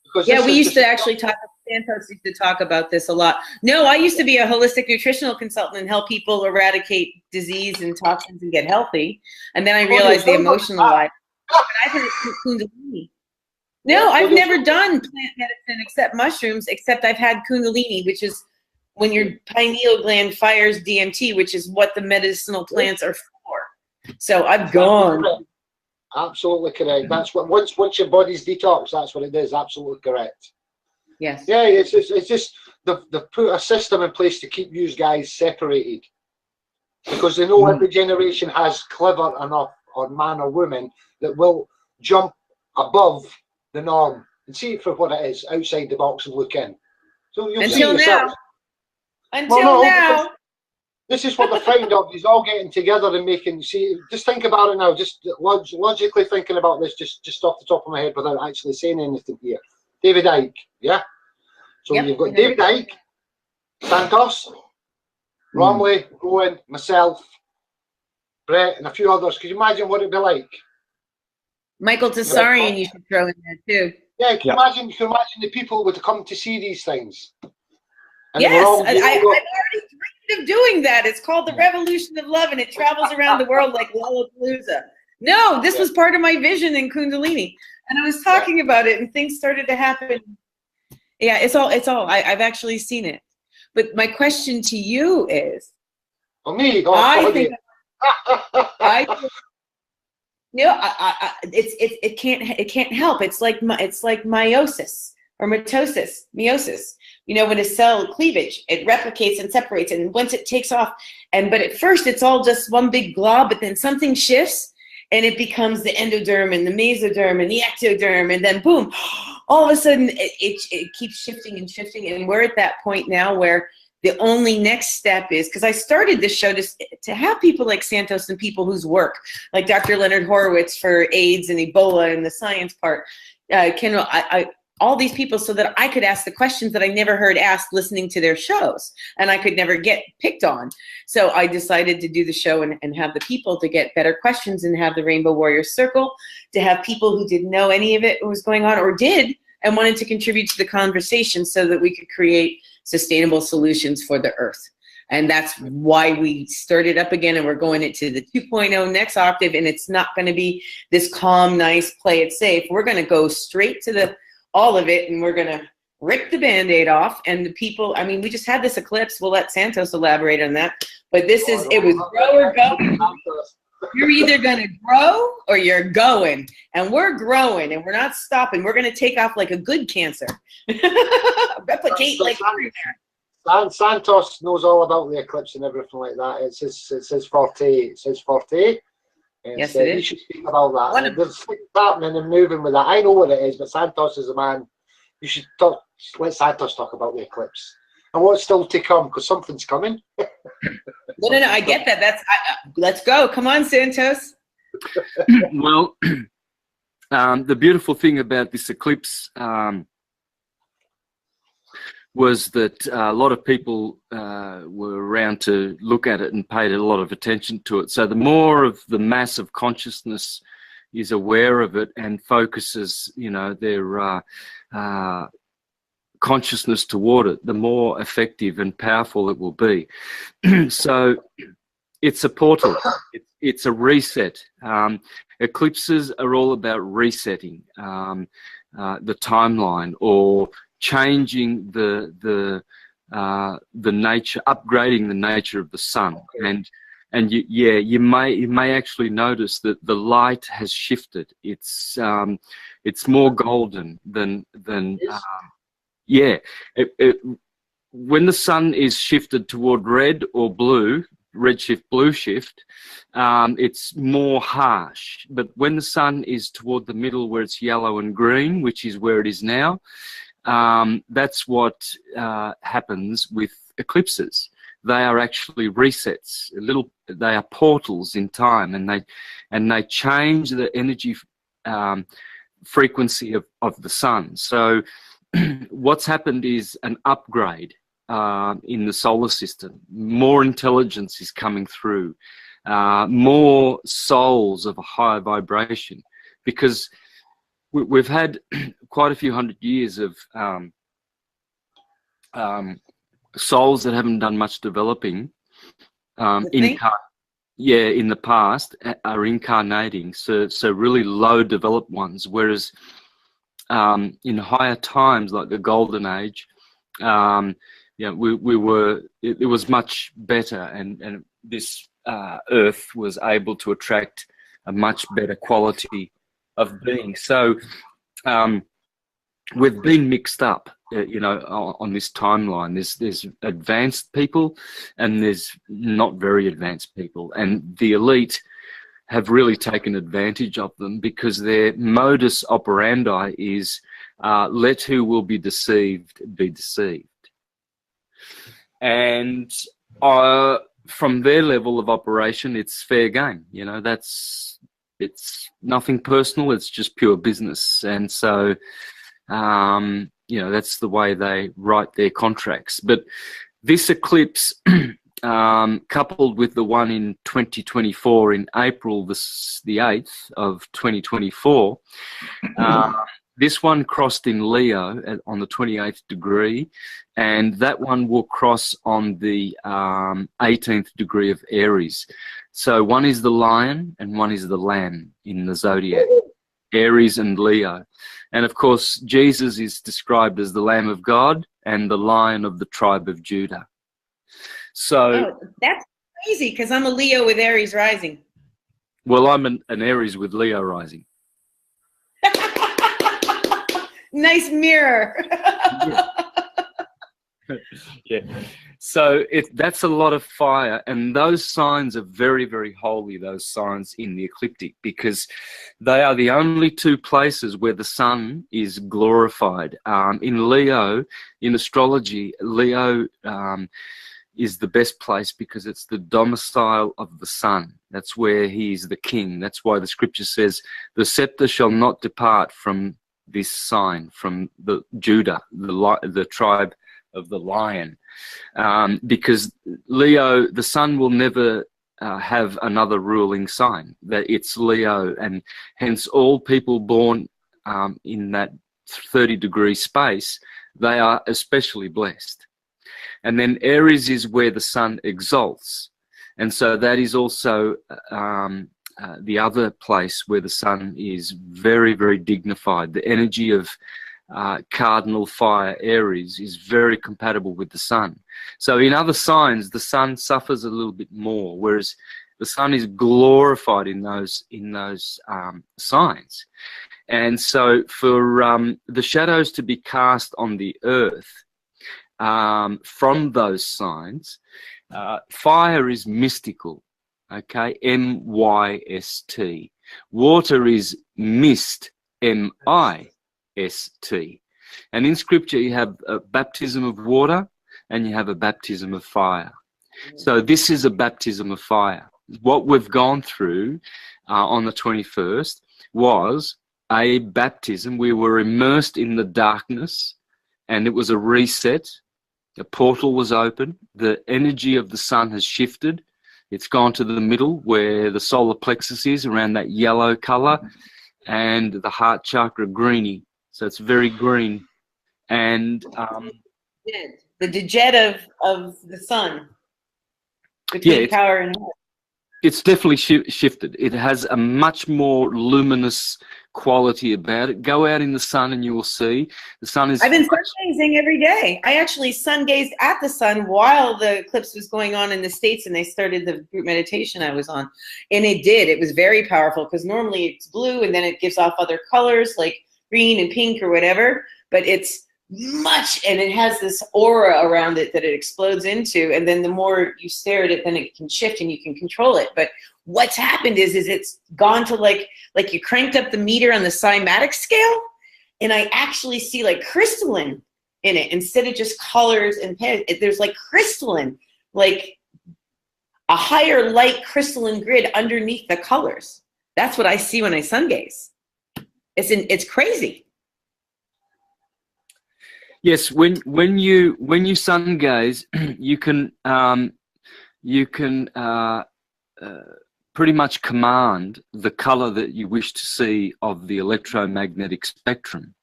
Because we used to actually talk. Santos used to talk about this a lot. No, I used to be a holistic nutritional consultant and help people eradicate disease and toxins and get healthy. And then I realized the emotional life. But I've heard Kundalini. No, I've never done plant medicine except mushrooms, except I've had Kundalini, which is when your pineal gland fires DMT, which is what the medicinal plants are for. So I've gone. Absolutely correct. That's what once your body's detox, that's what it is. Absolutely correct. Yes. Yeah, it's just they've put a system in place to keep you guys separated, because they know every generation has clever enough, or man or woman, that will jump above the norm and see it for what it is, outside the box and look in. So you'll see yourself. Until now. This is what they're frightened of. He's all getting together and making. See, just think about it now. Just logically thinking about this, just off the top of my head, without actually saying anything here. David Icke, yeah. So you've got David Icke, Santos, Romley, Rowan, myself, Brett, and a few others. Could you imagine what it'd be like? Michael Tessarian, you should throw in there too. Yeah, can you imagine the people would come to see these things? And yes, I've already dreamed of doing that. It's called the Revolution of Love, and it travels around the world like Lollapalooza. No, this was part of my vision in Kundalini, and I was talking about it, and things started to happen. Yeah, it's all. I've actually seen it. But my question to you is, it can't help. It's like meiosis or meiosis. You know, when a cell cleavage, it replicates and separates, and once it takes off, but at first it's all just one big glob, but then something shifts, and it becomes the endoderm and the mesoderm and the ectoderm, and then boom, all of a sudden it keeps shifting and shifting, and we're at that point now where the only next step is, because I started this show to have people like Santos and people whose work, like Dr. Leonard Horowitz for AIDS and Ebola and the science part, all these people, so that I could ask the questions that I never heard asked listening to their shows, and I could never get picked on. So I decided to do the show and have the people to get better questions, and have the Rainbow Warrior Circle to have people who didn't know any of it was going on, or did, and wanted to contribute to the conversation, so that we could create sustainable solutions for the earth. And that's why we started up again, and we're going into the 2.0 next octave, and it's not going to be this calm, nice, play it safe. We're going to go straight to all of it, and we're going to rip the Band-Aid off. And the people, I mean, we just had this eclipse. We'll let Santos elaborate on that. But it was grow or go. You're either going to grow or you're going. And we're growing, and we're not stopping. We're going to take off like a good cancer. Replicate like everywhere. Santos knows all about the eclipse and everything like that. It's his forte. It's his forte. Yes, it is. You should speak about that. There's things happening and moving with that. I know what it is, but Santos is the man. You should let Santos talk about the eclipse and what's still to come, because something's coming. No, I get that. Let's go. Come on, Santos. Well, the beautiful thing about this eclipse was that a lot of people were around to look at it and paid a lot of attention to it. So the more of the mass of consciousness is aware of it and focuses, you know, their consciousness toward it, the more effective and powerful it will be. So it's a portal. It's a reset. Eclipses are all about resetting the timeline, or changing the the nature, upgrading the nature of the sun. And you may actually notice that the light has shifted. It's more golden than when the sun is shifted toward red or blue, red shift, blue shift, it's more harsh. But when the sun is toward the middle where it's yellow and green, which is where it is now, that's what happens with eclipses. They are actually resets, they are portals in time, and they change the energy frequency of the sun. So what's happened is an upgrade in the solar system. More intelligence is coming through, more souls of a higher vibration, because we've had quite a few hundred years of souls that haven't done much developing in the past are incarnating, so really low developed ones, whereas in higher times like the golden age, it was much better, and this earth was able to attract a much better quality of being. So we've been mixed up, on this timeline. There's advanced people and there's not very advanced people, and the elite have really taken advantage of them because their modus operandi is let who will be deceived be deceived. And from their level of operation, it's fair game. It's nothing personal, it's just pure business. And so that's the way they write their contracts. But this eclipse, coupled with the one in 2024 in April the 8th of 2024, this one crossed in Leo on the 28th degree, and that one will cross on the 18th degree of Aries. So one is the lion and one is the lamb in the zodiac, Aries and Leo. And of course, Jesus is described as the Lamb of God and the Lion of the tribe of Judah. So that's crazy, because I'm a Leo with Aries rising. Well, I'm an Aries with Leo rising. Nice mirror. Yeah. So that's a lot of fire, and those signs are very, very holy, those signs in the ecliptic, because they are the only two places where the sun is glorified. In Leo, in astrology, Leo is the best place because it's the domicile of the sun. That's where he is the king. That's why the scripture says, the scepter shall not depart from this sign, from the Judah, the tribe of the lion, because Leo, the sun will never have another ruling sign. That it's Leo, and hence all people born in that 30-degree space, they are especially blessed. And then Aries is where the sun exalts, and so that is also the other place where the sun is very, very dignified. The energy of cardinal fire Aries is very compatible with the sun. So in other signs, the sun suffers a little bit more, whereas the sun is glorified in those signs. And so for the shadows to be cast on the earth from those signs, fire is mystical, okay, M-Y-S-T. Water is mist, M-I-S-T. And in scripture you have a baptism of water and you have a baptism of fire. So this is a baptism of fire. What we've gone through on the 21st was a baptism. We were immersed in the darkness, and it was a reset. The portal was open. The energy of the sun has shifted. It's gone to the middle where the solar plexus is, around that yellow color, and the heart chakra greeny. So it's very green. And the dejed of the sun, between power and heart. It's definitely shifted. It has a much more luminous quality about it. Go out in the sun and you will see the sun is. I've been sun gazing every day. I actually sun gazed at the sun while the eclipse was going on in the States, and they started the group meditation I was on. And it was very powerful, because normally it's blue and then it gives off other colors like green and pink or whatever, but it's much, and it has this aura around it that it explodes into, and then the more you stare at it, then it can shift and you can control it. But what's happened is it's gone to like you cranked up the meter on the cymatic scale, and I actually see like crystalline in it instead of just colors and there's like crystalline, like a higher light crystalline grid underneath the colors. That's what I see when I sun gaze. It's crazy. Yes, when you sun gaze, you can pretty much command the color that you wish to see of the electromagnetic spectrum.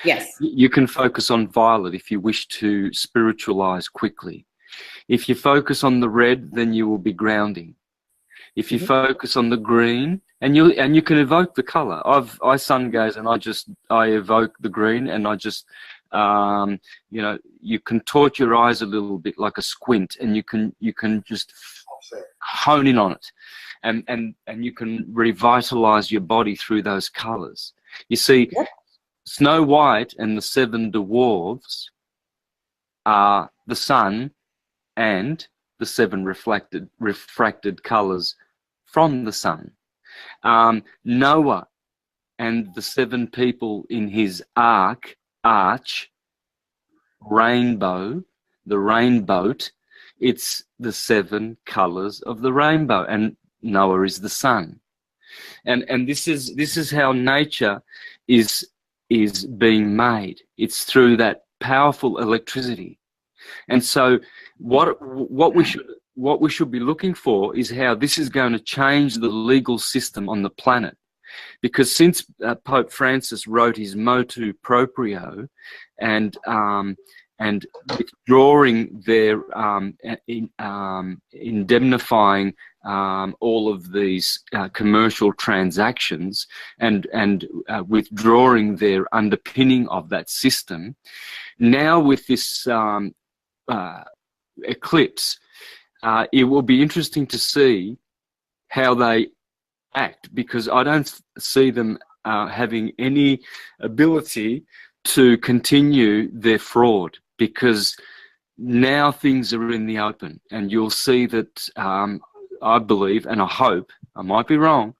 Yes. You can focus on violet if you wish to spiritualize quickly. If you focus on the red, then you will be grounding. If you focus on the green, and you can evoke the color. I sun gaze and I evoke the green, and I just you know, you contort your eyes a little bit like a squint, and you can just hone in on it, and you can revitalize your body through those colors. You see, Snow White and the 7 dwarves are the sun and the 7 refracted colors from the sun. Noah and the 7 people in his arch, rainbow, the rainbow, it's the 7 colors of the rainbow, and Noah is the sun. And this is how nature is being made. It's through that powerful electricity. And so what we should be looking for is how this is going to change the legal system on the planet. Because since Pope Francis wrote his motu proprio and withdrawing their indemnifying all of these commercial transactions and withdrawing their underpinning of that system, now with this eclipse, it will be interesting to see how they act, because I don't see them having any ability to continue their fraud, because now things are in the open, and you'll see that I believe, and I hope, I might be wrong,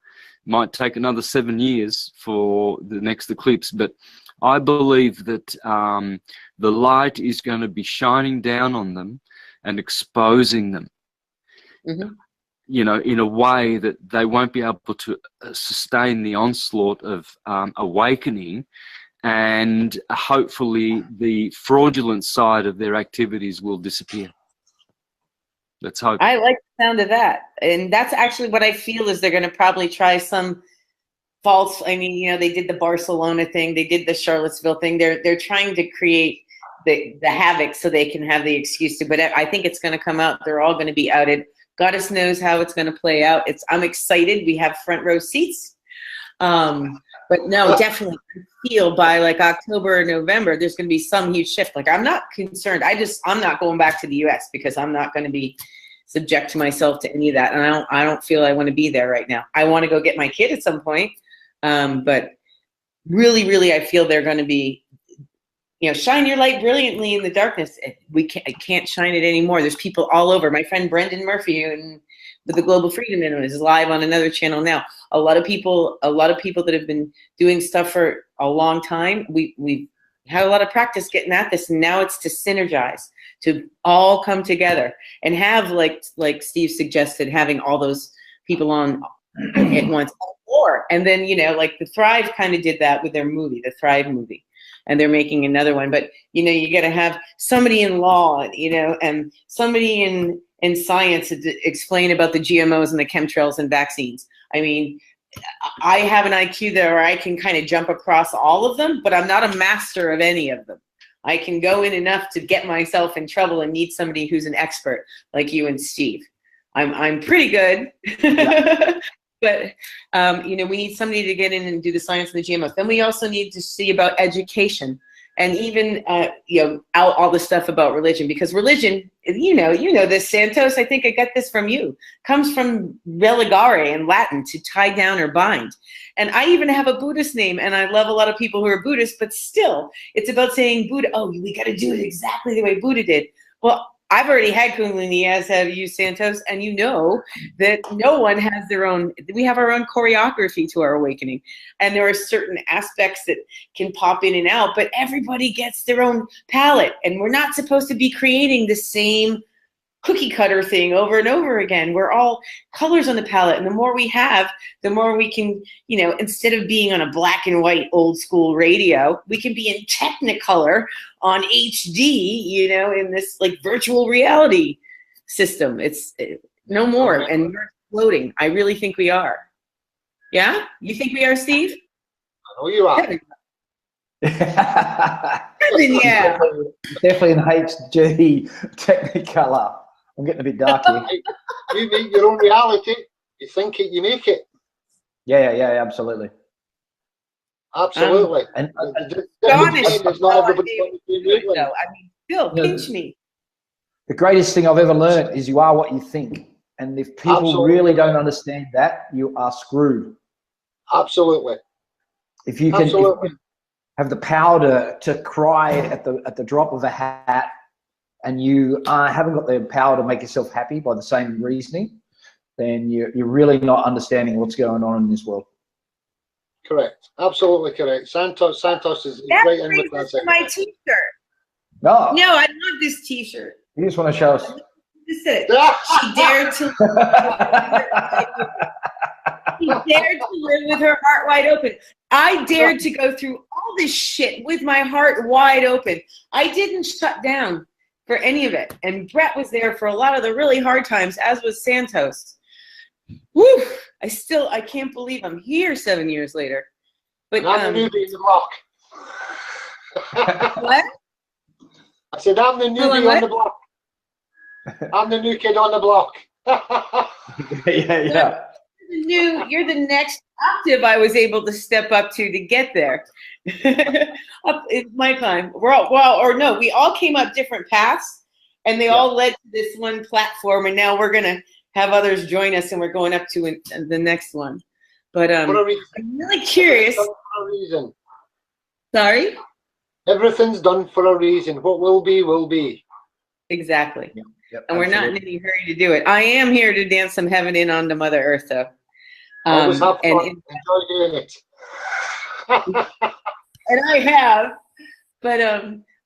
might take another 7 years for the next eclipse, but I believe that the light is going to be shining down on them and exposing them. You know, in a way that they won't be able to sustain the onslaught of awakening, and hopefully the fraudulent side of their activities will disappear. Let's hope. I like the sound of that. And that's actually what I feel is they're going to probably try some false, I mean, you know, they did the Barcelona thing, they did the Charlottesville thing. They're trying to create the havoc so they can have the excuse to, but I think it's going to come out. They're all going to be outed. Goddess knows how it's going to play out. I'm excited. We have front row seats. But no, definitely feel by like October or November, there's going to be some huge shift. Like, I'm not concerned. I'm not going back to the US because I'm not going to be subject to myself to any of that. And I don't feel I want to be there right now. I want to go get my kid at some point. But really, really, I feel they're going to be, you know, shine your light brilliantly in the darkness. I can't shine it anymore. There's people all over. My friend Brendan Murphy with the Global Freedom Movement is live on another channel now. A lot of people that have been doing stuff for a long time. We've had a lot of practice getting at this, and now it's to synergize, to all come together and have, like Steve suggested, having all those people on at once. And then, you know, like the Thrive kind of did that with their movie, the Thrive movie. And they're making another one. But, you know, you got to have somebody in law, you know, and somebody in science to explain about the GMOs and the chemtrails and vaccines. I mean, I have an IQ there where I can kind of jump across all of them, but I'm not a master of any of them. I can go in enough to get myself in trouble and need somebody who's an expert like you and Steve. I'm pretty good. But you know, we need somebody to get in and do the science of the GMOs. Then we also need to see about education, and even you know, all the stuff about religion, because religion, you know this, Santos, I think I got this from you, comes from religare in Latin, to tie down or bind. And I even have a Buddhist name, and I love a lot of people who are Buddhist, but still, it's about saying Buddha, oh, we got to do it exactly the way Buddha did. Well, I've already had Kundalini, as have you, Santos, and you know that no one has their own, we have our own choreography to our awakening. And there are certain aspects that can pop in and out, but everybody gets their own palette. And we're not supposed to be creating the same cookie cutter thing over and over again. We're all colors on the palette. And the more we have, the more we can, you know, instead of being on a black and white old school radio, we can be in Technicolor on HD, you know, in this like virtual reality system. It's no more. And we're exploding. I really think we are. Yeah? You think we are, Steve? I know you are. Yeah. Definitely in HD Technicolor. I'm getting a bit dark here. You make your own reality. You think it, you make it. Yeah, absolutely. Absolutely. And honest, there's not everybody. I mean, Bill, pinch me. The greatest thing I've ever learned is you are what you think. And if people really don't understand that, you are screwed. Absolutely. If you can have the power to cry at the drop of a hat, and you haven't got the power to make yourself happy by the same reasoning, then you're really not understanding what's going on in this world. Correct. Absolutely correct. Santos is right in with that. My T-shirt. No, I love this T-shirt. You just want to show us. This is it. She dared to. She dared to live with her heart wide open. I dared to go through all this shit with my heart wide open. I didn't shut down for any of it. And Brett was there for a lot of the really hard times, as was Santos. Woo! I can't believe I'm here 7 years later. But I'm the newbie in the block. What? I said, I'm the newbie on the block. I'm the new kid on the block. Yeah. You're the next octave I was able to step up to get there. It's my time. We all came up different paths, and they all led to this one platform, and now we're gonna have others join us, and we're going up to the next one. But I'm really curious. For a reason. Sorry? Everything's done for a reason. What will be, will be. Exactly. Yep, and we're not in any hurry to do it. I am here to dance some heaven in onto Mother Earth, though. Always have fun. Enjoy doing it. And I have, but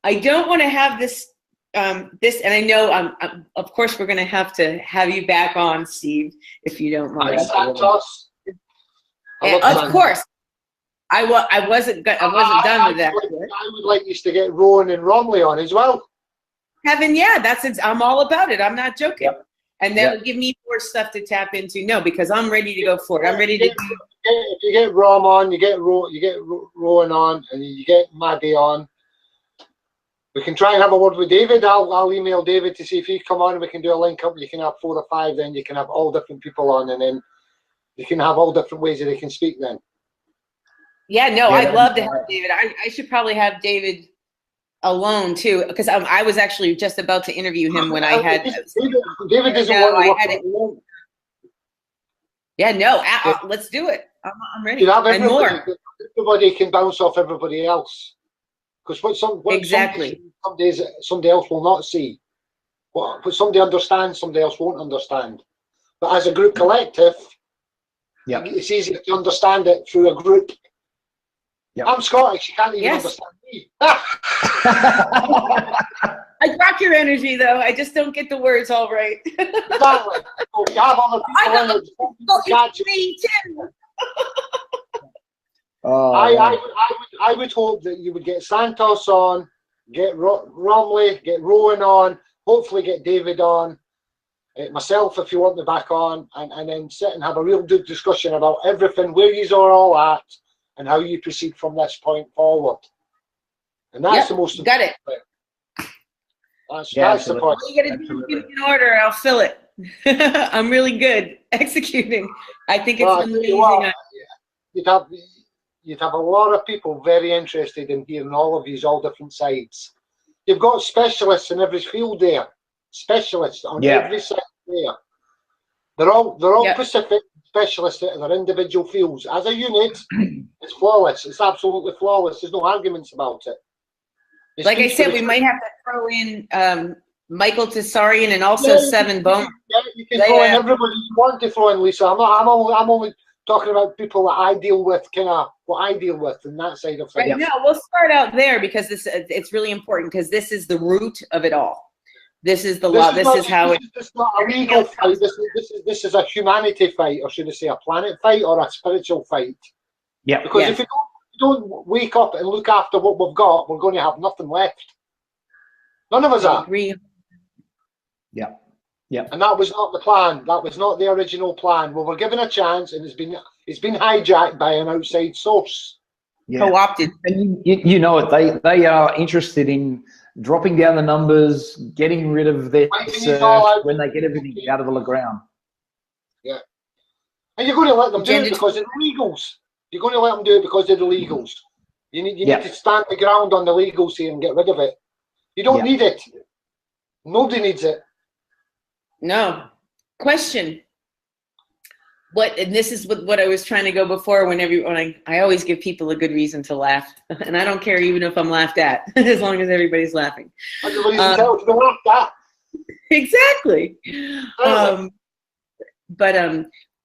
I don't want to have this. And I know, of course, we're going to have you back on, Steve, if you don't mind. Santos. Of course. I wasn't done with that. I would like you to get Rowan and Romley on as well. Heaven, yeah, I'm all about it. I'm not joking. Yep. And that'll give me more stuff to tap into. No, because I'm ready to go for it. I'm ready to do. If you get Rom on, you get Rowan on, and you get Maddie on. We can try and have a word with David. I'll email David to see if he come on, and we can do a link up. You can have 4 or 5, then you can have all different people on, and then you can have all different ways that they can speak then. Yeah, no, I'd love to have David. I should probably have David alone too, because I was actually just about to interview him when I had. David doesn't want to work alone. Yeah, no, let's do it. I'm ready. You have and more. Everybody can bounce off everybody else. Because exactly. Some days somebody else will not see. What somebody understands, somebody else won't understand. But as a group collective, it's easier to understand it through a group. Yep. I'm Scottish, you can't even understand me. I rock your energy though, I just don't get the words all right. Exactly. So you have other people in it. I would hope that you would get Santos on, get Romley, get Rowan on, hopefully get David on, myself if you want me back on, and then sit and have a real good discussion about everything, where you are all at, and how you proceed from this point forward. And that's the most important thing. That's the point. All you gotta do is give me an order, I'll fill it. I'm really good executing. I think it's Well, I tell you amazing. what, you'd have a lot of people very interested in hearing all of these, all different sides. You've got specialists in every field there. Specialists on every side there. They're all specific specialists in their individual fields. As a unit, it's flawless. It's absolutely flawless. There's no arguments about it. Like I said, we might have to throw in Michael Tessarian and also Seven Bone. Yeah, you can throw in everybody you want to throw in, Lisa. I'm only talking about people that I deal with, kind of what I deal with and that side of things. Right. No, we'll start out there because it's really important because this is the root of it all. This is the law. This is how it's not a legal fight. This is a humanity fight, or should I say a planet fight or a spiritual fight? Yeah. Because if you don't wake up and look after what we've got, we're going to have nothing left. None of us are. Yeah. Yeah. And that was not the plan. That was not the original plan. We were given a chance, and it's been hijacked by an outside source. Yeah. Co-opted. And you know it. They are interested in dropping down the numbers, getting rid of their surf when they get everything out of the ground. Yeah. And you're going to let them do it because of the legals. You're going to let them do it because of the legals. You need to stand the ground on the legals here and get rid of it. You don't need it. Nobody needs it. No. Question. And this is what I was trying to go before when I always give people a good reason to laugh. And I don't care even if I'm laughed at, as long as everybody's laughing. Everybody's entitled to be laughed at. Exactly.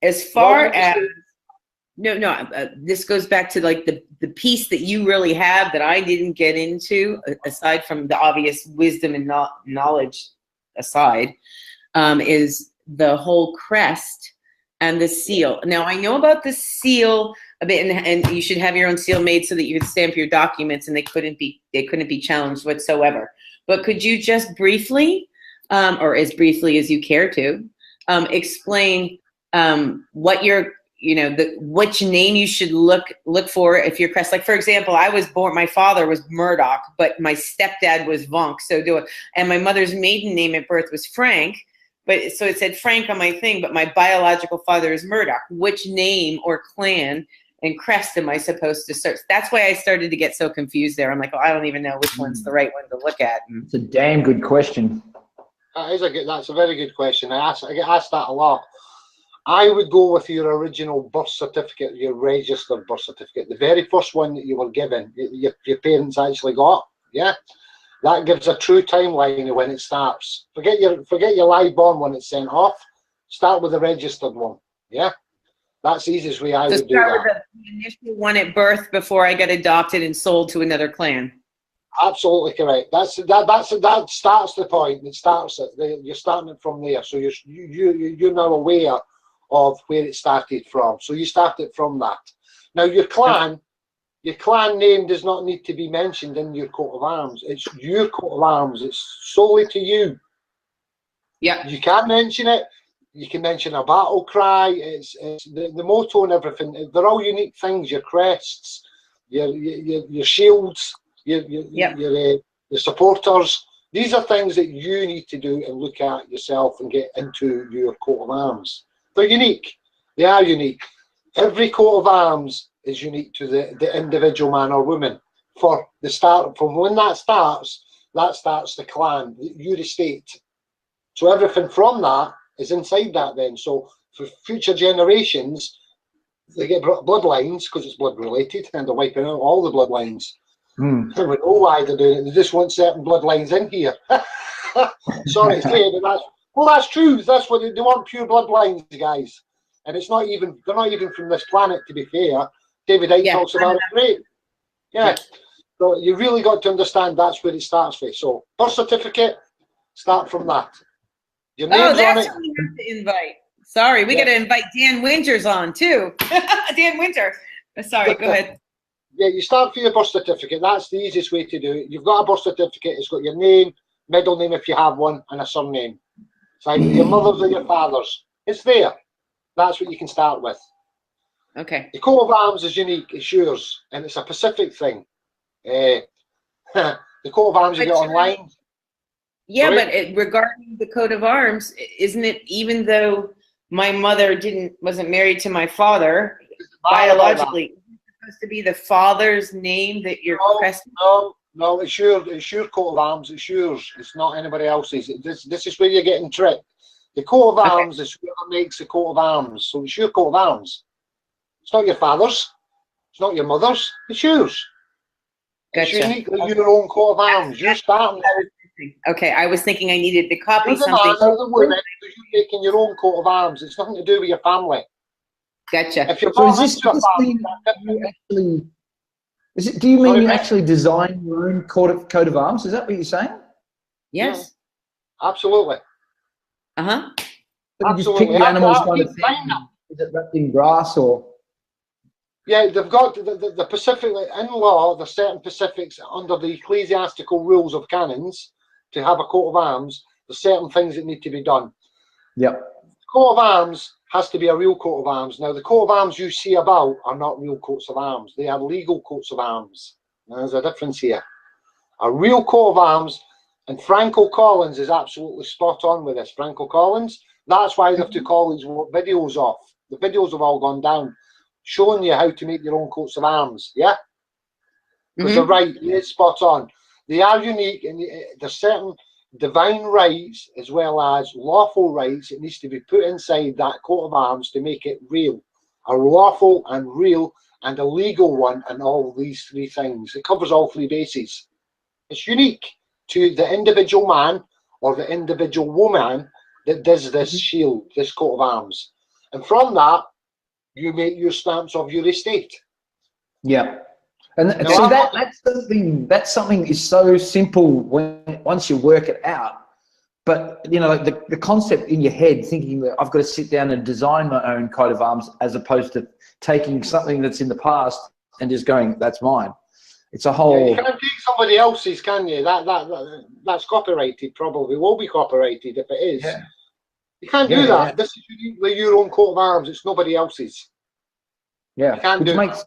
As far as this goes back to like the piece that you really have that I didn't get into, aside from the obvious wisdom and knowledge aside, is the whole crest and the seal. Now I know about the seal a bit, and you should have your own seal made so that you could stamp your documents, and they couldn't be challenged whatsoever. But could you just briefly, or as briefly as you care to, explain what your which name you should look for if your crest? Like, for example, I was born, my father was Murdoch, but my stepdad was Vonk. And my mother's maiden name at birth was Frank. But so it said Frank on my thing, but my biological father is Murdoch. Which name or clan and crest am I supposed to search? That's why I started to get so confused there. I'm like, I don't even know which one's the right one to look at. It's a damn good question. That's a very good question. I get asked that a lot. I would go with your original birth certificate, your registered birth certificate, the very first one that you were given, your parents actually got. Yeah, that gives a true timeline of when it starts. Forget your live born when it's sent off. Start with the registered one. Yeah, that's the easiest way I would do that. Start with the initial one at birth before I got adopted and sold to another clan. Absolutely correct. That starts the point. It starts it. You're starting it from there. So you're now aware of where it started from. So you started from that. Now your clan name does not need to be mentioned in your coat of arms. It's your coat of arms. It's solely to you. Yeah. You can mention it. You can mention a battle cry. It's the motto and everything. They're all unique things. Your crests, your shields, your supporters. These are things that you need to do and look at yourself and get into your coat of arms. They're unique. They are unique. Every coat of arms is unique to the individual man or woman. For the start, from when that starts the clan, your estate. So everything from that is inside that then. So for future generations, they get bloodlines because it's blood related, and they're wiping out all the bloodlines. We know why they're doing it. They just want certain bloodlines in here. Sorry to say, but that's true. That's what they want, pure bloodlines, guys. And it's not even, they're not even from this planet, to be fair. David Icke talks about it great. Yeah. So you really got to understand that's where it starts with. So birth certificate, start from that. Your name's that's on it. what we have to invite. Sorry, we got to invite Dan Winters on too. Dan Winter. Sorry, go ahead. Yeah, you start for your birth certificate. That's the easiest way to do it. You've got a birth certificate. It's got your name, middle name if you have one, and a surname. It's either your mother's or your father's. It's there. That's what you can start with. Okay. The coat of arms is unique. It's yours, and it's a Pacific thing. The coat of arms you get online. Yeah, Sorry? but regarding the coat of arms, isn't it, even though my mother wasn't married to my father, biologically, is it supposed to be the father's name that you're pressing? No, it's your coat of arms. It's yours. It's not anybody else's. This is where you're getting tricked. The coat of arms is whoever makes the coat of arms. So it's your coat of arms. It's not your father's. It's not your mother's. It's yours. Gotcha. It's uniquely your own coat of arms. You're starting it. Okay, I was thinking I needed to copy You're the something. man or the woman, you're making your own coat of arms. It's nothing to do with your family. Gotcha. If you're So born is into a family, do you mean Sorry, you mate? actually design your own coat of arms? Is that what you're saying? Yes. absolutely. Uh-huh. So you just pick the animals kind of thing? Fine. Is it wrapped in grass or? Yeah, they've got the Pacific, in law, there's certain Pacifics under the ecclesiastical rules of canons to have a coat of arms. There's certain things that need to be done. Yep. Coat of arms has to be a real coat of arms. Now, the coat of arms you see about are not real coats of arms. They are legal coats of arms. Now, there's a difference here. A real coat of arms, and Franco Collins is absolutely spot on with this. Franco Collins, that's why they have to call these videos off. The videos have all gone down, showing you how to make your own coats of arms, yeah? Because they're right, it's spot on. They are unique, and there's certain divine rights as well as lawful rights that needs to be put inside that coat of arms to make it real. A lawful and real and a legal one, and all these three things. It covers all three bases. It's unique to the individual man or the individual woman that does this shield, this coat of arms. And from that, you make your stamps of your estate. Yeah. And No, so that's something is so simple once you work it out. But you know, like the concept in your head, thinking that I've got to sit down and design my own coat of arms, as opposed to taking something that's in the past and just going, that's mine. It's a whole. Yeah, you can't take somebody else's, can you? That's copyrighted. Probably will be copyrighted if it is. Yeah. You can't do that. Yeah. This is uniquely your own coat of arms. It's nobody else's. Yeah, you can't which do makes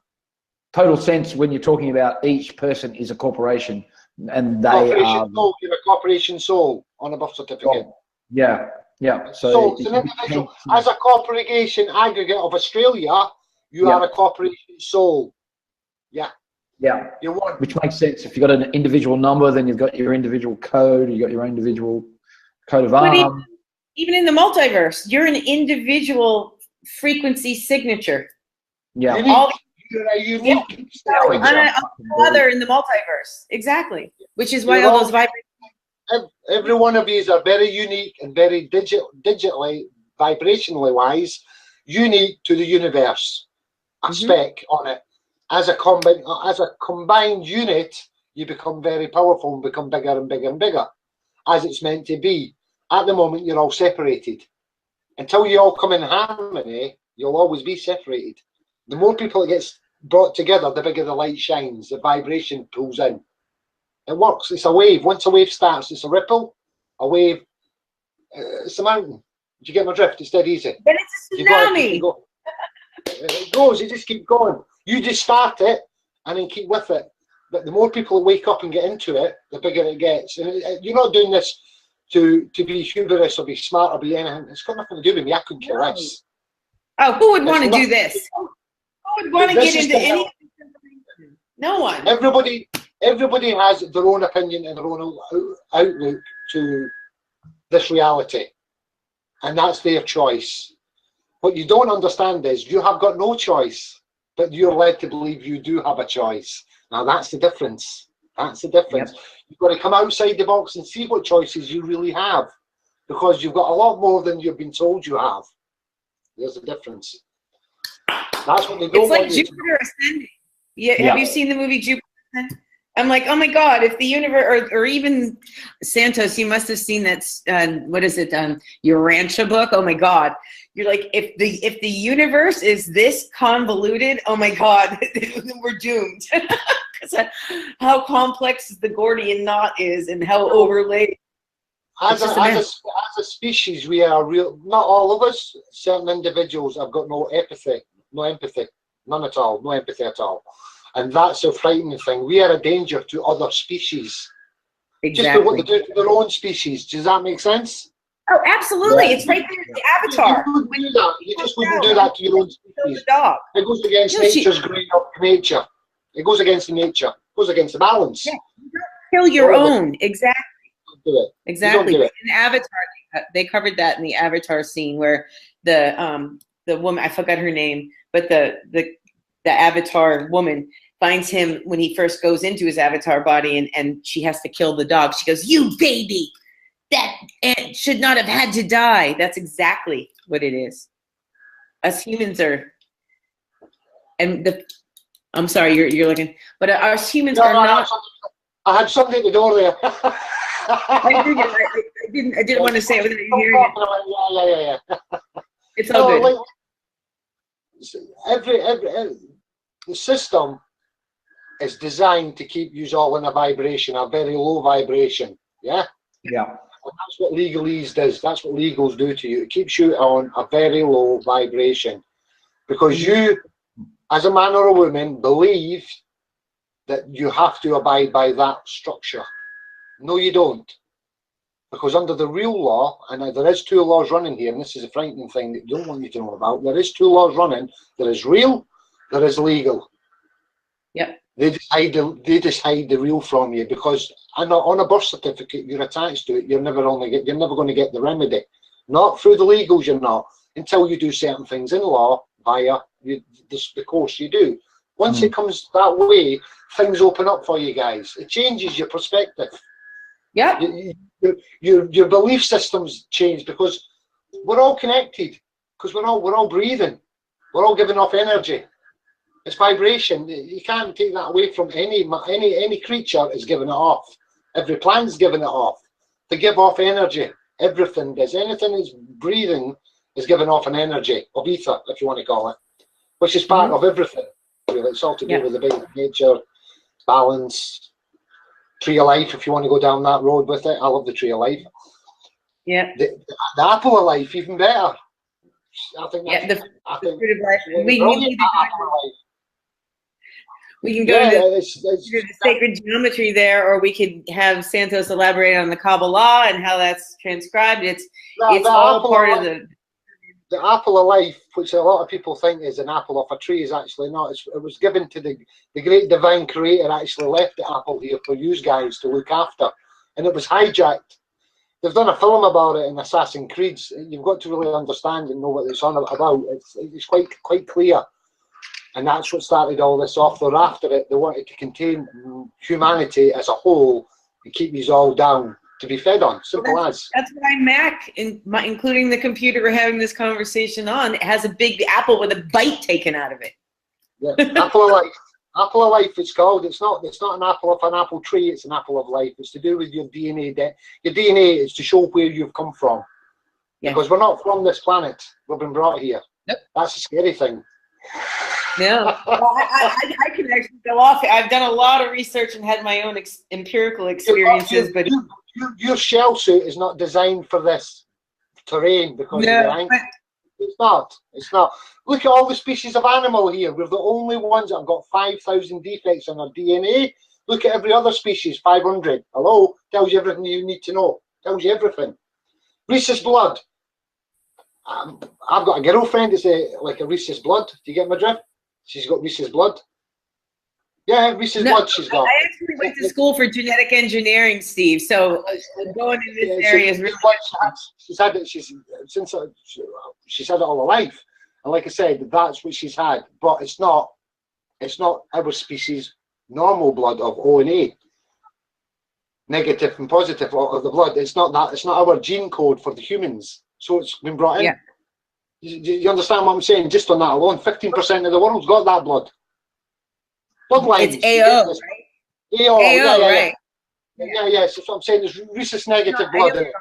total sense when you're talking about each person is a corporation, and they are. Soul, you're a corporation soul on a birth certificate. Oh, yeah, yeah. So it's an individual. As a corporation aggregate of Australia, you are a corporation soul. Yeah. Yeah, you're one. Which makes sense. If you've got an individual number, then you've got your individual code, you've got your individual coat of arms. Even in the multiverse, you're an individual frequency signature. Yeah. You're a unique other in the multiverse. Exactly. Which is why all those vibrations. Every one of these are very unique and very digitally, vibrationally wise, unique to the universe. A spec on it. As a combined unit, you become very powerful and become bigger and bigger and bigger, as it's meant to be. At the moment, you're all separated. Until you all come in harmony, you'll always be separated. The more people it gets brought together, the bigger the light shines, the vibration pulls in. It works. It's a wave. Once a wave starts, it's a ripple. A wave, it's a mountain. Do you get my drift? It's dead easy. Then it's a tsunami. It goes. You just keep going. You just start it and then keep with it. But the more people wake up and get into it, the bigger it gets. And you're not doing this to be humorous or be smart or be anything. It's got nothing to do with me. I couldn't care less. Oh, who would want to do this? Who would want to get into any of this information? No one. Everybody has their own opinion and their own outlook to this reality. And that's their choice. What you don't understand is you have got no choice, but you're led to believe you do have a choice. Now that's the difference. That's the difference. Yep. You've got to come outside the box and see what choices you really have, because you've got a lot more than you've been told you have. There's a difference. That's what they don't want. It's like Jupiter Ascending. Yeah, have you seen the movie Jupiter Ascending? I'm like, oh my God, if the universe, or even Santos, you must have seen that, what is it, your Rancha book? Oh my God. You're like, if the universe is this convoluted, oh my God, we're doomed. How complex the Gordian knot is and how overlaid. As a species, we are real, not all of us, certain individuals have got no empathy, none at all, no empathy at all. And that's a frightening thing. We are a danger to other species. Exactly. what they do to their own species. Does that make sense? Oh, absolutely. Yeah. It's right there in the Avatar. You wouldn't do that. You just wouldn't do that to your own Kill species. the dog. It goes against nature's grain of nature. It goes against the nature. It goes against the balance. Yeah. You don't kill your own. Exactly. Don't do it. Exactly. Do it. In Avatar, they covered that in the Avatar scene where the woman, I forgot her name, but the Avatar woman finds him when he first goes into his Avatar body, and she has to kill the dog. She goes, "You baby, that ant should not have had to die." That's exactly what it is. Us humans are, and I'm sorry, you're looking, but us humans are not. I had something to do there. I didn't want to say it without you hearing it. Yeah. It's all good. Every the system is designed to keep you all in a vibration, a very low vibration. Yeah. Yeah. And that's what legalese does. That's what legals do to you. It keeps you on a very low vibration because you, as a man or a woman, believe that you have to abide by that structure. No, you don't. Because under the real law, and there is two laws running here, and this is a frightening thing that I don't want you to know about, there is two laws running. There is real, there is legal. Yeah. They just hide the real from you because on a birth certificate you're attached to it. You're never going to get the remedy. Not through the legals, you're not, until you do certain things in law via the course you do. Once it comes that way, things open up for you guys. It changes your perspective. Yeah. Your belief systems change because we're all connected. Because we're all breathing. We're all giving off energy. It's vibration. You can't take that away from any creature is giving it off. Every plant's giving it off. They give off energy. Everything does. Anything that's breathing is giving off an energy of ether, if you want to call it, which is part of everything. Really. It's all to do with the basic nature, balance, tree of life. If you want to go down that road with it, I love the tree of life. Yeah. The apple of life, even better. I think. Yeah. The fruit of life. We can go into the sacred geometry there, or we could have Santos elaborate on the Kabbalah and how that's transcribed. It's all part of the apple of life, which a lot of people think is an apple off a tree, is actually not. It was given to the great divine creator. Actually left the apple here for you guys to look after, and it was hijacked. They've done a film about it in Assassin's Creed. You've got to really understand and know what it's on about. It's quite clear. And that's what started all this off. They're after it. They wanted to contain humanity as a whole and keep these all down to be fed on. Simple as. That's why Mac, including the computer we're having this conversation on, it has a big apple with a bite taken out of it. Yeah, apple of life. Apple of life. It's called. It's not an apple of an apple tree. It's an apple of life. It's to do with your DNA. Your DNA is to show where you've come from. Yeah. Because we're not from this planet. We've been brought here. Nope. That's a scary thing. No, well, I can actually go off. I've done a lot of research and had my own empirical experiences. But your shell suit is not designed for this terrain because of your ankle. It's not. It's not. Look at all the species of animal here. We're the only ones that have got 5,000 defects in our DNA. Look at every other species, 500. Hello, tells you everything you need to know. Tells you everything. Rhesus blood. I've got a girlfriend that's like a rhesus blood. Do you get my drift? She's got rhesus blood. Yeah, rhesus blood she's got. I actually went to school for genetic engineering, Steve. So going in this area is really. She's had it. She's had it all her life, and like I said, that's what she's had. But it's not our species normal blood of O and A. Negative and positive of the blood. It's not that. It's not our gene code for the humans. So it's been brought in. Yeah. You understand what I'm saying? Just on that alone, 15% of the world's got that blood. Bloodlines. It's AO, right? AO, AO, right? Yeah. So what I'm saying is rhesus negative blood in it.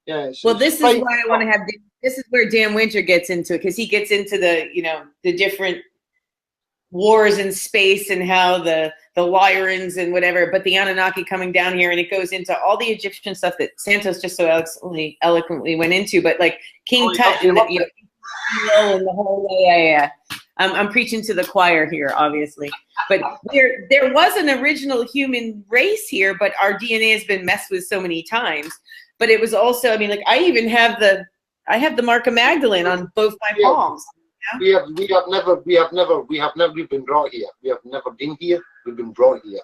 Yeah. Well, this is why I want to have. This is where Dan Winter gets into it, because he gets into the different wars in space and how the Lyrans and whatever, but the Anunnaki coming down here, and it goes into all the Egyptian stuff that Santos just so eloquently went into, but like King Tut and the whole I'm preaching to the choir here, obviously. But there was an original human race here, but our DNA has been messed with so many times. But it was also, I mean, like I even have the mark of Magdalene on both my palms. We have never been brought here. We have never been here. We've been brought here.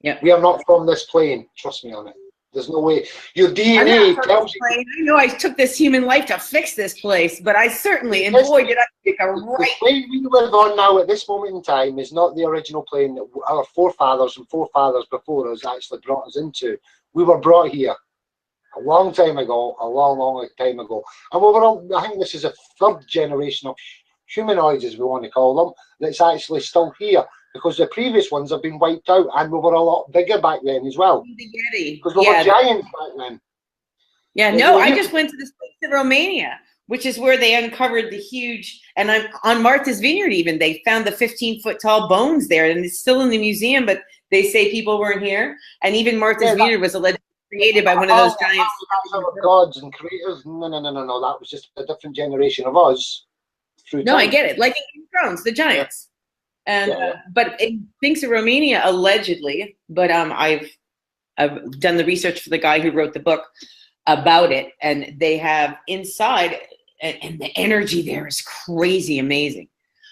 Yeah. We are not from this plane. Trust me on it. There's no way. Your DNA tells you. I know I took this human life to fix this place, but I certainly, and boy, did I take a right. The plane we live on now at this moment in time is not the original plane that our forefathers and forefathers before us actually brought us into. We were brought here a long time ago, a long time ago. And we were all, I think this is a third generation of humanoids, as we want to call them, that's actually still here, because the previous ones have been wiped out, and we were a lot bigger back then as well. Because we were giants back then. Yeah, no, I just went to this place in Romania, which is where they uncovered the huge, and I'm on Martha's Vineyard even, they found the 15-foot tall bones there, and it's still in the museum, but they say people weren't here. And even Martha's Vineyard was allegedly created by one of those giants. Gods and creators. No. That was just a different generation of us. No, I get it. Like in Game of Thrones, the giants. And but it thinks of Romania allegedly, but I've done the research for the guy who wrote the book about it, and they have inside, and the energy there is crazy amazing.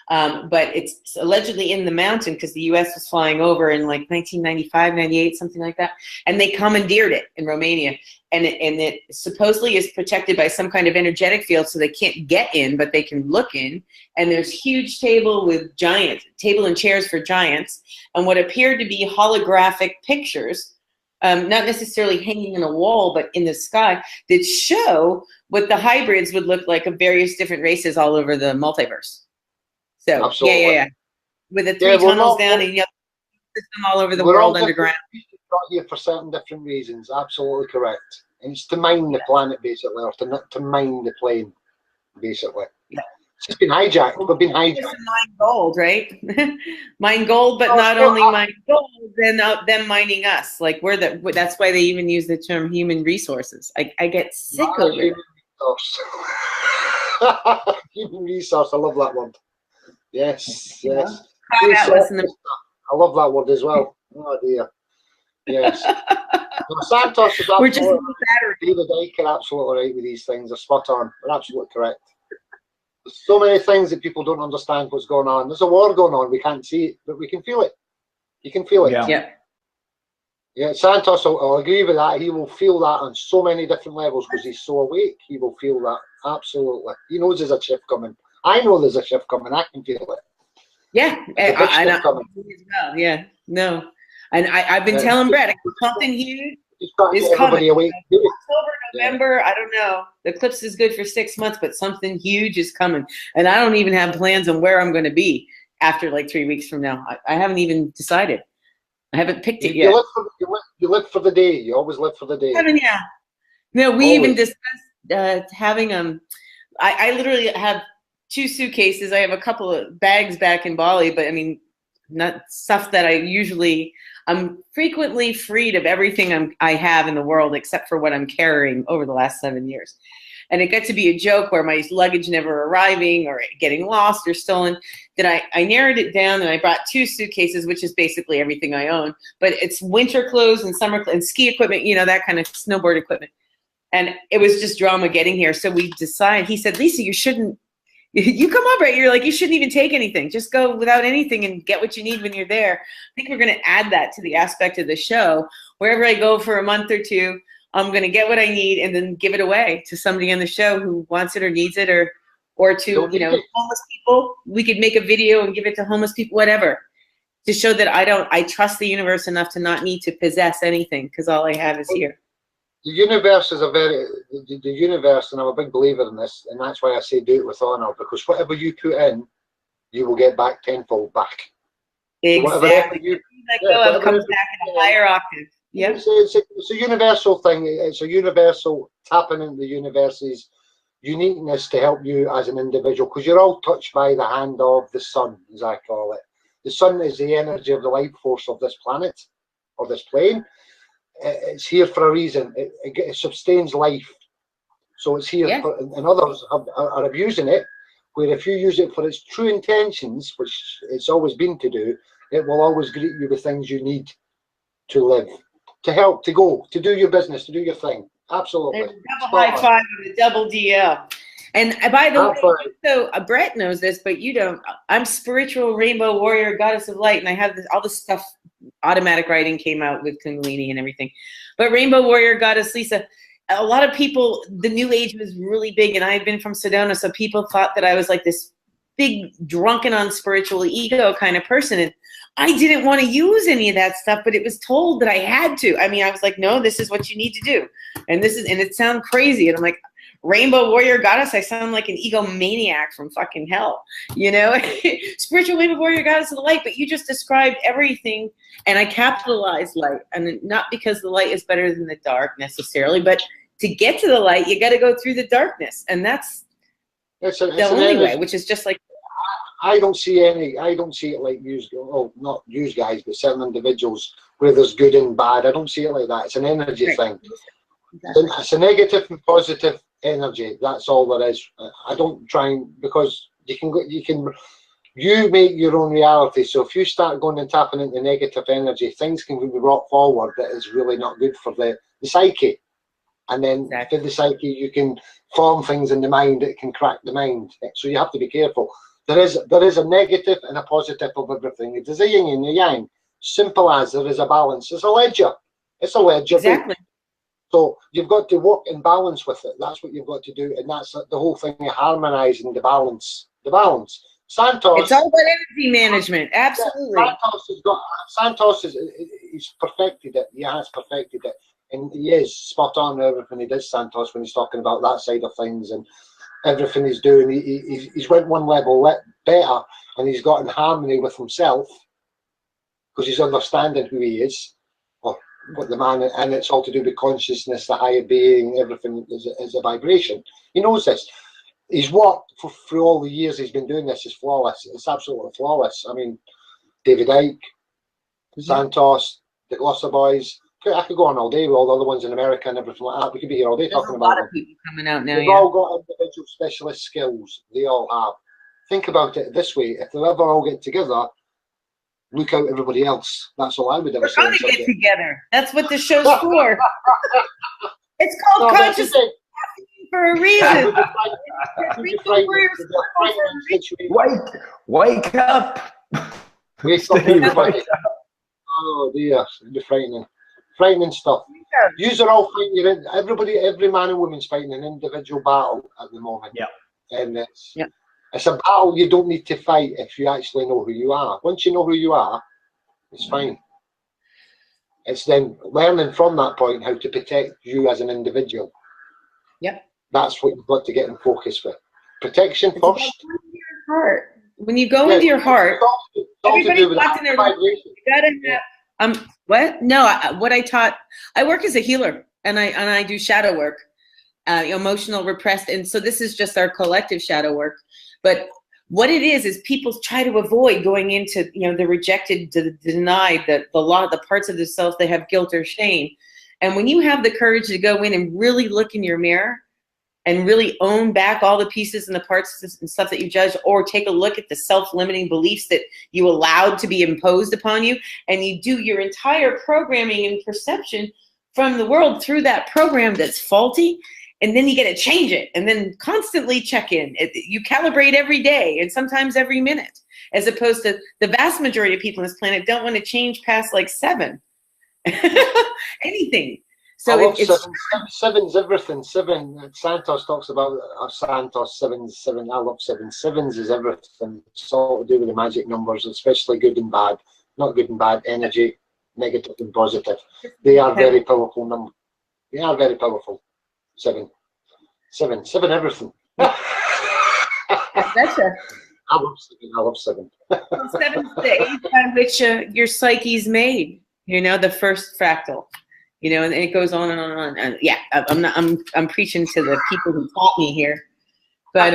But it's allegedly in the mountain because the U.S. was flying over in like 1995, 98, something like that. And they commandeered it in Romania. And it supposedly is protected by some kind of energetic field, so they can't get in, but they can look in. And there's huge table and chairs for giants, and what appeared to be holographic pictures, not necessarily hanging in a wall, but in the sky, that show what the hybrids would look like of various different races all over the multiverse. So absolutely. Yeah. With the three tunnels down and system all over the world underground. Got here for certain different reasons. Absolutely correct. And it's to mine the planet basically, or to mine the plane basically. Yeah. It's just been hijacked. We've been hijacked. Mine gold, right? Mine gold, but not only mine gold, then them mining us. Like that's why they even use the term human resources. I get sick of it. Human resource. I love that word. Yes. I love that word as well. Oh dear. Yes. Santos is absolutely David Icke are absolutely right with these things. They're spot on. They're absolutely correct. There's so many things that people don't understand what's going on. There's a war going on. We can't see it, but we can feel it. You can feel it. Yeah. Santos will agree with that. He will feel that on so many different levels because he's so awake. He will feel that. Absolutely. He knows there's a shift coming. I know there's a shift coming. I can feel it. Yeah. I know as well. Yeah. No. And I've been telling Brett, something huge is coming. October, November, I don't know. The eclipse is good for 6 months, but something huge is coming. And I don't even have plans on where I'm going to be after like 3 weeks from now. I haven't even decided. I haven't picked it yet. You live for the day. You always live for the day. Yeah. No, we even discussed having I literally have 2 suitcases. I have a couple of bags back in Bali, but I mean, not stuff that I'm frequently freed of everything I have in the world except for what I'm carrying over the last 7 years. And it got to be a joke where my luggage never arriving or getting lost or stolen, that I narrowed it down and I brought 2 suitcases, which is basically everything I own, but it's winter clothes and summer clothes and ski equipment, you know, that kind of snowboard equipment. And it was just drama getting here. So we decided, he said, Lisa, you come up, right? You're like, you shouldn't even take anything. Just go without anything and get what you need when you're there. I think we're going to add that to the aspect of the show. Wherever I go for a month or 2, I'm going to get what I need and then give it away to somebody on the show who wants it or needs it, or to, you know, homeless people. We could make a video and give it to homeless people, whatever, to show that I trust the universe enough to not need to possess anything because all I have is here. The universe is the universe, and I'm a big believer in this, and that's why I say do it with honor, because whatever you put in, you will get back tenfold back. Exactly. So it comes back in a higher octave. Yeah. It's a universal thing. It's a universal tapping into the universe's uniqueness to help you as an individual, because you're all touched by the hand of the sun, as I call it. The sun is the energy of the life force of this planet, or this plane. It's here for a reason. It sustains life, so it's here. And others are abusing it, where if you use it for its true intentions, which it's always been to do, it will always greet you with things you need to live, to help, to go, to do your business, to do your thing. Absolutely. There's a double high five with a double DL. And by the way, so Brett knows this, but you don't. I'm spiritual rainbow warrior, goddess of light, and I have this, all this stuff. Automatic writing came out with Kundalini and everything. But rainbow warrior, goddess Lisa, a lot of people, the new age was really big, and I had been from Sedona, so people thought that I was like this big drunken on spiritual ego kind of person, and I didn't want to use any of that stuff, but it was told that I had to. I mean, I was like, no, this is what you need to do, and this is, and it sounds crazy, and I'm like, rainbow warrior goddess, I sound like an egomaniac from fucking hell, you know? Spiritual rainbow warrior goddess of the light, but you just described everything, and I capitalized light, and not because the light is better than the dark necessarily, but to get to the light, you got to go through the darkness, and that's the only way, which is just like, I don't see it like not use guys, but certain individuals where there's good and bad. I don't see it like that. It's an energy thing. Exactly. It's a negative and positive energy. That's all there is. I don't try and, because you make your own reality. So if you start going and tapping into negative energy, things can be brought forward that is really not good for the psyche. And then for the psyche, you can form things in the mind that can crack the mind. So you have to be careful. There is a negative and a positive of everything. There's a yin and a yang. Simple as there is a balance. It's a ledger. It's a ledger. Exactly. So you've got to work in balance with it. That's what you've got to do, and that's the whole thing of harmonizing the balance. The balance. Santos. It's all about energy management. Absolutely. Santos he's perfected it. He has perfected it, and he is spot on everything he does. Santos, when he's talking about that side of things and everything he's doing, he's went one level better, and he's got in harmony with himself because he's understanding who he is, or what the man, and it's all to do with consciousness, the higher being. Everything is a vibration. He knows this. He's worked through all the years he's been doing this. Is flawless. It's absolutely flawless. I mean, David Icke, Santos, the Gloucester Boys. I could go on all day with all the other ones in America and everything like that. We could be here all day talking about them. There's a lot of people coming out now. They've all got individual specialist skills. They all have. Think about it this way: if they ever all get together, look out everybody else. That's all I would ever say. We're gonna get together. That's what the show's for. It's called consciousness for a reason. Wake up! Oh dear, it'd be frightening. Frightening stuff. Yous are all fighting. Every man and woman's fighting an individual battle at the moment. Yeah. And it's a battle you don't need to fight if you actually know who you are. Once you know who you are, it's fine. It's then learning from that point how to protect you as an individual. Yep. That's what you've got to get in focus with. Protection first. When you go into your heart, everybody wants in their life. You gotta have what? No, what I taught. I work as a healer, and I do shadow work, emotional repressed, and so this is just our collective shadow work. But what it is people try to avoid going into the rejected, the denied, the parts of the self that have guilt or shame. And when you have the courage to go in and really look in your mirror and really own back all the pieces and the parts and stuff that you judge, or take a look at the self-limiting beliefs that you allowed to be imposed upon you, and you do your entire programming and perception from the world through that program that's faulty, and then you get to change it, and then constantly check in. You calibrate every day and sometimes every minute, as opposed to the vast majority of people on this planet don't want to change past like 7. Anything. So seven's everything. 7. Santos talks about Santos 7. I love 7. 7s is everything. It's all to do with the magic numbers, especially good and bad. Not good and bad energy, negative and positive. They are very powerful numbers. They are very powerful. 7 everything. That's it. I love 7. 7's the age by which your psyche's made. The first fractal. And it goes on and on and on. And yeah, I'm preaching to the people who taught me here, but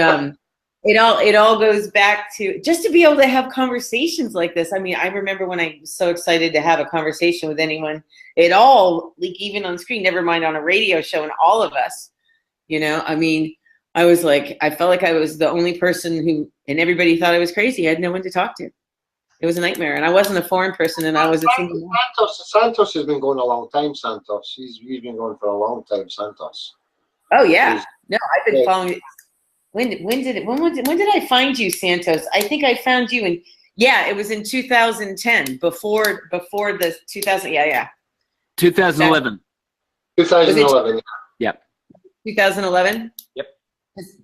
it all goes back to just to be able to have conversations like this. I mean, I remember when I was so excited to have a conversation with anyone. It all, like, even on screen, never mind on a radio show, and all of us. I mean, I was like, I felt like I was the only person who, and everybody thought I was crazy. I had no one to talk to. It was a nightmare, and I wasn't a foreign person, and I was a single. Santos has been going a long time. Santos, he's been going for a long time. Santos. Oh yeah, no, I've been following. When did I find you, Santos? I think I found you in, yeah, it was in 2010, before the 2000. Yeah. 2011. 2011. Yep. 2011. Yep.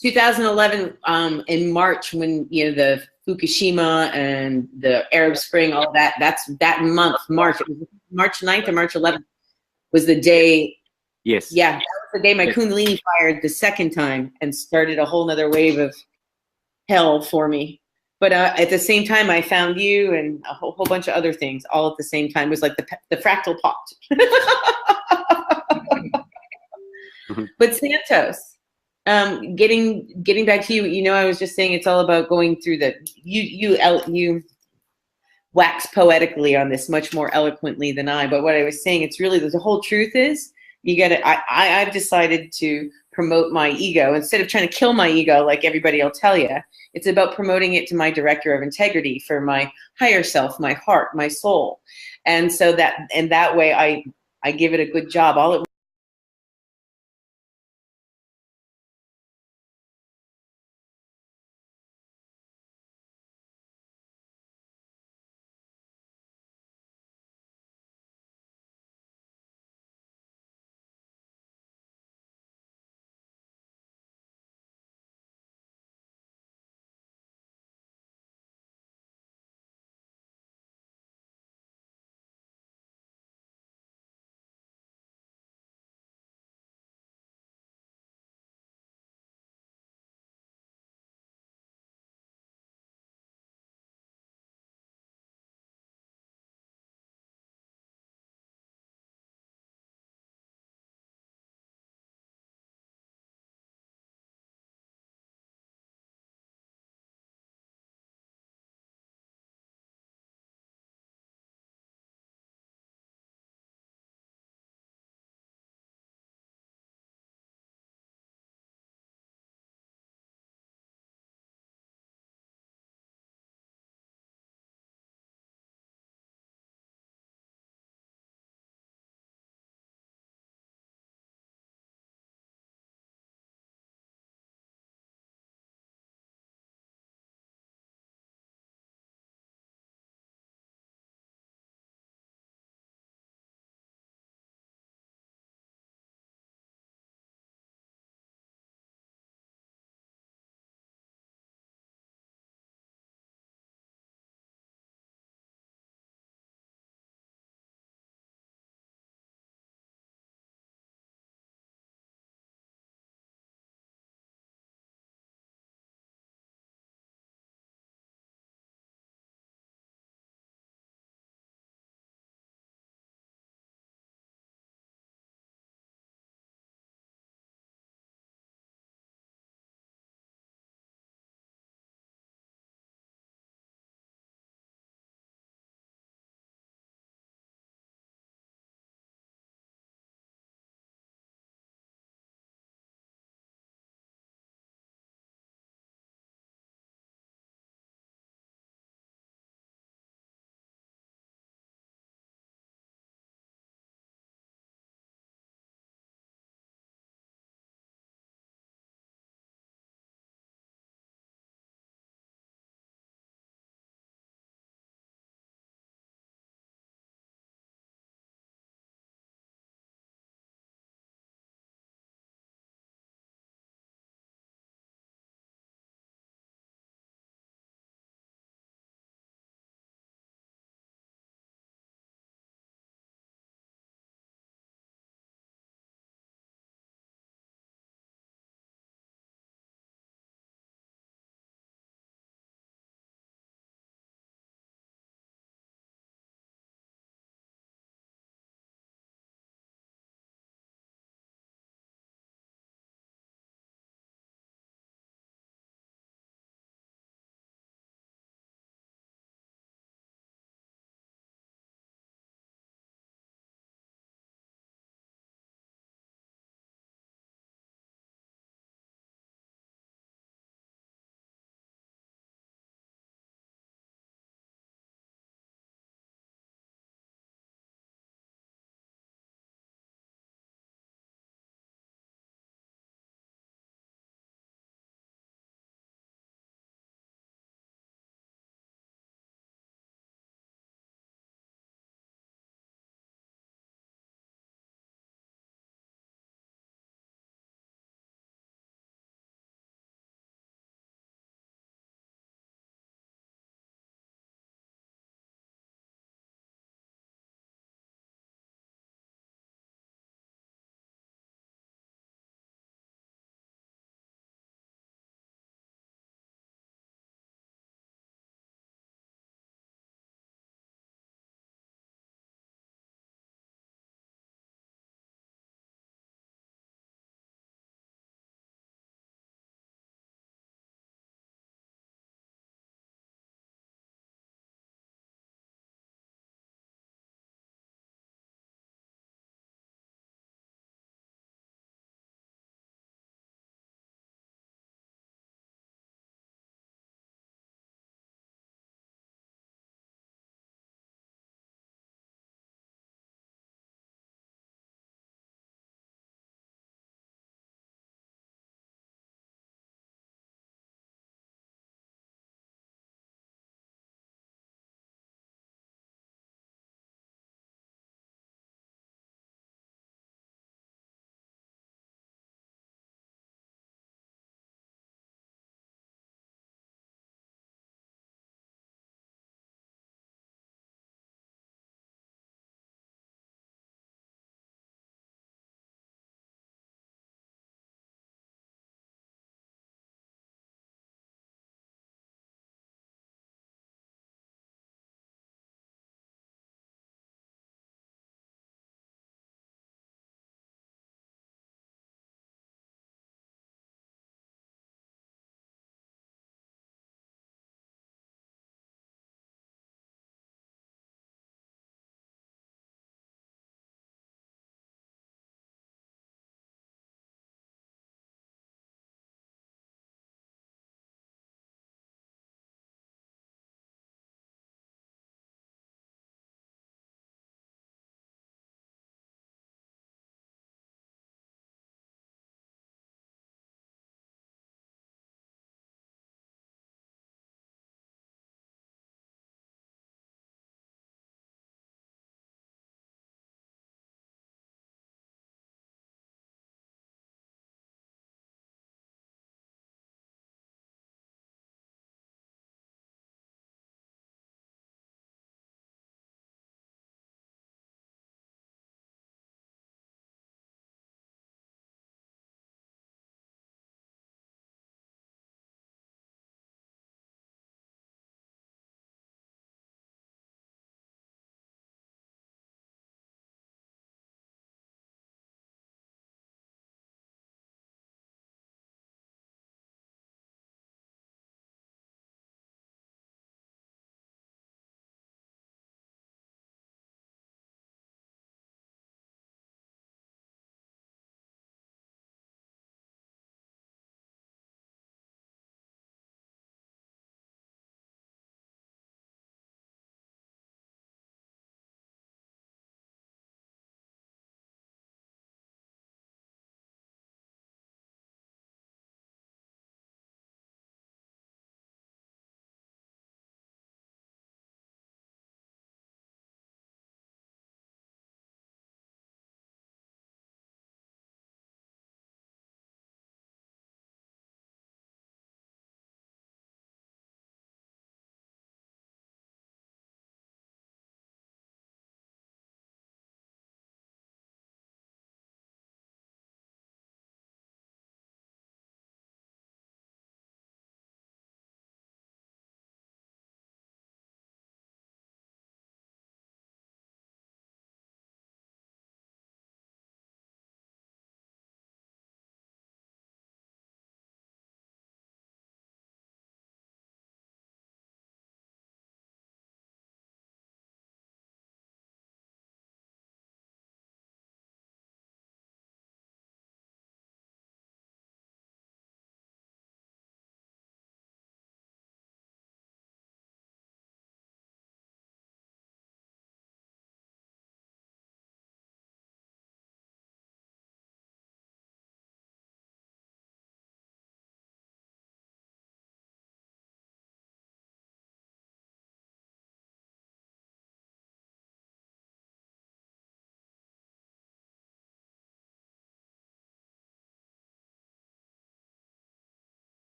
2011, in March, when the Fukushima and the Arab Spring, all that. That's that month, March. It was March 9th or March 11th was the day. Yes. Yeah, that was the day my Kundalini fired the second time and started a whole nother wave of hell for me. But at the same time, I found you and a whole bunch of other things all at the same time. It was like the fractal pot. But Santos, getting back to you, I was just saying it's all about going through the, you wax poetically on this much more eloquently than I, but what I was saying, it's really, the whole truth is, you gotta, I've decided to promote my ego instead of trying to kill my ego like everybody will tell you. It's about promoting it to my director of integrity for my higher self, my heart, my soul. And so that way I give it a good job. All it